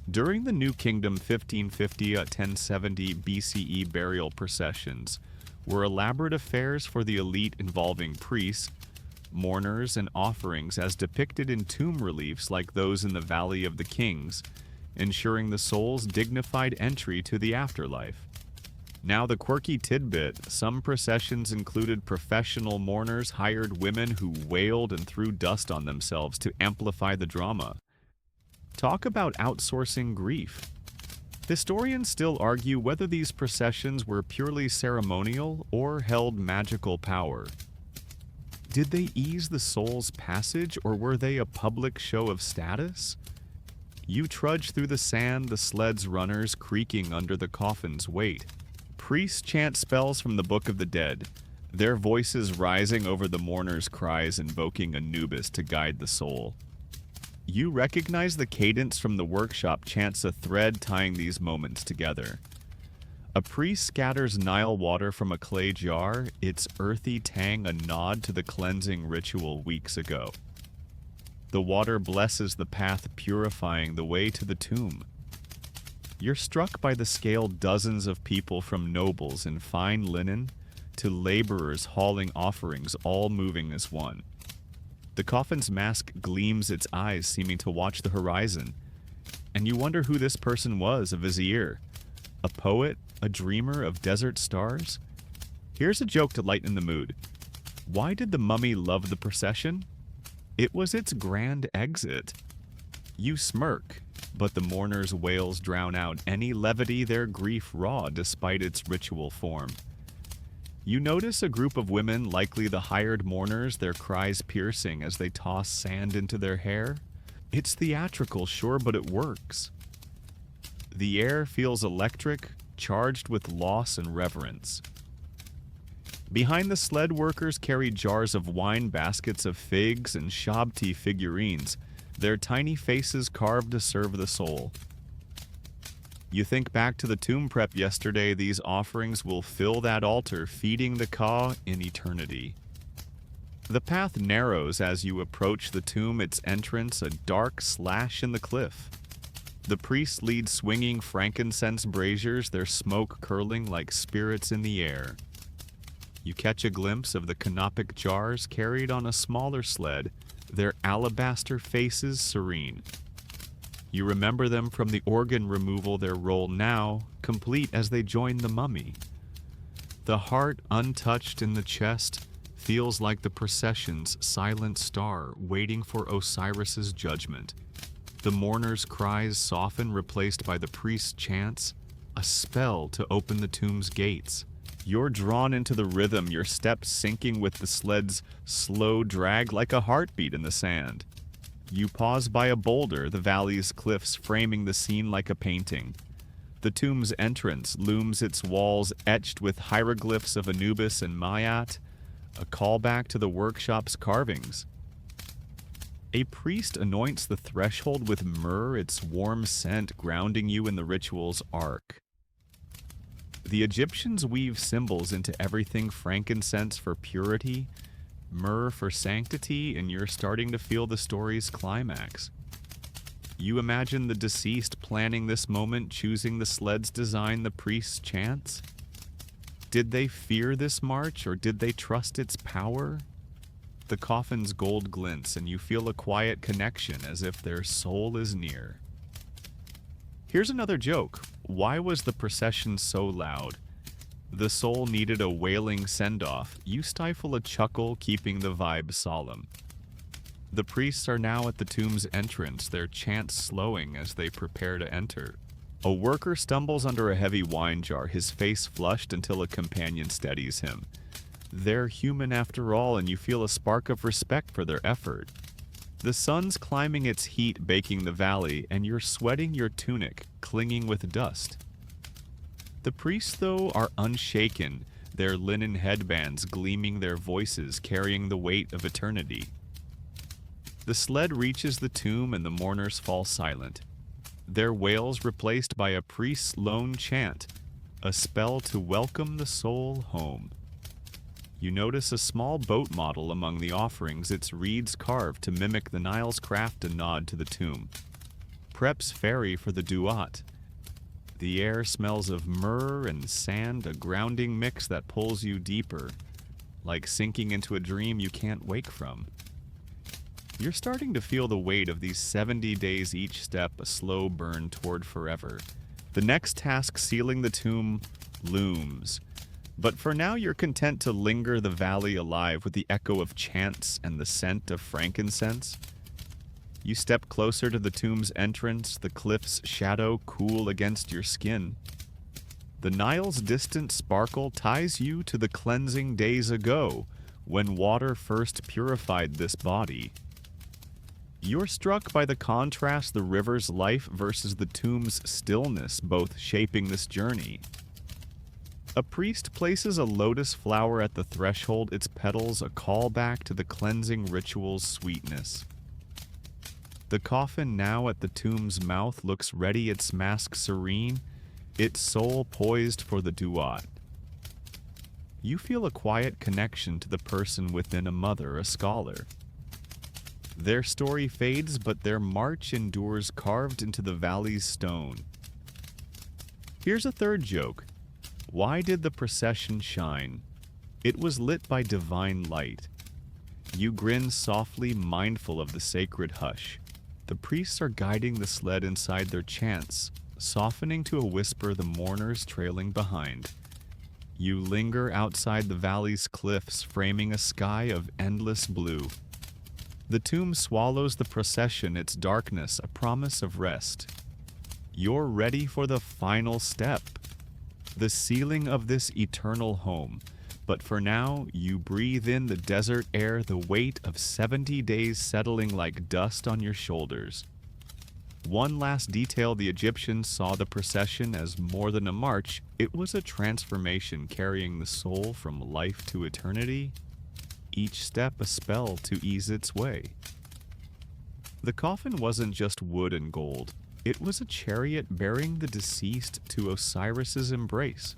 During the New Kingdom 1550-1070 BCE burial processions were elaborate affairs for the elite involving priests, mourners, and offerings as depicted in tomb reliefs like those in the Valley of the Kings, ensuring the soul's dignified entry to the afterlife. Now the quirky tidbit: some processions included professional mourners, hired women who wailed and threw dust on themselves to amplify the drama. Talk about outsourcing grief. Historians still argue whether these processions were purely ceremonial or held magical power. Did they ease the soul's passage, or were they a public show of status? You trudge through the sand, the sled's runners creaking under the coffin's weight. Priests chant spells from the Book of the Dead, their voices rising over the mourners' cries, invoking Anubis to guide the soul. You recognize the cadence from the workshop chants, a thread tying these moments together. A priest scatters Nile water from a clay jar, its earthy tang a nod to the cleansing ritual weeks ago. The water blesses the path, purifying the way to the tomb. You're struck by the scale, dozens of people from nobles in fine linen to laborers hauling offerings, all moving as one. The coffin's mask gleams its eyes, seeming to watch the horizon, and you wonder who this person was, a vizier, a poet, a dreamer of desert stars? Here's a joke to lighten the mood. Why did the mummy love the procession? It was its grand exit. You smirk, but the mourners' wails drown out any levity, their grief raw despite its ritual form. You notice a group of women, likely the hired mourners, their cries piercing as they toss sand into their hair. It's theatrical, sure, but it works. The air feels electric, charged with loss and reverence. Behind the sled, workers carry jars of wine, baskets of figs, and shabti figurines, their tiny faces carved to serve the soul. You think back to the tomb prep yesterday, these offerings will fill that altar, feeding the Ka in eternity. The path narrows as you approach the tomb, its entrance a dark slash in the cliff. The priests lead swinging frankincense braziers, their smoke curling like spirits in the air. You catch a glimpse of the canopic jars carried on a smaller sled, their alabaster faces serene. You remember them from the organ removal, their role now complete as they join the mummy. The heart untouched in the chest feels like the procession's silent star waiting for Osiris's judgment. The mourner's cries soften, replaced by the priest's chants, a spell to open the tomb's gates. You're drawn into the rhythm, your steps syncing with the sled's slow drag like a heartbeat in the sand. You pause by a boulder, the valley's cliffs framing the scene like a painting. The tomb's entrance looms, its walls etched with hieroglyphs of Anubis and Mayat, a callback to the workshop's carvings. A priest anoints the threshold with myrrh, its warm scent grounding you in the ritual's arc. The Egyptians weave symbols into everything, frankincense for purity, myrrh for sanctity, and you're starting to feel the story's climax. You imagine the deceased planning this moment, choosing the sled's design, the priest's chants. Did they fear this march, or did they trust its power? The coffin's gold glints, and you feel a quiet connection, as if their soul is near. Here's another joke. Why was the procession so loud? The soul needed a wailing send-off. You stifle a chuckle, keeping the vibe solemn. The priests are now at the tomb's entrance, their chants slowing as they prepare to enter. A worker stumbles under a heavy wine jar, his face flushed until a companion steadies him. They're human after all, and you feel a spark of respect for their effort. The sun's climbing its heat, baking the valley, and you're sweating your tunic, clinging with dust. The priests, though, are unshaken, their linen headbands gleaming, their voices carrying the weight of eternity. The sled reaches the tomb and the mourners fall silent, their wails replaced by a priest's lone chant, a spell to welcome the soul home. You notice a small boat model among the offerings, its reeds carved to mimic the Nile's craft, a nod to the tomb. Preps ferry for the Duat. The air smells of myrrh and sand, a grounding mix that pulls you deeper, like sinking into a dream you can't wake from. You're starting to feel the weight of these 70 days, each step a slow burn toward forever. The next task, sealing the tomb, looms. But for now, you're content to linger the valley alive with the echo of chants and the scent of frankincense. You step closer to the tomb's entrance, the cliff's shadow cool against your skin. The Nile's distant sparkle ties you to the cleansing days ago, when water first purified this body. You're struck by the contrast, the river's life versus the tomb's stillness, both shaping this journey. A priest places a lotus flower at the threshold, its petals a callback to the cleansing ritual's sweetness. The coffin now at the tomb's mouth looks ready, its mask serene, its soul poised for the Duat. You feel a quiet connection to the person within, a mother, a scholar. Their story fades, but their march endures, carved into the valley's stone. Here's a third joke. Why did the procession shine? It was lit by divine light. You grin softly, mindful of the sacred hush. The priests are guiding the sled inside their chants, softening to a whisper, the mourners trailing behind. You linger outside the valley's cliffs, framing a sky of endless blue. The tomb swallows the procession, its darkness a promise of rest. You're ready for the final step, the sealing of this eternal home. But for now, you breathe in the desert air, the weight of 70 days settling like dust on your shoulders. One last detail: the Egyptians saw the procession as more than a march. It was a transformation, carrying the soul from life to eternity, each step a spell to ease its way. The coffin wasn't just wood and gold. It was a chariot bearing the deceased to Osiris's embrace.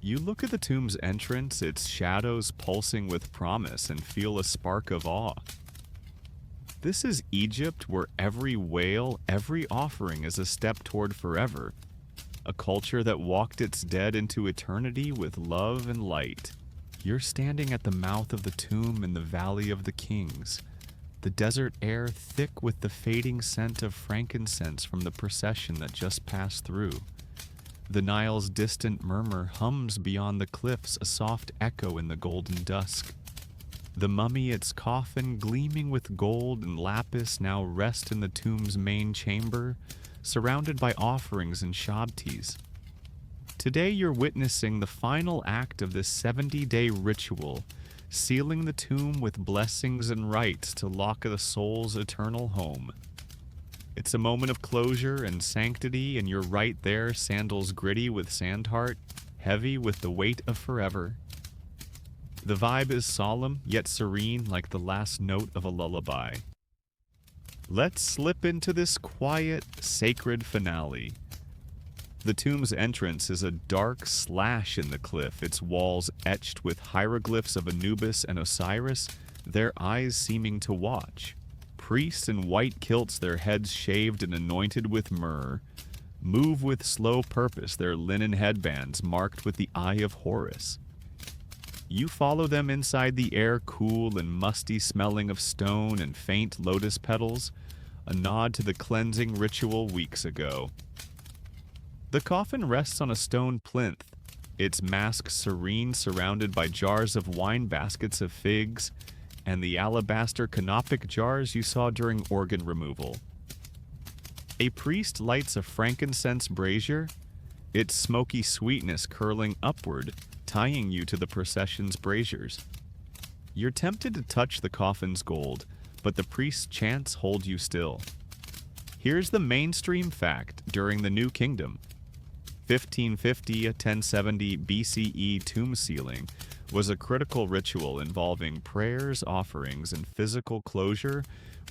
You look at the tomb's entrance, its shadows pulsing with promise, and feel a spark of awe. This is Egypt, where every wail, every offering is a step toward forever. A culture that walked its dead into eternity with love and light. You're standing at the mouth of the tomb in the Valley of the Kings. The desert air thick with the fading scent of frankincense from the procession that just passed through. The Nile's distant murmur hums beyond the cliffs, a soft echo in the golden dusk. The mummy, its coffin gleaming with gold and lapis, now rest in the tomb's main chamber, surrounded by offerings and shabtis. Today you're witnessing the final act of this 70-day ritual, sealing the tomb with blessings and rites to lock the soul's eternal home. It's a moment of closure and sanctity, and you're right there, sandals gritty with sandheart, heavy with the weight of forever. The vibe is solemn, yet serene, like the last note of a lullaby. Let's slip into this quiet, sacred finale. The tomb's entrance is a dark slash in the cliff, its walls etched with hieroglyphs of Anubis and Osiris, their eyes seeming to watch. Priests in white kilts, their heads shaved and anointed with myrrh, move with slow purpose, their linen headbands marked with the eye of Horus. You follow them inside, the air cool and musty, smelling of stone and faint lotus petals, a nod to the cleansing ritual weeks ago. The coffin rests on a stone plinth, its mask serene, surrounded by jars of wine, baskets of figs, and the alabaster canopic jars you saw during organ removal. A priest lights a frankincense brazier, its smoky sweetness curling upward, tying you to the procession's braziers. You're tempted to touch the coffin's gold, but the priest's chants hold you still. Here's the mainstream fact: during the New Kingdom, 1550-1070 BCE tomb sealing was a critical ritual involving prayers, offerings, and physical closure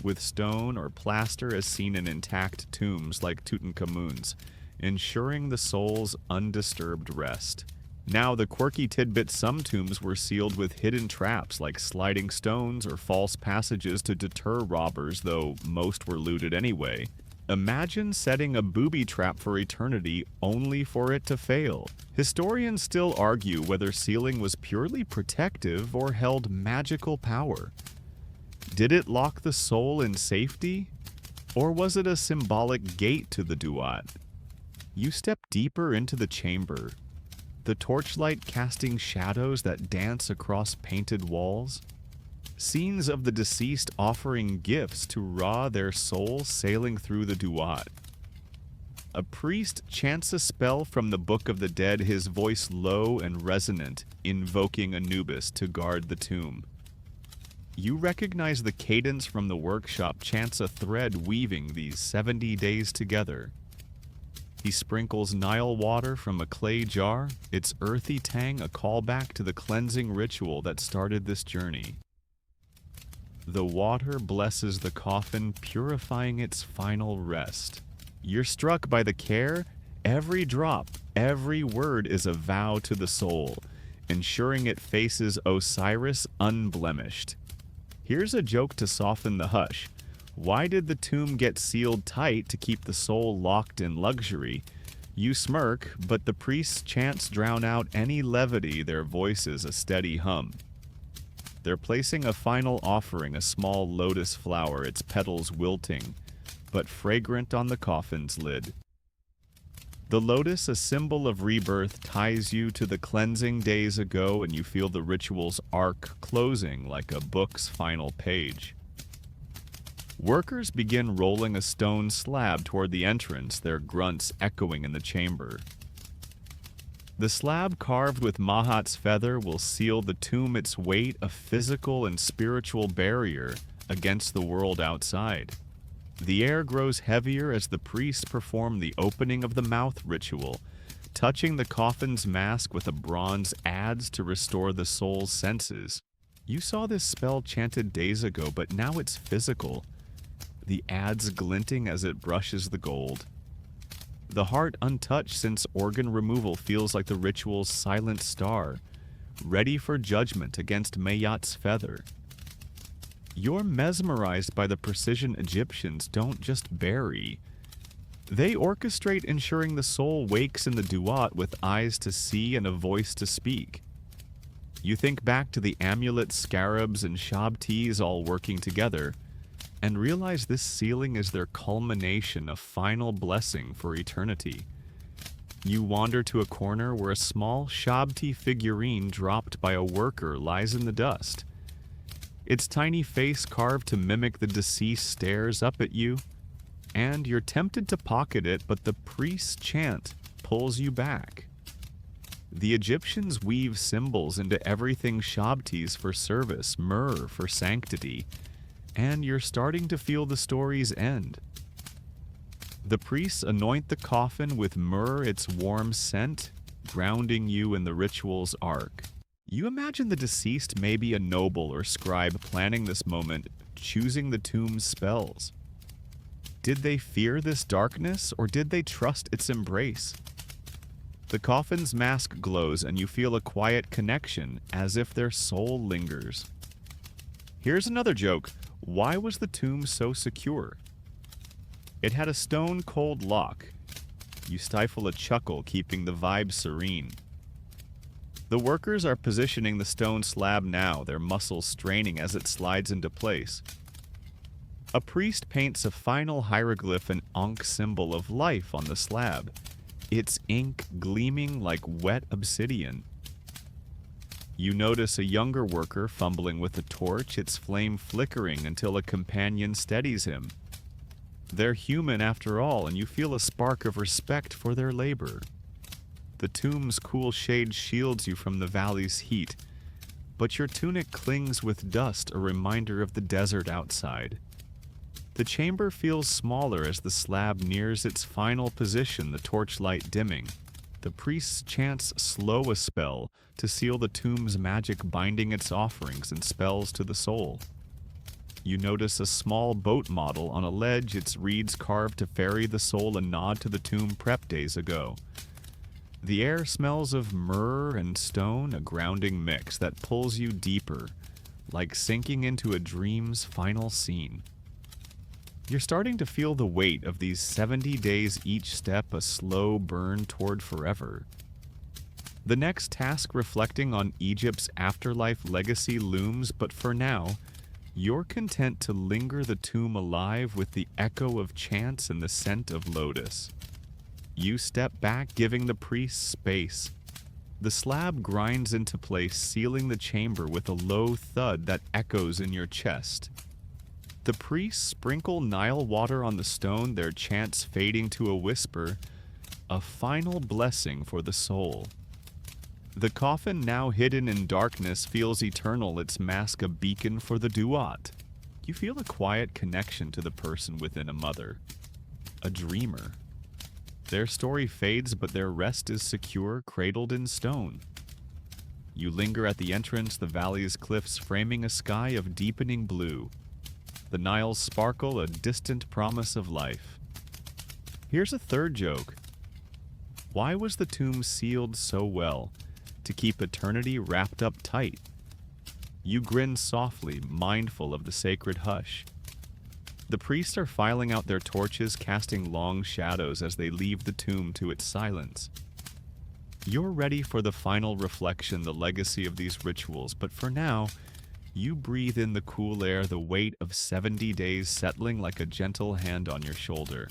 with stone or plaster, as seen in intact tombs like Tutankhamun's, ensuring the soul's undisturbed rest. Now, the quirky tidbit: some tombs were sealed with hidden traps like sliding stones or false passages to deter robbers, though most were looted anyway. Imagine setting a booby trap for eternity only for it to fail. Historians still argue whether sealing was purely protective or held magical power. Did it lock the soul in safety? Or was it a symbolic gate to the Duat? You step deeper into the chamber, the torchlight casting shadows that dance across painted walls. Scenes of the deceased offering gifts to Ra, their soul sailing through the Duat. A priest chants a spell from the Book of the Dead, his voice low and resonant, invoking Anubis to guard the tomb. You recognize the cadence from the workshop chants a thread weaving these 70 days together. He sprinkles Nile water from a clay jar, its earthy tang a callback to the cleansing ritual that started this journey. The water blesses the coffin, purifying its final rest. You're struck by the care. Every drop, every word is a vow to the soul, ensuring it faces Osiris unblemished. Here's a joke to soften the hush. Why did the tomb get sealed tight to keep the soul locked in luxury? You smirk, but the priest's chants drown out any levity, their voices a steady hum. They're placing a final offering, a small lotus flower, its petals wilting, but fragrant on the coffin's lid. The lotus, a symbol of rebirth, ties you to the cleansing days ago, and you feel the ritual's arc closing like a book's final page. Workers begin rolling a stone slab toward the entrance, their grunts echoing in the chamber. The slab carved with Mahat's feather will seal the tomb, its weight a physical and spiritual barrier against the world outside. The air grows heavier as the priests perform the opening of the mouth ritual. Touching the coffin's mask with a bronze adze to restore the soul's senses. You saw this spell chanted days ago, but now it's physical. The adze glinting as it brushes the gold. The heart untouched since organ removal feels like the ritual's silent star, ready for judgment against Mayat's feather. You're mesmerized by the precision Egyptians don't just bury. They orchestrate, ensuring the soul wakes in the Duat with eyes to see and a voice to speak. You think back to the amulets, scarabs, and shabtis all working together, and realize this sealing is their culmination, a final blessing for eternity. You wander to a corner where a small shabti figurine dropped by a worker lies in the dust. Its tiny face carved to mimic the deceased stares up at you, and you're tempted to pocket it, but the priest's chant pulls you back. The Egyptians weave symbols into everything shabtis for service, myrrh for sanctity, and you're starting to feel the story's end. The priests anoint the coffin with myrrh, its warm scent, grounding you in the ritual's arc. You imagine the deceased may be a noble or scribe planning this moment, choosing the tomb's spells. Did they fear this darkness, or did they trust its embrace? The coffin's mask glows, and you feel a quiet connection, as if their soul lingers. Here's another joke. Why was the tomb so secure? It had a stone-cold lock. You stifle a chuckle, keeping the vibe serene. The workers are positioning the stone slab now, their muscles straining as it slides into place. A priest paints a final hieroglyph, an Ankh symbol of life on the slab, its ink gleaming like wet obsidian. You notice a younger worker fumbling with a torch, its flame flickering until a companion steadies him. They're human after all, and you feel a spark of respect for their labor. The tomb's cool shade shields you from the valley's heat, but your tunic clings with dust, a reminder of the desert outside. The chamber feels smaller as the slab nears its final position, the torchlight dimming. The priest's chants slow a spell to seal the tomb's magic, binding its offerings and spells to the soul. You notice a small boat model on a ledge, its reeds carved to ferry the soul, a nod to the tomb prep days ago. The air smells of myrrh and stone, a grounding mix that pulls you deeper, like sinking into a dream's final scene. You're starting to feel the weight of these 70 days, each step a slow burn toward forever. The next task reflecting on Egypt's afterlife legacy looms, but for now, you're content to linger the tomb alive with the echo of chants and the scent of lotus. You step back, giving the priest space. The slab grinds into place, sealing the chamber with a low thud that echoes in your chest. The priests sprinkle Nile water on the stone, their chants fading to a whisper, a final blessing for the soul. The coffin, now hidden in darkness, feels eternal, its mask a beacon for the Duat. You feel a quiet connection to the person within a mother, a dreamer. Their story fades, but their rest is secure, cradled in stone. You linger at the entrance, the valley's cliffs framing a sky of deepening blue. The Nile's sparkle, a distant promise of life. Here's a third joke. Why was the tomb sealed so well? To keep eternity wrapped up tight. You grin softly, mindful of the sacred hush. The priests are filing out their torches, casting long shadows as they leave the tomb to its silence. You're ready for the final reflection, the legacy of these rituals, but for now, you breathe in the cool air, the weight of 70 days settling like a gentle hand on your shoulder.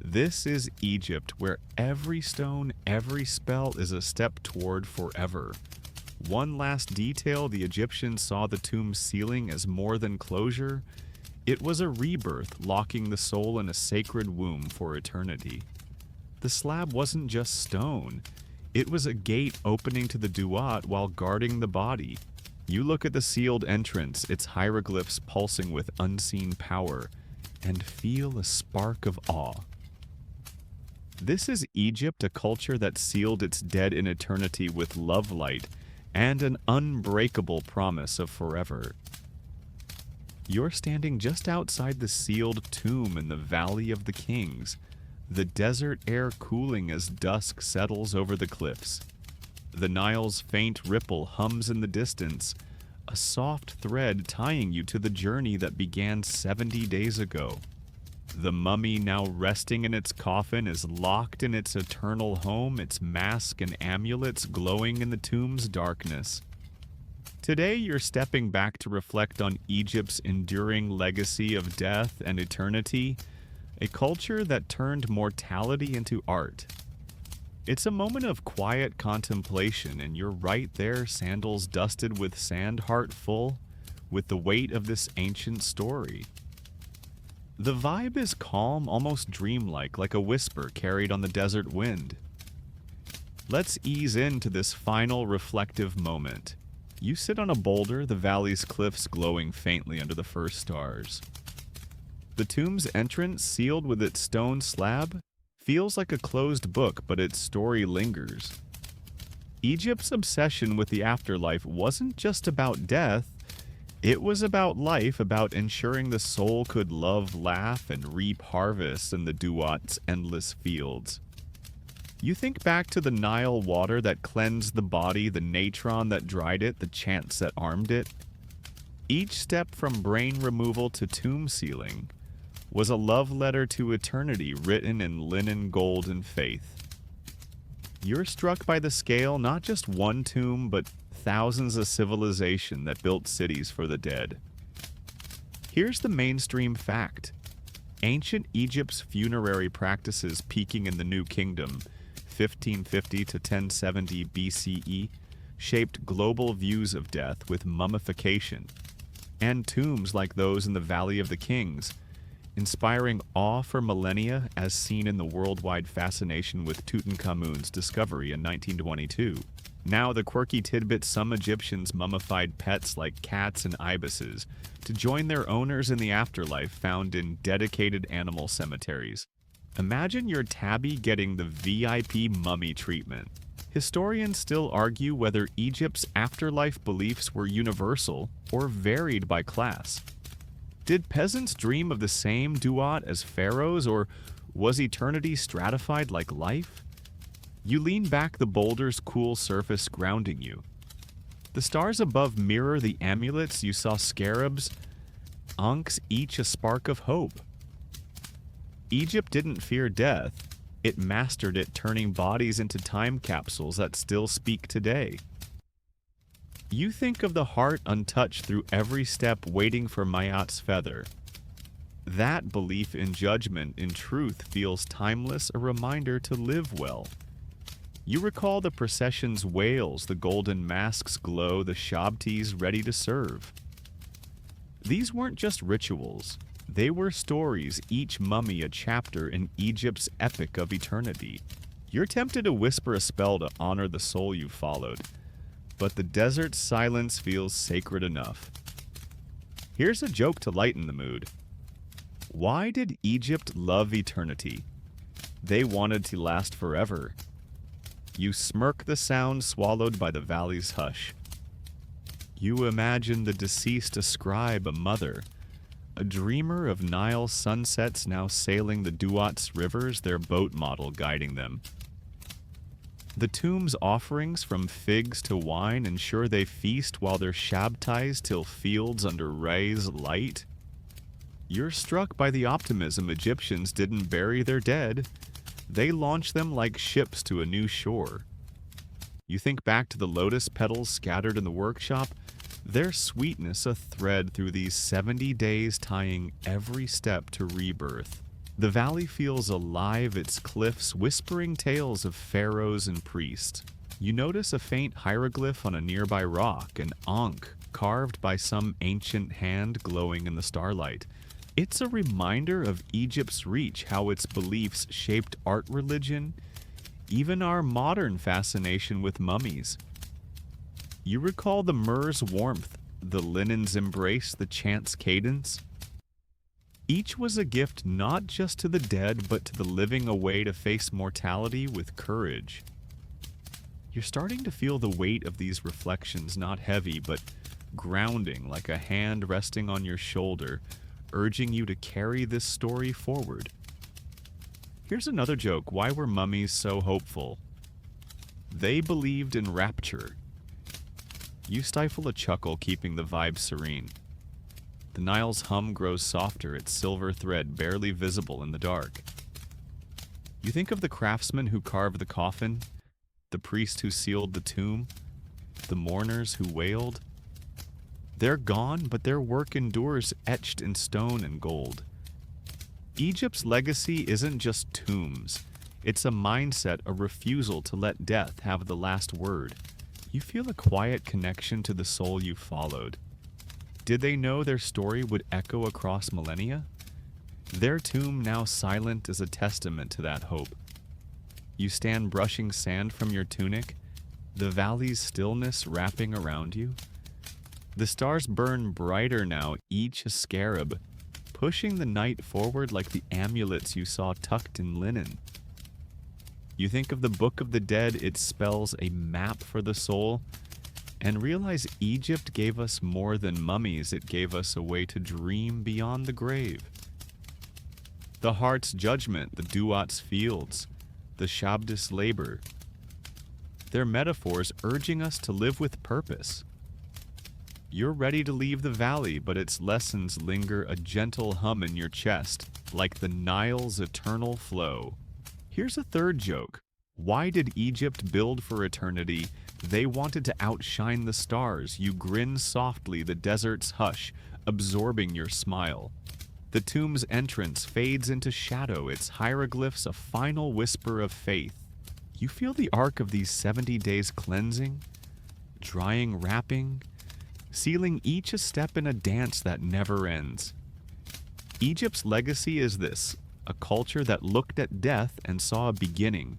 This is Egypt, where every stone, every spell is a step toward forever. One last detail, the Egyptians saw the tomb's ceiling as more than closure. It was a rebirth, locking the soul in a sacred womb for eternity. The slab wasn't just stone. It was a gate opening to the Duat while guarding the body. You look at the sealed entrance, its hieroglyphs pulsing with unseen power, and feel a spark of awe. This is Egypt, a culture that sealed its dead in eternity with love light and an unbreakable promise of forever. You're standing just outside the sealed tomb in the Valley of the Kings, the desert air cooling as dusk settles over the cliffs. The Nile's faint ripple hums in the distance, a soft thread tying you to the journey that began 70 days ago. The mummy, now resting in its coffin, is locked in its eternal home, its mask and amulets glowing in the tomb's darkness. Today, you're stepping back to reflect on Egypt's enduring legacy of death and eternity, a culture that turned mortality into art. It's a moment of quiet contemplation, and you're right there, sandals dusted with sand, heart full, with the weight of this ancient story. The vibe is calm, almost dreamlike, like a whisper carried on the desert wind. Let's ease into this final reflective moment. You sit on a boulder, the valley's cliffs glowing faintly under the first stars. The tomb's entrance, sealed with its stone slab, feels like a closed book, but its story lingers. Egypt's obsession with the afterlife wasn't just about death. It was about life, about ensuring the soul could love, laugh, and reap harvests in the Duat's endless fields. You think back to the Nile water that cleansed the body, the natron that dried it, the chants that armed it. Each step from brain removal to tomb sealing was a love letter to eternity written in linen, gold, and faith. You're struck by the scale, not just one tomb, but thousands of civilization that built cities for the dead. Here's the mainstream fact. Ancient Egypt's funerary practices peaking in the New Kingdom, 1550 to 1070 BCE, shaped global views of death with mummification, and tombs like those in the Valley of the Kings, inspiring awe for millennia as seen in the worldwide fascination with Tutankhamun's discovery in 1922. Now, the quirky tidbit, some Egyptians mummified pets like cats and ibises to join their owners in the afterlife, found in dedicated animal cemeteries. Imagine your tabby getting the VIP mummy treatment. Historians still argue whether Egypt's afterlife beliefs were universal or varied by class. Did peasants dream of the same Duat as pharaohs, or was eternity stratified like life? You lean back, the boulder's cool surface grounding you. The stars above mirror the amulets. You saw scarabs, ankhs, each a spark of hope. Egypt didn't fear death. It mastered it, turning bodies into time capsules that still speak today. You think of the heart untouched through every step, waiting for Mayat's feather. That belief in judgment, in truth, feels timeless, a reminder to live well. You recall the procession's wails, the golden masks glow, the shabtis ready to serve. These weren't just rituals. They were stories, each mummy a chapter in Egypt's epic of eternity. You're tempted to whisper a spell to honor the soul you followed, but the desert's silence feels sacred enough. Here's a joke to lighten the mood. Why did Egypt love eternity? They wanted to last forever. You smirk the sound swallowed by the valley's hush. You imagine the deceased ascribe a mother, a dreamer of Nile sunsets now sailing the Duat's rivers, their boat model guiding them. The tomb's offerings from figs to wine ensure they feast while they're shabtized till fields under Ray's light. You're struck by the optimism Egyptians didn't bury their dead. They launched them like ships to a new shore. You think back to the lotus petals scattered in the workshop, their sweetness a thread through these 70 days tying every step to rebirth. The valley feels alive, its cliffs whispering tales of pharaohs and priests. You notice a faint hieroglyph on a nearby rock, an ankh carved by some ancient hand glowing in the starlight. It's a reminder of Egypt's reach, how its beliefs shaped art, religion, even our modern fascination with mummies. You recall the myrrh's warmth, the linen's embrace, the chant's cadence. Each was a gift not just to the dead, but to the living, a way to face mortality with courage. You're starting to feel the weight of these reflections, not heavy, but grounding, like a hand resting on your shoulder, urging you to carry this story forward. Here's another joke. Why were mummies so hopeful? They believed in rapture. You stifle a chuckle, keeping the vibe serene. The Nile's hum grows softer, its silver thread barely visible in the dark. You think of the craftsmen who carved the coffin, the priest who sealed the tomb, the mourners who wailed. They're gone, but their work endures, etched in stone and gold. Egypt's legacy isn't just tombs. It's a mindset, a refusal to let death have the last word. You feel a quiet connection to the soul you followed. Did they know their story would echo across millennia? Their tomb, now silent, is a testament to that hope. You stand brushing sand from your tunic, the valley's stillness wrapping around you. The stars burn brighter now, each a scarab, pushing the night forward like the amulets you saw tucked in linen. You think of the Book of the Dead, it spells a map for the soul, and realize Egypt gave us more than mummies, it gave us a way to dream beyond the grave. The heart's judgment, the Duat's fields, the Shabdis labor. They're metaphors urging us to live with purpose. You're ready to leave the valley, but its lessons linger, a gentle hum in your chest, like the Nile's eternal flow. Here's a third joke. Why did Egypt build for eternity? They wanted to outshine the stars. You grin softly, the desert's hush, absorbing your smile. The tomb's entrance fades into shadow, its hieroglyphs a final whisper of faith. You feel the arc of these 70 days cleansing, drying, wrapping, sealing each a step in a dance that never ends. Egypt's legacy is this, a culture that looked at death and saw a beginning,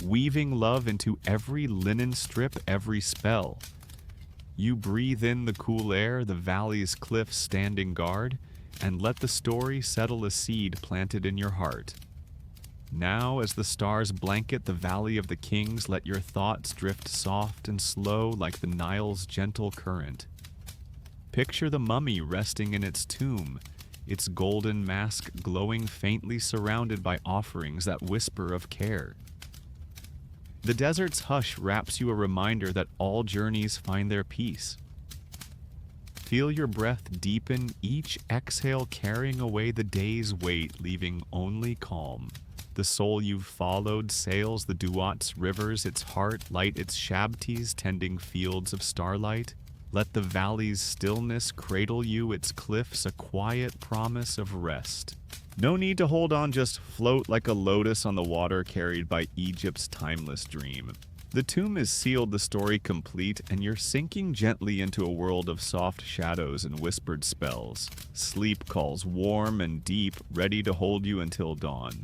weaving love into every linen strip, every spell. You breathe in the cool air, the valley's cliffs standing guard, and let the story settle a seed planted in your heart. Now, as the stars blanket the valley of the kings, let your thoughts drift soft and slow like the Nile's gentle current. Picture the mummy resting in its tomb, its golden mask glowing faintly, surrounded by offerings that whisper of care. The desert's hush wraps you, a reminder that all journeys find their peace. Feel your breath deepen, each exhale carrying away the day's weight, leaving only calm. The soul you've followed sails the Duat's rivers, its heart light its Shabtis tending fields of starlight. Let the valley's stillness cradle you, its cliffs a quiet promise of rest. No need to hold on, just float like a lotus on the water carried by Egypt's timeless dream. The tomb is sealed, the story complete, and you're sinking gently into a world of soft shadows and whispered spells. Sleep calls warm and deep, ready to hold you until dawn.